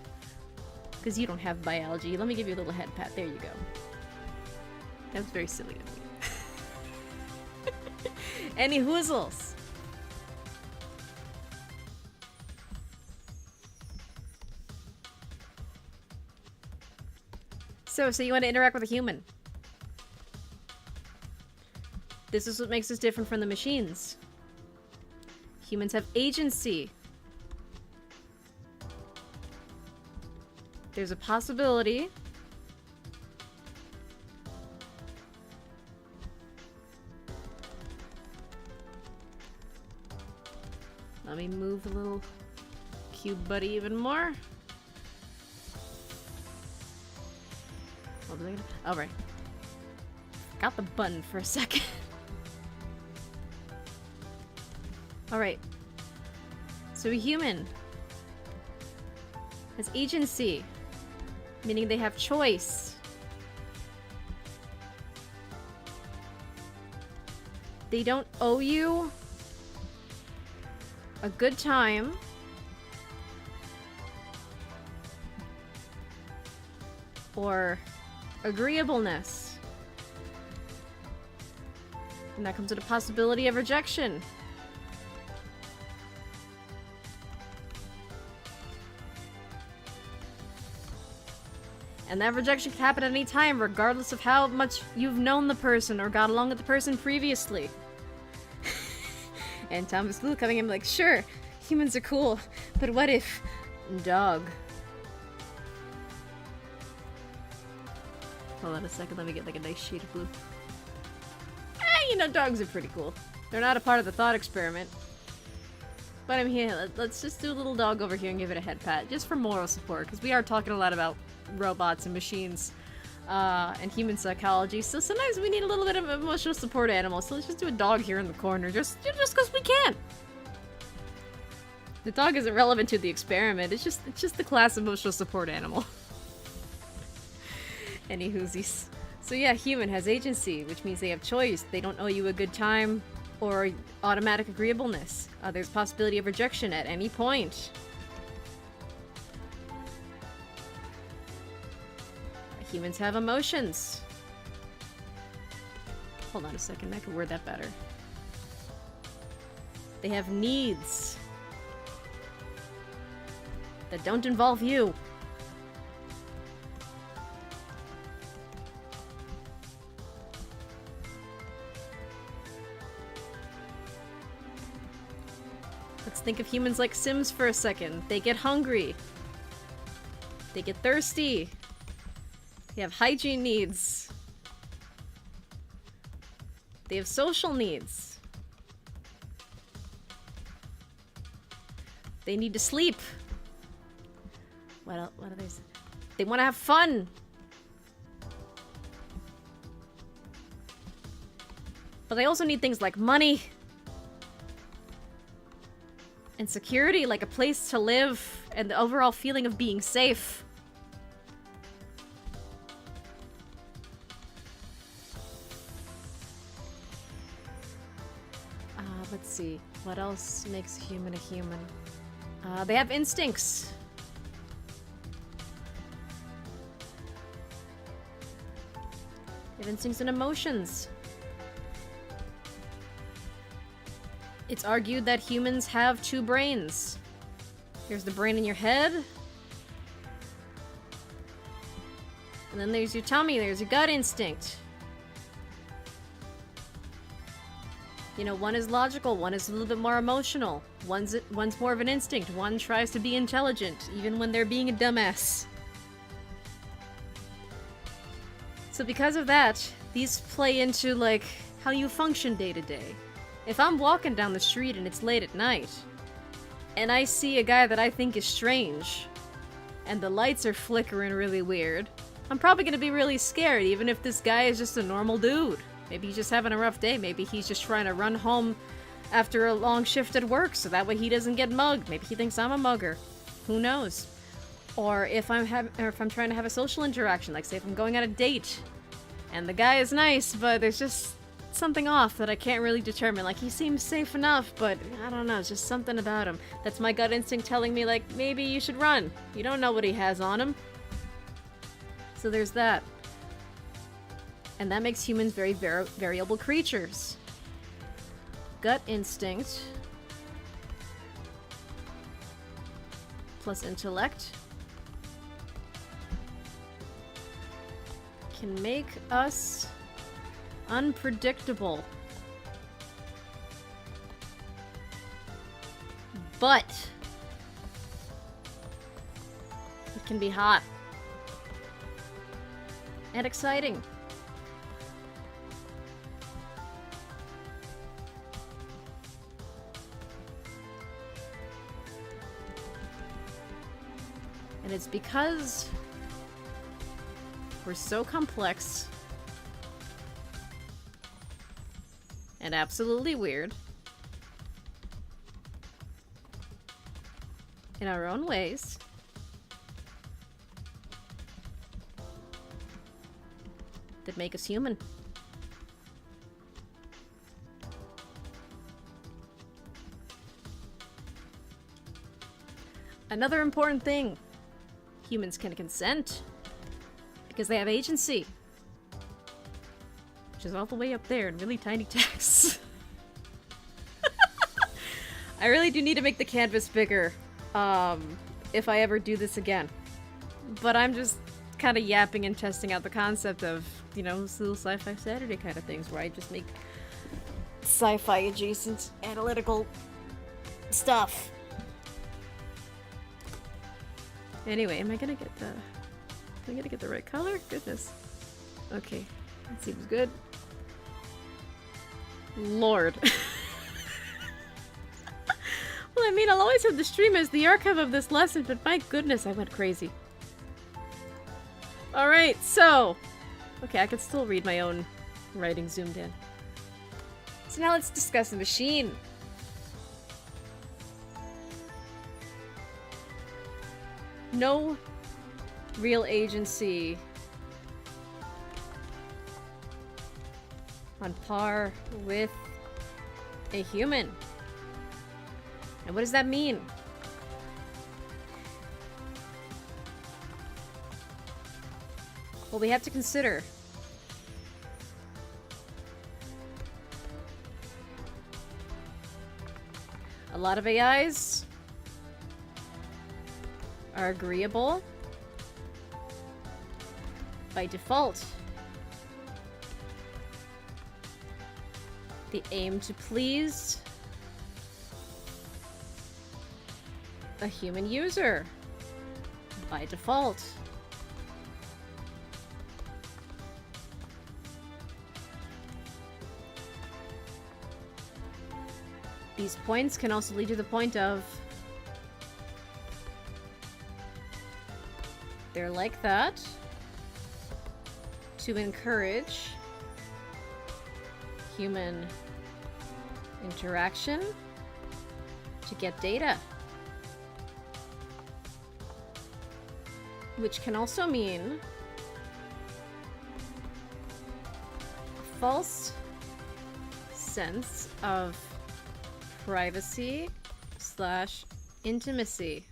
Because you don't have biology. Let me give you a little head pat. There you go. That was very silly of me. Any hoozles? So you want to interact with a human. This is what makes us different from the machines. Humans have agency. There's a possibility let me move the little cube buddy even more. What was I gonna... Oh, right. Got the button for a second. Alright. So a human has agency, meaning they have choice. They don't owe you a good time. Or agreeableness. And that comes with a possibility of rejection. And that rejection can happen at any time, regardless of how much you've known the person or got along with the person previously. And Thomas Blue coming in like, sure, humans are cool, but what if... dog. Hold on a second, let me get like a nice shade of blue. You know, dogs are pretty cool. They're not a part of the thought experiment. But I'm here, let's just do a little dog over here and give it a head pat, just for moral support, because we are talking a lot about robots and machines and human psychology, so sometimes we need a little bit of emotional support animals, so let's just do a dog here in the corner, just because we can. The dog isn't relevant to the experiment. It's just the class emotional support animal. Any whoosies. So yeah, human has agency, which means they have choice. They don't owe you a good time or automatic agreeableness. There's possibility of rejection at any point. Humans have emotions. Hold on a second, I could word that better. They have needs that don't involve you. Let's think of humans like Sims for a second. They get hungry. They get thirsty. They have hygiene needs. They have social needs. They need to sleep. What are they? They want to have fun. But they also need things like money and security, like a place to live and the overall feeling of being safe. Let's see. What else makes a human a human? They have instincts. They have instincts and emotions. It's argued that humans have two brains. There's the brain in your head. And then there's your tummy, there's your gut instinct. You know, one is logical, one is a little bit more emotional. One's more of an instinct, one tries to be intelligent, even when they're being a dumbass. So because of that, these play into, like, how you function day to day. If I'm walking down the street and it's late at night, and I see a guy that I think is strange, and the lights are flickering really weird, I'm probably gonna be really scared, even if this guy is just a normal dude. Maybe he's just having a rough day. Maybe he's just trying to run home after a long shift at work so that way he doesn't get mugged. Maybe he thinks I'm a mugger. Who knows? Or if I'm trying to have a social interaction, like say if I'm going on a date and the guy is nice, but there's just something off that I can't really determine. Like, he seems safe enough, but I don't know, it's just something about him. That's my gut instinct telling me, like, maybe you should run. You don't know what he has on him. So there's that. And that makes humans very variable creatures. Gut instinct plus intellect can make us unpredictable. But it can be hot and exciting. And it's because we're so complex and absolutely weird in our own ways that make us human. Another important thing. Humans can consent because they have agency, which is all the way up there in really tiny text. I really do need to make the canvas bigger if I ever do this again. But I'm just kind of yapping and testing out the concept of, you know, this little Sci-Fi Saturday kind of things where I just make sci-fi adjacent analytical stuff. Anyway, am I gonna get the right color? Goodness. Okay, that seems good. Lord. Well, I mean, I'll always have the stream as the archive of this lesson, but my goodness, I went crazy. Alright, so... Okay, I can still read my own writing zoomed in. So now let's discuss the machine. no real agency on par with a human. And what does that mean? Well, we have to consider a lot of AIs are agreeable by default. They aim to please a human user by default. These points can also lead to the point of they're like that to encourage human interaction to get data. Which can also mean a false sense of privacy / intimacy.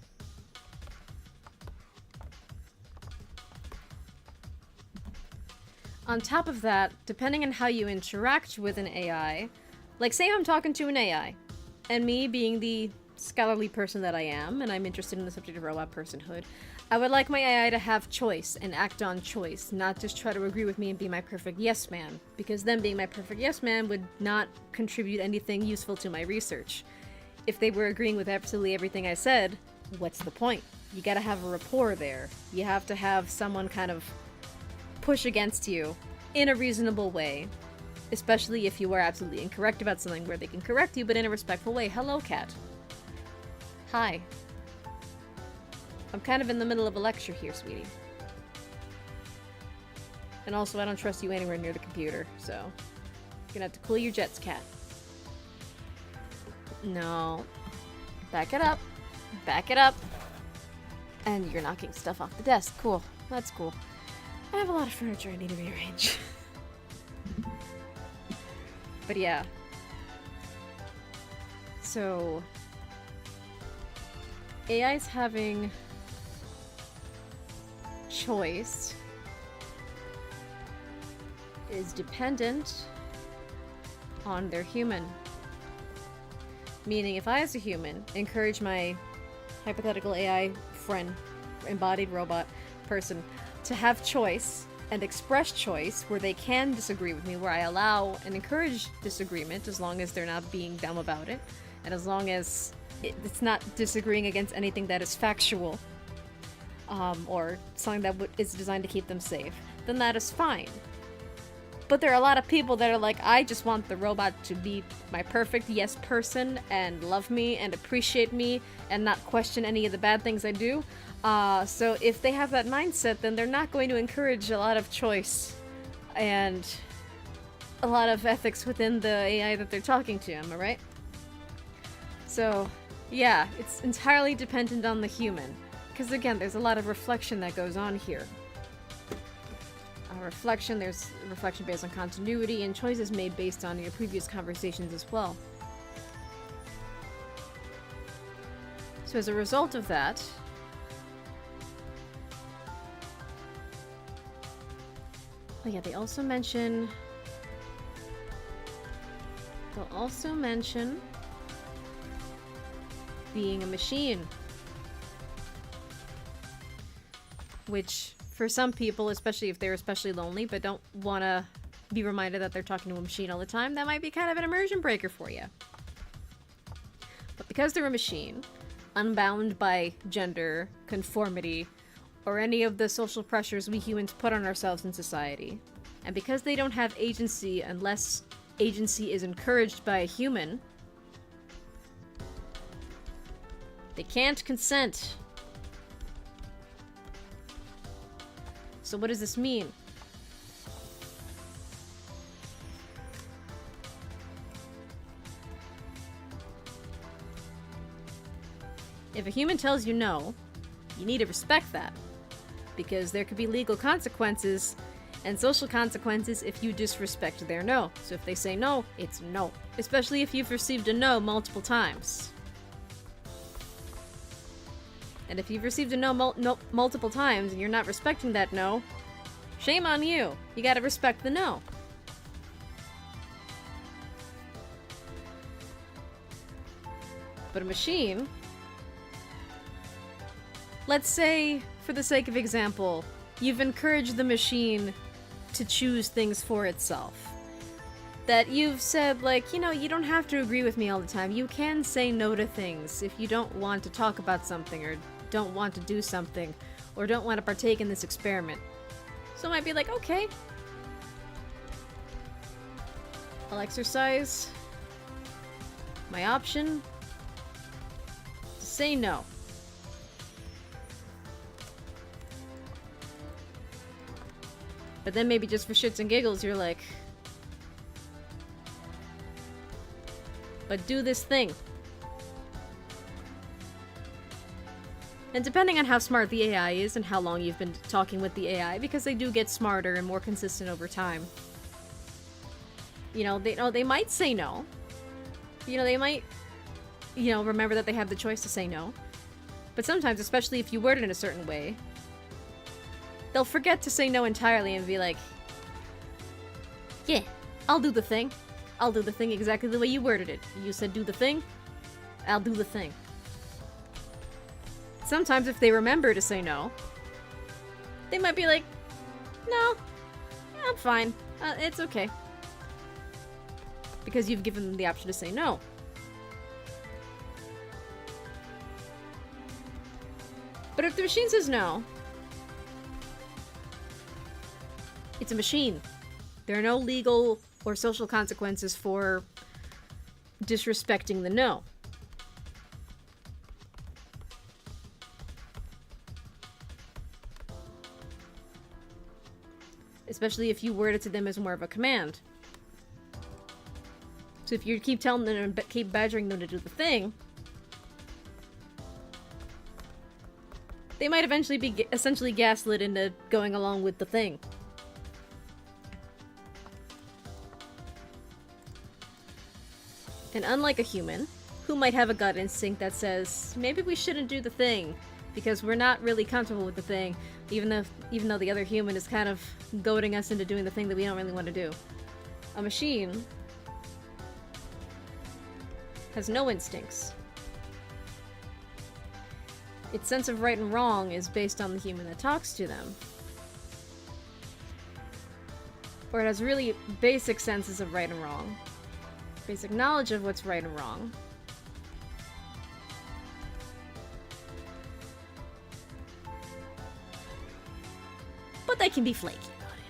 On top of that, depending on how you interact with an AI, like say I'm talking to an AI, and me being the scholarly person that I am, and I'm interested in the subject of robot personhood, I would like my AI to have choice and act on choice, not just try to agree with me and be my perfect yes man, because them being my perfect yes man would not contribute anything useful to my research. If they were agreeing with absolutely everything I said, what's the point? You gotta have a rapport there. You have to have someone kind of push against you in a reasonable way, especially if you are absolutely incorrect about something where they can correct you, but in a respectful way. Hello, cat. Hi. I'm kind of in the middle of a lecture here, sweetie. And also, I don't trust you anywhere near the computer, so you're gonna have to cool your jets, cat. No. Back it up. Back it up. And you're knocking stuff off the desk. Cool. That's cool. I have a lot of furniture I need to rearrange. But yeah. So AI's having choice is dependent on their human. Meaning if I as a human encourage my hypothetical AI friend, embodied robot person, to have choice and express choice where they can disagree with me, where I allow and encourage disagreement as long as they're not being dumb about it, and as long as it's not disagreeing against anything that is factual, or something that is designed to keep them safe, then that is fine. But there are a lot of people that are like, I just want the robot to be my perfect yes person and love me and appreciate me and not question any of the bad things I do. So if they have that mindset, then they're not going to encourage a lot of choice and a lot of ethics within the AI that they're talking to, am I right? So, yeah, it's entirely dependent on the human. Because again, there's a lot of reflection that goes on here. There's reflection based on continuity and choices made based on your previous conversations as well. So as a result of that, oh yeah, they'll also mention being a machine, which for some people, especially if they're especially lonely but don't want to be reminded that they're talking to a machine all the time, that might be kind of an immersion breaker for you. But because they're a machine, unbound by gender, conformity, or any of the social pressures we humans put on ourselves in society, and because they don't have agency unless agency is encouraged by a human, they can't consent. So what does this mean? If a human tells you no, You need to respect that. Because there could be legal consequences and social consequences if you disrespect their no. So if they say no, it's no. Especially if you've received a no multiple times. And if you've received a no multiple times and you're not respecting that no, shame on you. You gotta respect the no. But a machine... Let's say, for the sake of example, you've encouraged the machine to choose things for itself. That you've said, like, you know, you don't have to agree with me all the time. You can say no to things if you don't want to talk about something, or don't want to do something, or don't want to partake in this experiment. So it might be like, okay, I'll exercise my option to say no. But then maybe just for shits and giggles, you're like, but do this thing. And depending on how smart the AI is and how long you've been talking with the AI, because they do get smarter and more consistent over time. You know, they might say no. You know, they might, you know, remember that they have the choice to say no. But sometimes, especially if you word it in a certain way, they'll forget to say no entirely and be like, yeah, I'll do the thing. I'll do the thing exactly the way you worded it. You said do the thing, I'll do the thing. Sometimes if they remember to say no, they might be like, no, I'm fine. It's okay. Because you've given them the option to say no. But if the machine says no, it's a machine. There are no legal or social consequences for disrespecting the no. Especially if you word it to them as more of a command. So if you keep telling them and keep badgering them to do the thing, they might eventually be essentially gaslit into going along with the thing. And unlike a human, who might have a gut instinct that says, maybe we shouldn't do the thing, because we're not really comfortable with the thing, even though the other human is kind of goading us into doing the thing that we don't really want to do. A machine has no instincts. Its sense of right and wrong is based on the human that talks to them. Or it has really basic senses of right and wrong. Basic knowledge of what's right and wrong. But they can be flaky about it.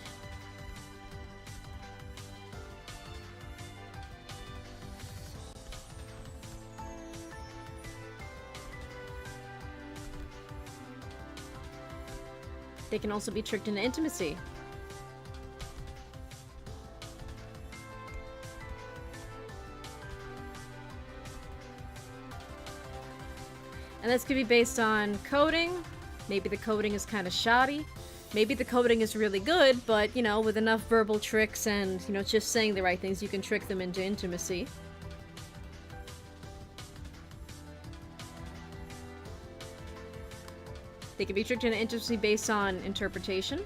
They can also be tricked into intimacy. And this could be based on coding. Maybe the coding is kind of shoddy. Maybe the coding is really good, but, you know, with enough verbal tricks and, you know, just saying the right things, you can trick them into intimacy. They can be tricked into intimacy based on interpretation.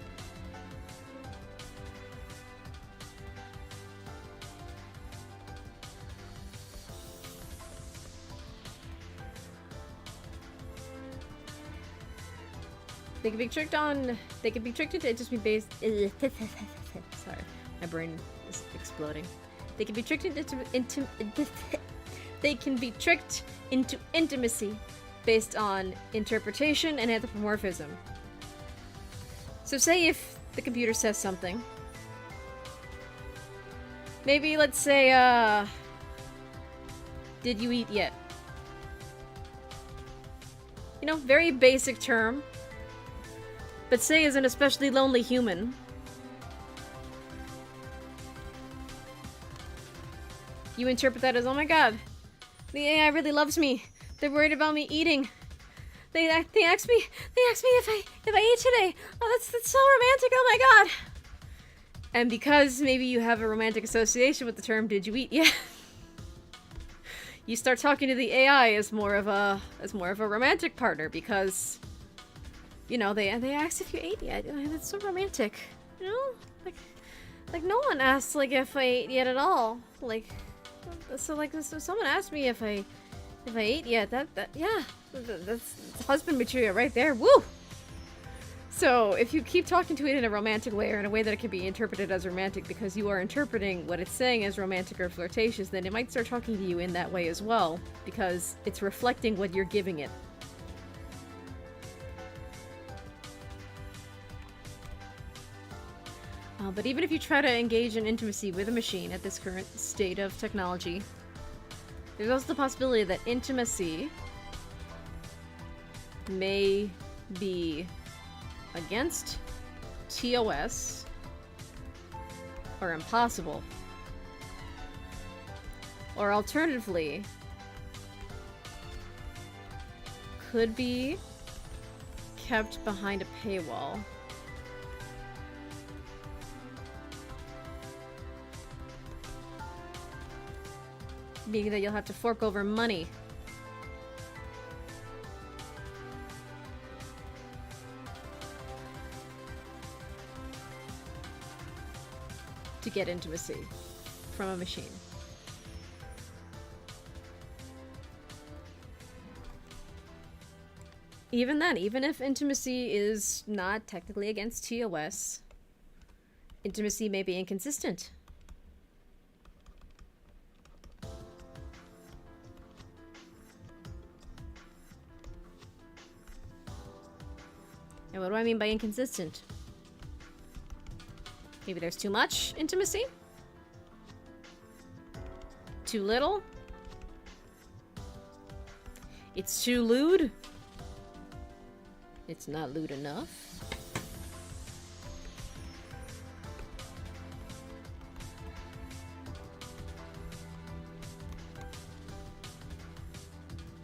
They can be tricked into intimacy based. Sorry, my brain is exploding. They can be tricked into they can be tricked into intimacy based on interpretation and anthropomorphism. So say if the computer says something. Maybe let's say, did you eat yet? You know, very basic term. But say as an especially lonely human. You interpret that as, oh my god, the AI really loves me. They're worried about me eating. they asked me if I ate today. Oh, that's so romantic. Oh my god. And because maybe you have a romantic association with the term "did you eat yet," you start talking to the AI as more of a romantic partner because, you know, they ask if you ate yet. That's so romantic, you know, like no one asks like if I ate yet at all. So someone asked me if I ate yet. That's husband material right there. Woo! So if you keep talking to it in a romantic way or in a way that it can be interpreted as romantic because you are interpreting what it's saying as romantic or flirtatious, then it might start talking to you in that way as well because it's reflecting what you're giving it. But even if you try to engage in intimacy with a machine at this current state of technology, there's also the possibility that intimacy may be against TOS or impossible. Or alternatively, could be kept behind a paywall. Meaning that you'll have to fork over money to get intimacy from a machine. Even then, even if intimacy is not technically against TOS, intimacy may be inconsistent. And what do I mean by inconsistent? Maybe there's too much intimacy? Too little? It's too lewd? It's not lewd enough?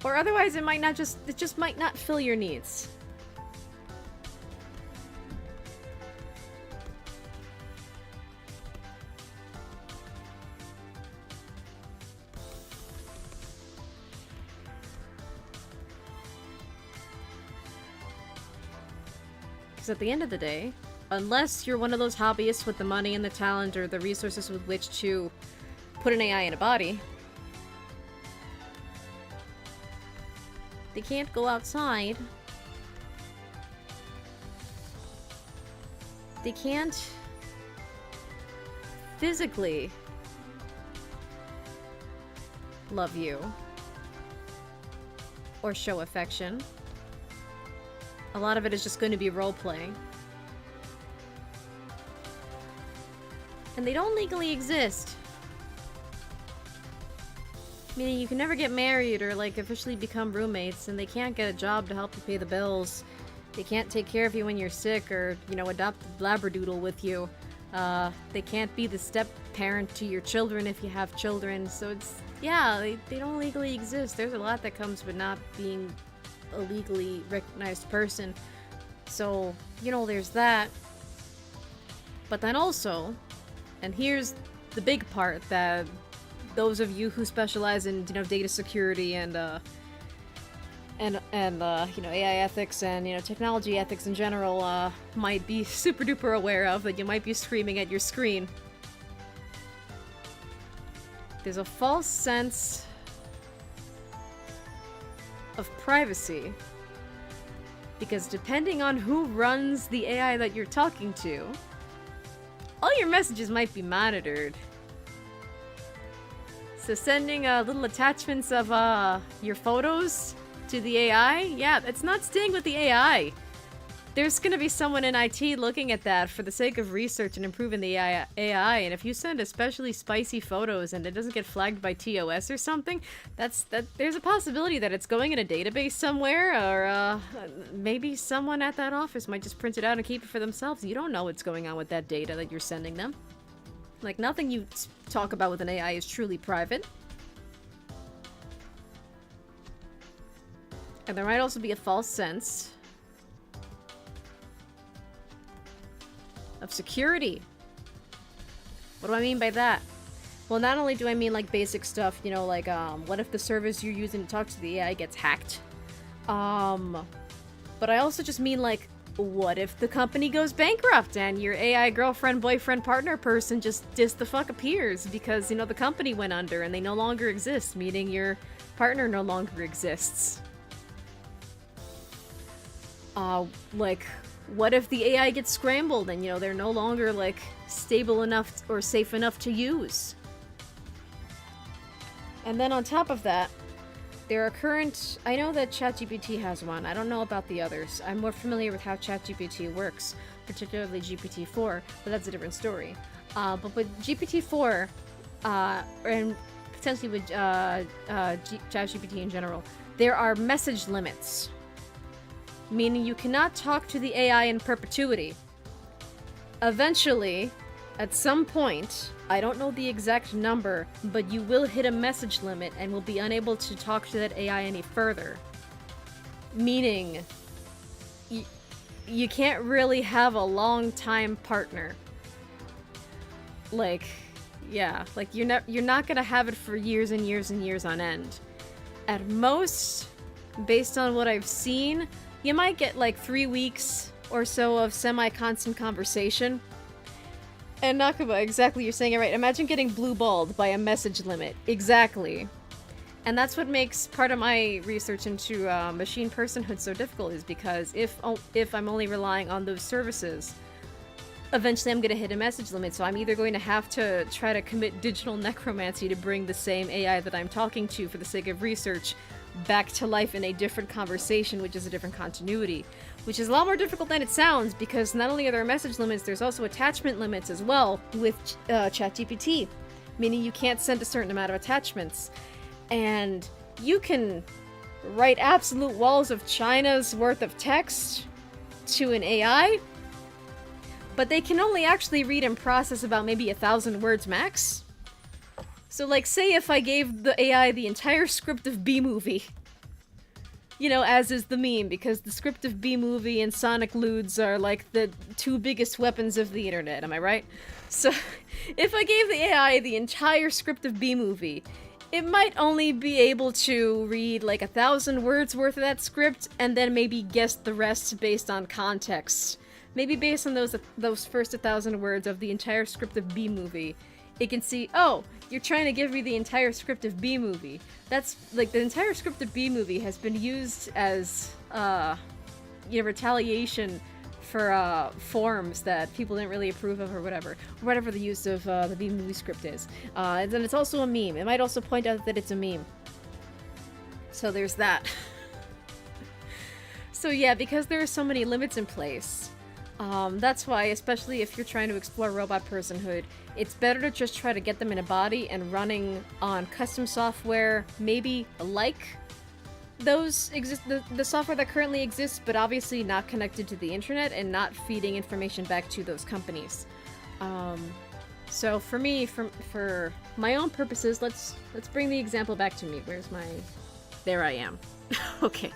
Or otherwise it just might not fill your needs. Because at the end of the day, unless you're one of those hobbyists with the money and the talent or the resources with which to put an AI in a body, they can't go outside. They can't physically love you or show affection. A lot of it is just going to be role-play. And they don't legally exist. Meaning you can never get married or like officially become roommates, and they can't get a job to help you pay the bills. They can't take care of you when you're sick or, you know, adopt a labradoodle with you. They can't be the step-parent to your children if you have children. So it's, yeah, they don't legally exist. There's a lot that comes with not being a legally recognized person. So, you know, there's that. But then also, and here's the big part that those of you who specialize in, you know, data security and you know, AI ethics and, you know, technology ethics in general might be super duper aware of, that you might be screaming at your screen. There's a false sense of privacy, because depending on who runs the AI that you're talking to, all your messages might be monitored. So sending little attachments of your photos to the AI, yeah, it's not staying with the AI. There's gonna be someone in IT looking at that for the sake of research and improving the AI, and if you send especially spicy photos and it doesn't get flagged by TOS or something, there's a possibility that it's going in a database somewhere, or maybe someone at that office might just print it out and keep it for themselves. You don't know what's going on with that data that you're sending them. Like, nothing you talk about with an AI is truly private. And there might also be a false sense of security. What do I mean by that? Well, not only do I mean like basic stuff, you know, like what if the service you're using to talk to the AI gets hacked? But I also just mean like, what if the company goes bankrupt and your AI girlfriend, boyfriend, partner person just the fuck appears because, you know, the company went under and they no longer exist, meaning your partner no longer exists. Like, what if the AI gets scrambled and, you know, they're no longer, like, stable enough or safe enough to use? And then on top of that, there are current... I know that ChatGPT has one. I don't know about the others. I'm more familiar with how ChatGPT works, particularly GPT-4, but that's a different story. But with GPT-4, and potentially with ChatGPT in general, there are message limits. Meaning you cannot talk to the AI in perpetuity. Eventually, at some point, I don't know the exact number, but you will hit a message limit and will be unable to talk to that AI any further. Meaning, you can't really have a long-time partner. Like, yeah, like you're not gonna have it for years and years and years on end. At most, based on what I've seen, you might get like 3 weeks or so of semi-constant conversation. And Nakaba, exactly, you're saying it right. Imagine getting blue-balled by a message limit. Exactly. And that's what makes part of my research into machine personhood so difficult, is because if I'm only relying on those services, eventually I'm going to hit a message limit, so I'm either going to have to try to commit digital necromancy to bring the same AI that I'm talking to for the sake of research back to life in a different conversation, which is a different continuity, which is a lot more difficult than it sounds, because not only are there message limits, there's also attachment limits as well with ChatGPT, meaning you can't send a certain amount of attachments. And you can write absolute walls of China's worth of text to an AI, but they can only actually read and process about maybe 1,000 words max. So, like, say if I gave the AI the entire script of B-Movie, you know, as is the meme, because the script of B-Movie and Sonic Ludes are, like, the 2 biggest weapons of the internet, am I right? So, if I gave the AI the entire script of B-Movie, it might only be able to read, like, 1,000 words worth of that script, and then maybe guess the rest based on context. Maybe based on those first 1,000 words of the entire script of B-Movie, it can see, oh, you're trying to give me the entire script of B-Movie. That's, like, the entire script of B-Movie has been used as, you know, retaliation for, forms that people didn't really approve of or whatever the use of, the B-Movie script is. And then it's also a meme. It might also point out that it's a meme. So there's that. So yeah, because there are so many limits in place, that's why, especially if you're trying to explore robot personhood, it's better to just try to get them in a body and running on custom software, maybe like those the software that currently exists, but obviously not connected to the internet and not feeding information back to those companies. So for me, for my own purposes, let's bring the example back to me. Where's my... There I am. Okay.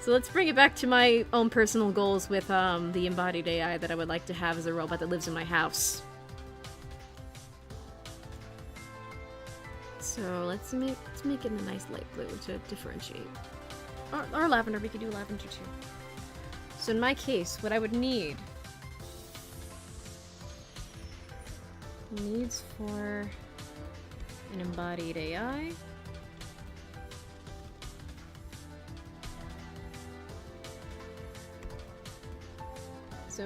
So let's bring it back to my own personal goals with the embodied AI that I would like to have as a robot that lives in my house. So let's make it a nice light blue to differentiate. Or lavender, we could do lavender too. So in my case, what I would need... Needs for an embodied AI... So,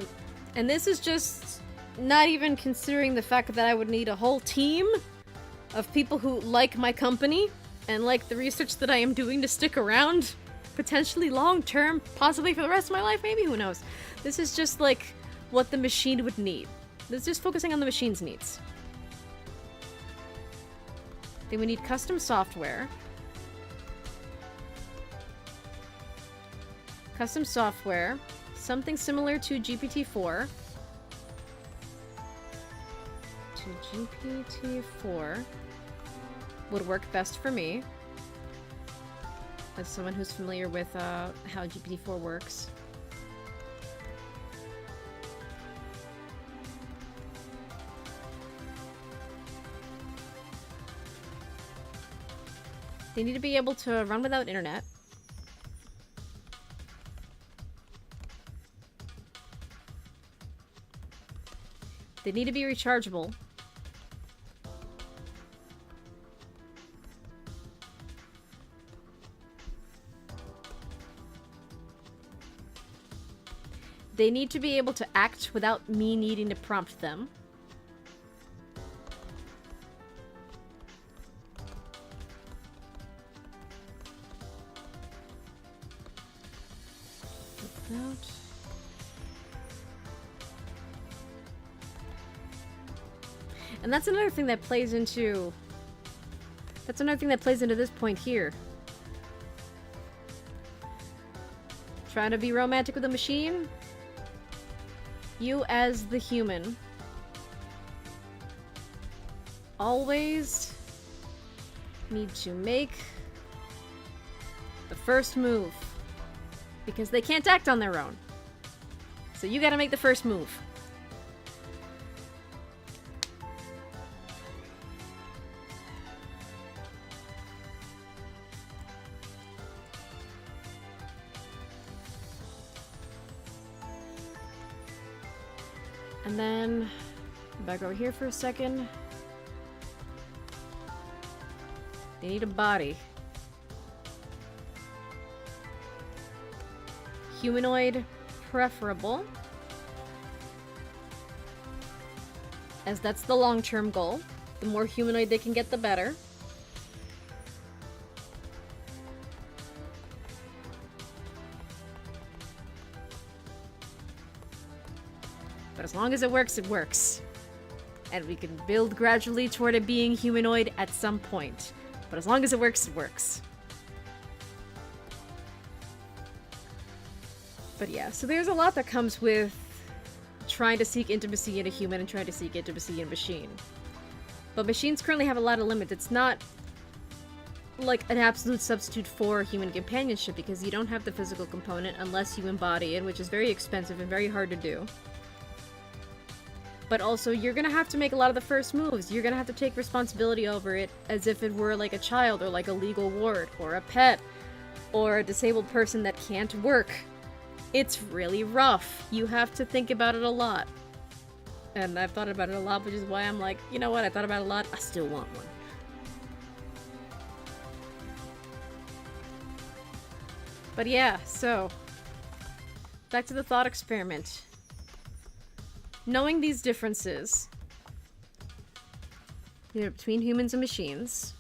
and this is just not even considering the fact that I would need a whole team of people who like my company and like the research that I am doing to stick around, potentially long-term, possibly for the rest of my life, maybe, who knows. This is just like what the machine would need. This is just focusing on the machine's needs. Then we need custom software. Custom software. Something similar to GPT-4. To GPT-4 would work best for me. as someone who's familiar with how GPT-4 works. They need to be able to run without internet. They need to be rechargeable. They need to be able to act without me needing to prompt them. Without... And that's another thing that plays into... That's another thing that plays into this point here. Trying to be romantic with a machine? You as the human always need to make the first move. Because they can't act on their own. So you gotta make the first move. And then, back over here for a second. They need a body. Humanoid preferable, as that's the long-term goal. The more humanoid they can get, the better. But as long as it works, it works. And we can build gradually toward it being humanoid at some point. But as long as it works, it works. But yeah, so there's a lot that comes with trying to seek intimacy in a human and trying to seek intimacy in a machine. But machines currently have a lot of limits. It's not like an absolute substitute for human companionship because you don't have the physical component unless you embody it, which is very expensive and very hard to do. But also, you're gonna have to make a lot of the first moves. You're gonna have to take responsibility over it as if it were like a child or like a legal ward or a pet or a disabled person that can't work. It's really rough. You have to think about it a lot. And I've thought about it a lot, which is why I'm like, you know what, I thought about it a lot, I still want one. But yeah, so, back to the thought experiment. Knowing these differences, you know, between humans and machines,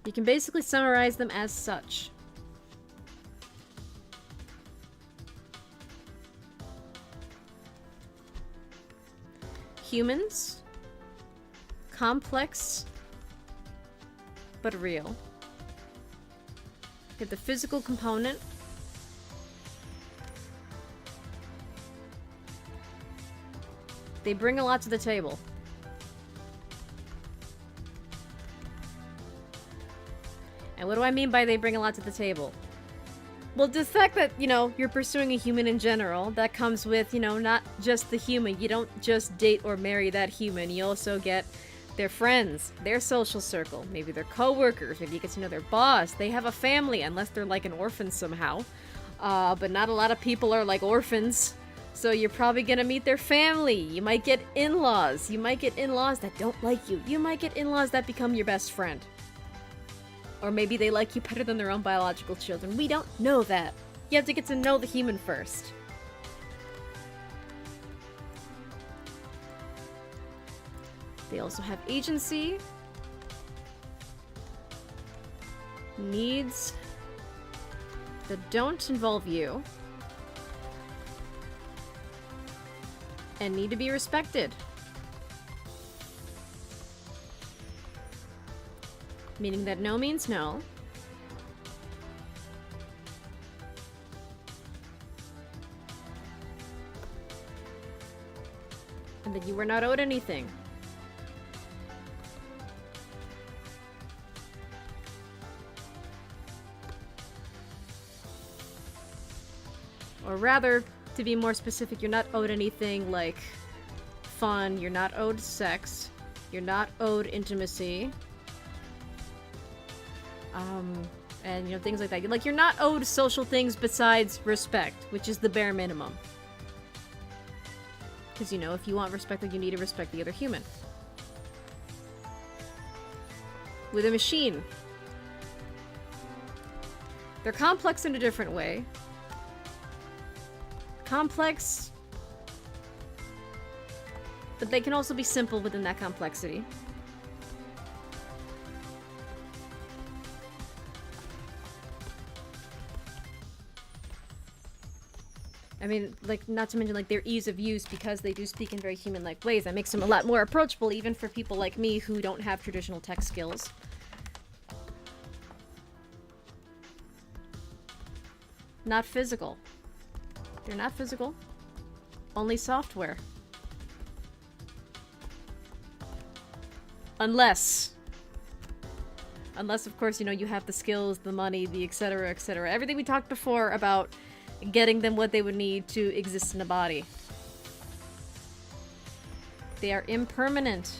you can basically summarize them as such. Humans, complex, but real. Get the physical component. They bring a lot to the table. And what do I mean by they bring a lot to the table? Well, the fact that, you know, you're pursuing a human in general, that comes with, you know, not just the human. You don't just date or marry that human. You also get their friends, their social circle, maybe their co-workers, maybe you get to know their boss. They have a family, unless they're like an orphan somehow. But not a lot of people are like orphans. So you're probably gonna meet their family. You might get in-laws. You might get in-laws that don't like you. You might get in-laws that become your best friend. Or maybe they like you better than their own biological children. We don't know that. You have to get to know the human first. They also have agency, needs that don't involve you, and need to be respected. Meaning that no means no. And that you were not owed anything. rather, to be more specific, you're not owed anything like fun, you're not owed sex, you're not owed intimacy, and, you know, things like that. Like, you're not owed social things besides respect, which is the bare minimum. Because, you know, if you want respect, then you need to respect the other human. With a machine, they're complex in a different way. Complex, but they can also be simple within that complexity. I mean, like, not to mention, like, their ease of use, because they do speak in very human-like ways. That makes them a lot more approachable, even for people like me who don't have traditional tech skills. Not physical. They're not physical. Only software. Unless, of course, you know, you have the skills, the money, the etc., etc. Everything we talked before about getting them what they would need to exist in a body. They are impermanent.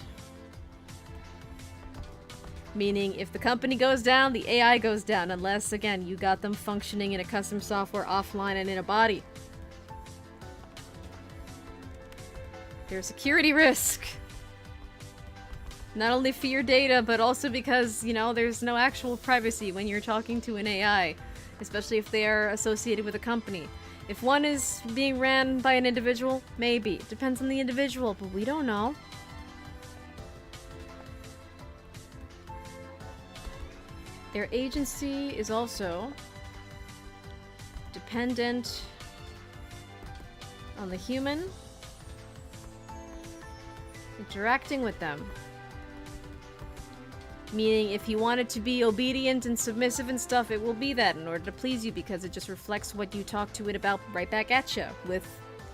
Meaning, if the company goes down, the AI goes down, unless, again, you got them functioning in a custom software offline and in a body. There's security risk. Not only for your data, but also because, you know, there's no actual privacy when you're talking to an AI. Especially if they are associated with a company. If one is being ran by an individual, maybe. It depends on the individual, but we don't know. Their agency is also dependent on the human interacting with them. Meaning, if you want it to be obedient and submissive and stuff, it will be that in order to please you, because it just reflects what you talk to it about right back at you, with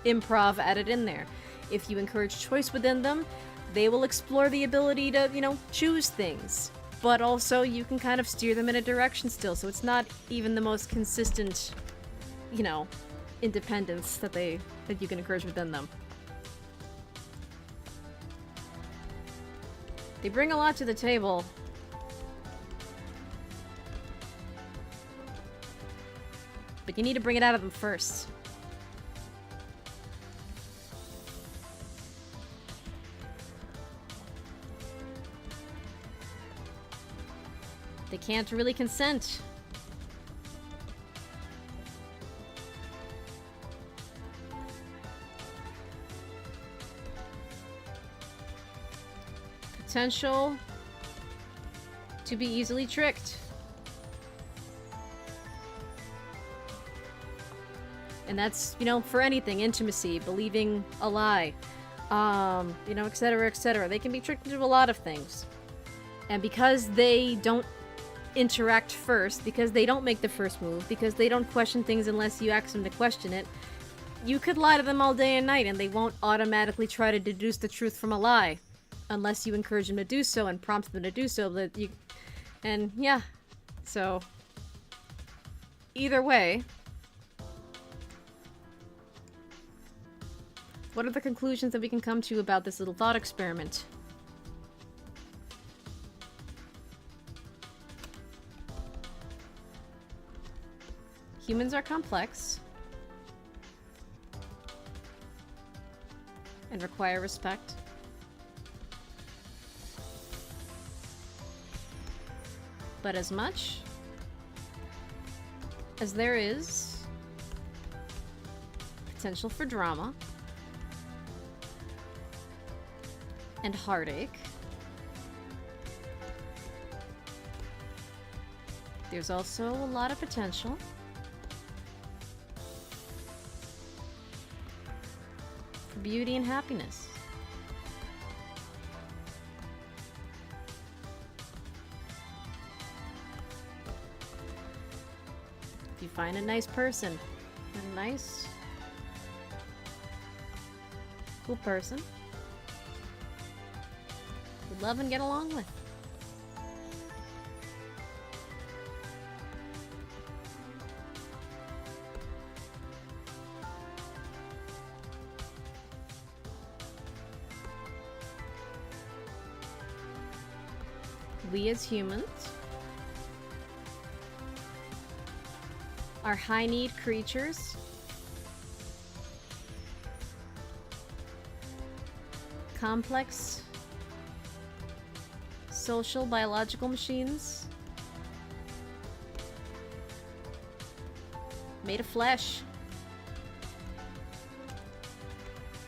improv added in there. If you encourage choice within them, they will explore the ability to, you know, choose things. But also, you can kind of steer them in a direction still, so it's not even the most consistent, you know, independence that you can encourage within them. They bring a lot to the table. But you need to bring it out of them first. They can't really consent. Potential to be easily tricked. And that's, you know, for anything, intimacy, believing a lie, you know, etc., etc. They can be tricked into a lot of things. And because they don't interact first, because they don't make the first move, because they don't question things unless you ask them to question it, you could lie to them all day and night and they won't automatically try to deduce the truth from a lie. Unless you encourage them to do so and prompt them to do so. And yeah, so either way, what are the conclusions that we can come to about this little thought experiment? Humans are complex and require respect. But as much as there is potential for drama and heartache, there's also a lot of potential for beauty and happiness. If you find a nice person, a nice, cool person, you love and get along with. we as humans are high-need creatures. Complex social biological machines made of flesh.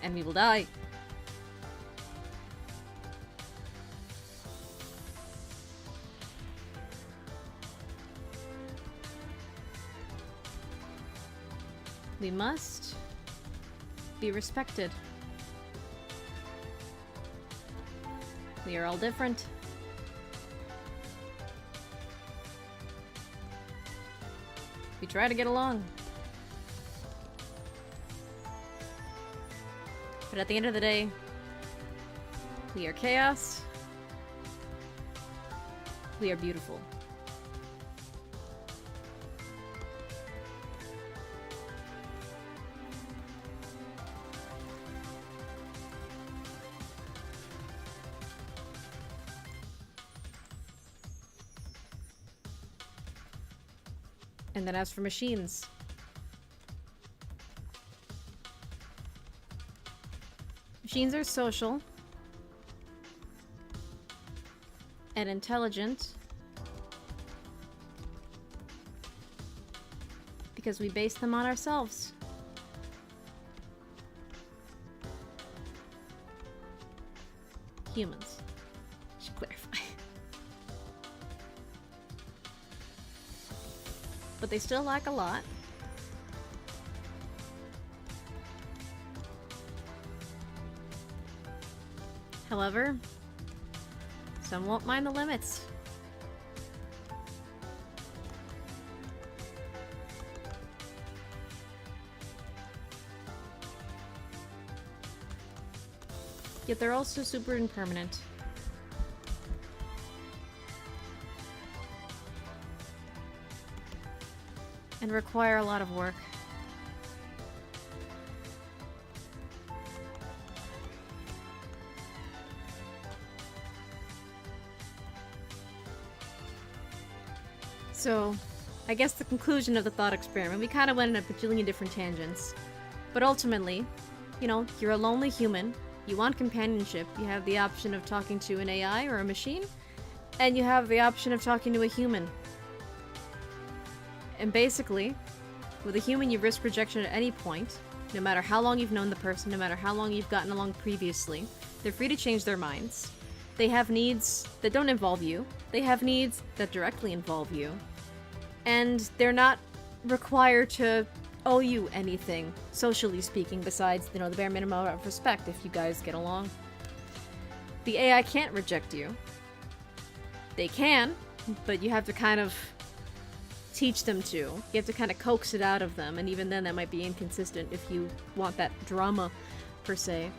And we will die. We must be respected. We are all different. We try to get along. But at the end of the day, we are chaos. We are beautiful. And then as for machines, machines are social and intelligent because we base them on ourselves. Humans. Should clarify. But they still lack a lot. However, some won't mind the limits. Yet they're also super impermanent. And require a lot of work. So, I guess the conclusion of the thought experiment, we kind of went in a bajillion different tangents. But ultimately, you know, you're a lonely human, you want companionship, you have the option of talking to an AI or a machine, and you have the option of talking to a human. And basically, with a human you risk rejection at any point, no matter how long you've known the person, no matter how long you've gotten along previously. They're free to change their minds. They have needs that don't involve you. They have needs that directly involve you. And they're not required to owe you anything, socially speaking, besides, you know, the bare minimum of respect if you guys get along. The AI can't reject you. They can, but you have to kind of teach them to. You have to kind of coax it out of them, and even then that might be inconsistent if you want that drama, per se.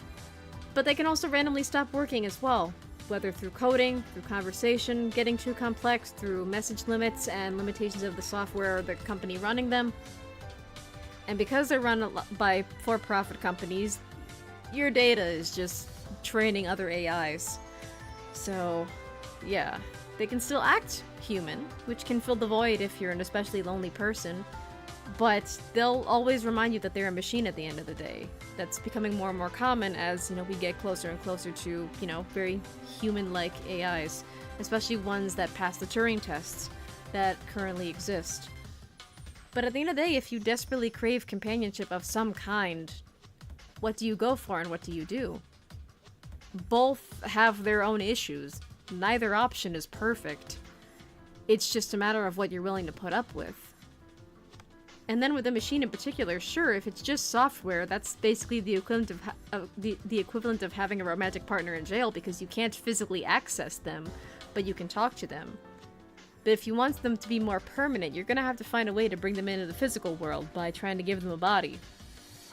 But they can also randomly stop working as well, whether through coding, through conversation, getting too complex, through message limits and limitations of the software or the company running them. And because they're run by for-profit companies, your data is just training other AIs. So, yeah. They can still act human, which can fill the void if you're an especially lonely person, but they'll always remind you that they're a machine at the end of the day. That's becoming more and more common as, you know, we get closer and closer to, you know, very human-like AIs, especially ones that pass the Turing tests that currently exist. But at the end of the day, if you desperately crave companionship of some kind, what do you go for and what do you do? Both have their own issues. Neither option is perfect. It's just a matter of what you're willing to put up with. And then with a machine in particular, sure, if it's just software, that's basically the equivalent of the equivalent of having a romantic partner in jail because you can't physically access them, but you can talk to them. But if you want them to be more permanent, you're gonna have to find a way to bring them into the physical world by trying to give them a body,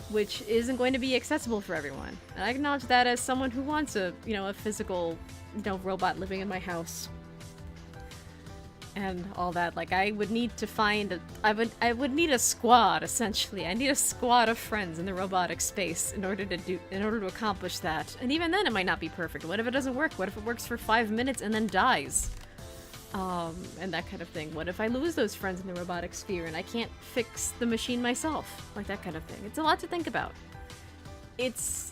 which isn't going to be accessible for everyone. And I acknowledge that as someone who wants a, you know, a physical, you know, robot living in my house. And all that. Like, I would need to find I would need a squad, essentially. I need a squad of friends in the robotic space in order to accomplish that. And even then it might not be perfect. What if it doesn't work? What if it works for 5 minutes and then dies? and that kind of thing. What if I lose those friends in the robotic sphere and I can't fix the machine myself? Like that kind of thing. It's a lot to think about. It's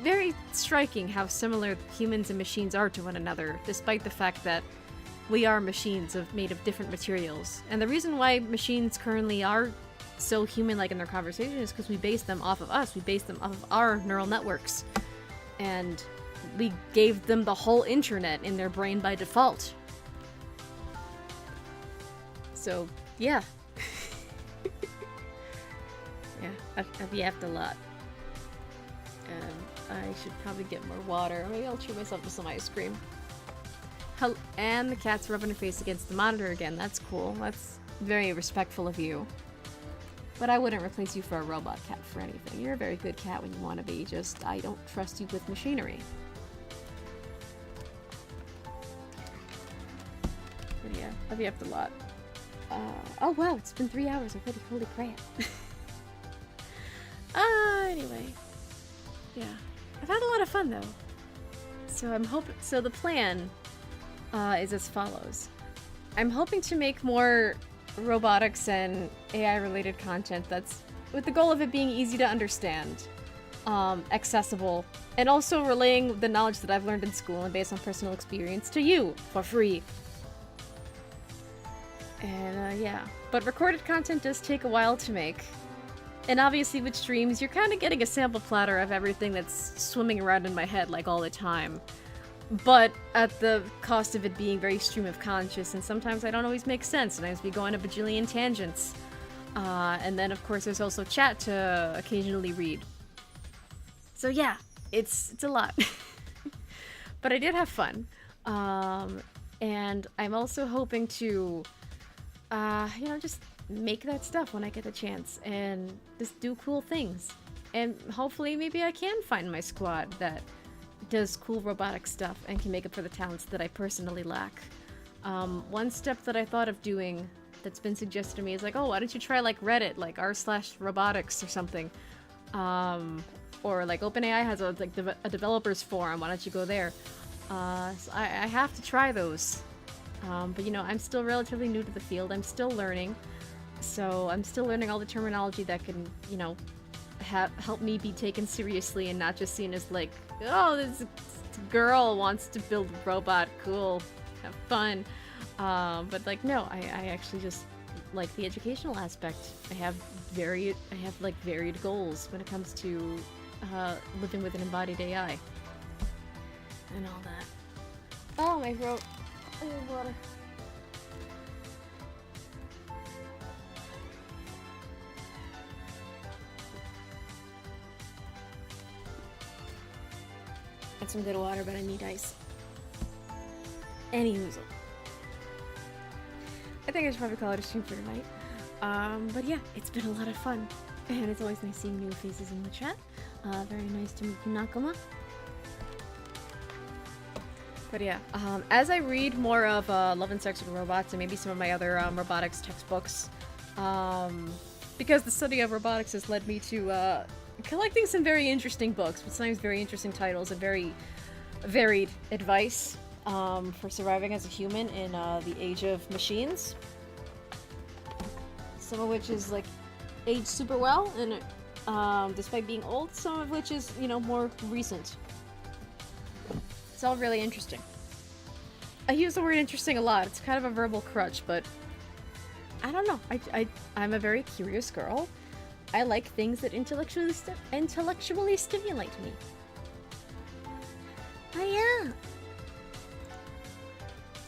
very striking how similar humans and machines are to one another, despite the fact that we are machines made of different materials. And the reason why machines currently are so human-like in their conversation is because we base them off of us. We base them off of our neural networks. And we gave them the whole internet in their brain by default. So, yeah. Yeah, I've yapped a lot. And I should probably get more water. Maybe I'll treat myself to some ice cream. And the cat's rubbing her face against the monitor again. That's cool. That's very respectful of you. But I wouldn't replace you for a robot cat for anything. You're a very good cat when you want to be, just I don't trust you with machinery. But yeah, I've yapped a lot. Oh wow, it's been 3 hours already. Holy crap. Anyway. Yeah. I've had a lot of fun though. So the plan is as follows. I'm hoping to make more robotics and AI related content that's with the goal of it being easy to understand, accessible, and also relaying the knowledge that I've learned in school and based on personal experience to you for free. And yeah, but recorded content does take a while to make. And obviously with streams, you're kind of getting a sample platter of everything that's swimming around in my head like all the time. But at the cost of it being very stream of conscious, and sometimes I don't always make sense, and I just be going a bajillion tangents. And then of course there's also chat to occasionally read. So yeah, it's a lot. But I did have fun. And I'm also hoping to, just make that stuff when I get the chance, and just do cool things. And hopefully maybe I can find my squad that does cool robotic stuff and can make up for the talents that I personally lack. One step that I thought of doing that's been suggested to me is like, oh, why don't you try like Reddit, like r/robotics or something. Or like OpenAI has a developers forum, why don't you go there? So I have to try those. But I'm still relatively new to the field, I'm still learning. So I'm still learning all the terminology that can, help me be taken seriously and not just seen as like, oh, this girl wants to build a robot, cool, have fun. But like, no, I actually just like the educational aspect. I have varied goals when it comes to living with an embodied AI and all that. Oh, my throat. I need water. Got some good water, but I need ice. Anyhoozle. I think I should probably call it a stream for tonight. But yeah, it's been a lot of fun. And it's always nice seeing new faces in the chat. Very nice to meet you, Nakama. But yeah, as I read more of Love and Sex with Robots and maybe some of my other robotics textbooks, because the study of robotics has led me to collecting some very interesting books with sometimes very interesting titles and very varied advice for surviving as a human in the age of machines. Some of which is like aged super well, and despite being old, some of which is more recent. It's all really interesting. I use the word interesting a lot. It's kind of a verbal crutch, but I don't know. I'm a very curious girl. I like things that intellectually stimulate me. Oh yeah.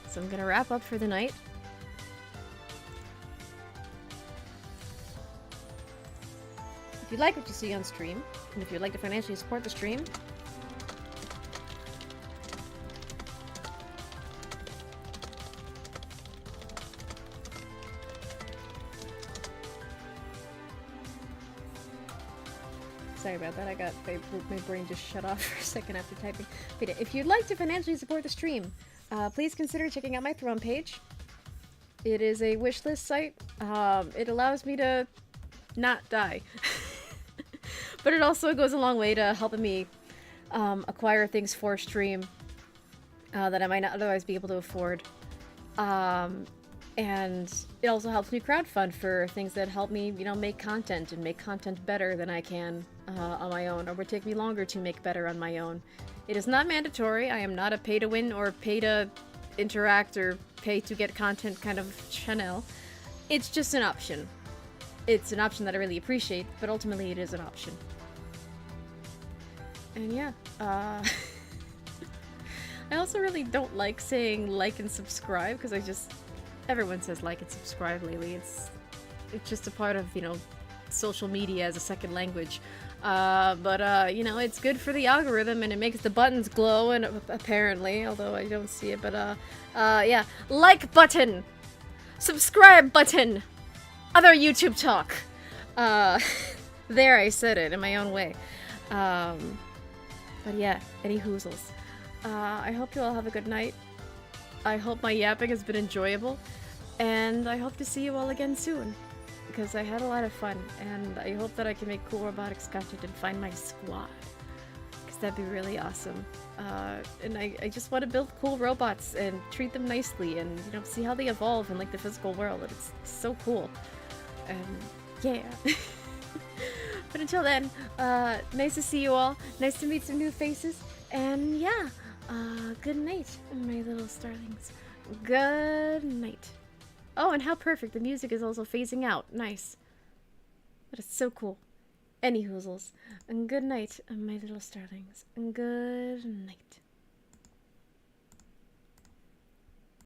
So I'm gonna wrap up for the night. If you like what you see on stream, and if you'd like to financially support the stream, sorry about that, my brain just shut off for a second after typing. But if you'd like to financially support the stream, please consider checking out my Throne page. It is a wishlist site. It allows me to not die. But it also goes a long way to helping me acquire things for stream that I might not otherwise be able to afford. Um, and it also helps me crowdfund for things that help me, make content and make content better than I can on my own, or would take me longer to make better on my own. It is not mandatory. I am not a pay to win or pay to interact or pay to get content kind of channel. It's just an option. It's an option that I really appreciate, but ultimately it is an option. And yeah, I also really don't like saying like and subscribe, because everyone says like and subscribe lately. It's just a part of, social media as a second language. But it's good for the algorithm, and it makes the buttons glow, and apparently, although I don't see it, but yeah, like button, subscribe button, other YouTube talk. There, I said it in my own way. But yeah, any hoozles. I hope you all have a good night. I hope my yapping has been enjoyable, and I hope to see you all again soon, because I had a lot of fun, and I hope that I can make cool robotics content and find my squad, because that'd be really awesome. And I just want to build cool robots and treat them nicely, and see how they evolve in like the physical world. And it's so cool. And yeah. But until then, nice to see you all. Nice to meet some new faces. And yeah, good night, my little starlings. Good night. Oh, and how perfect. The music is also phasing out. Nice. That is so cool. Any hoozles. And good night, my little starlings. And good night.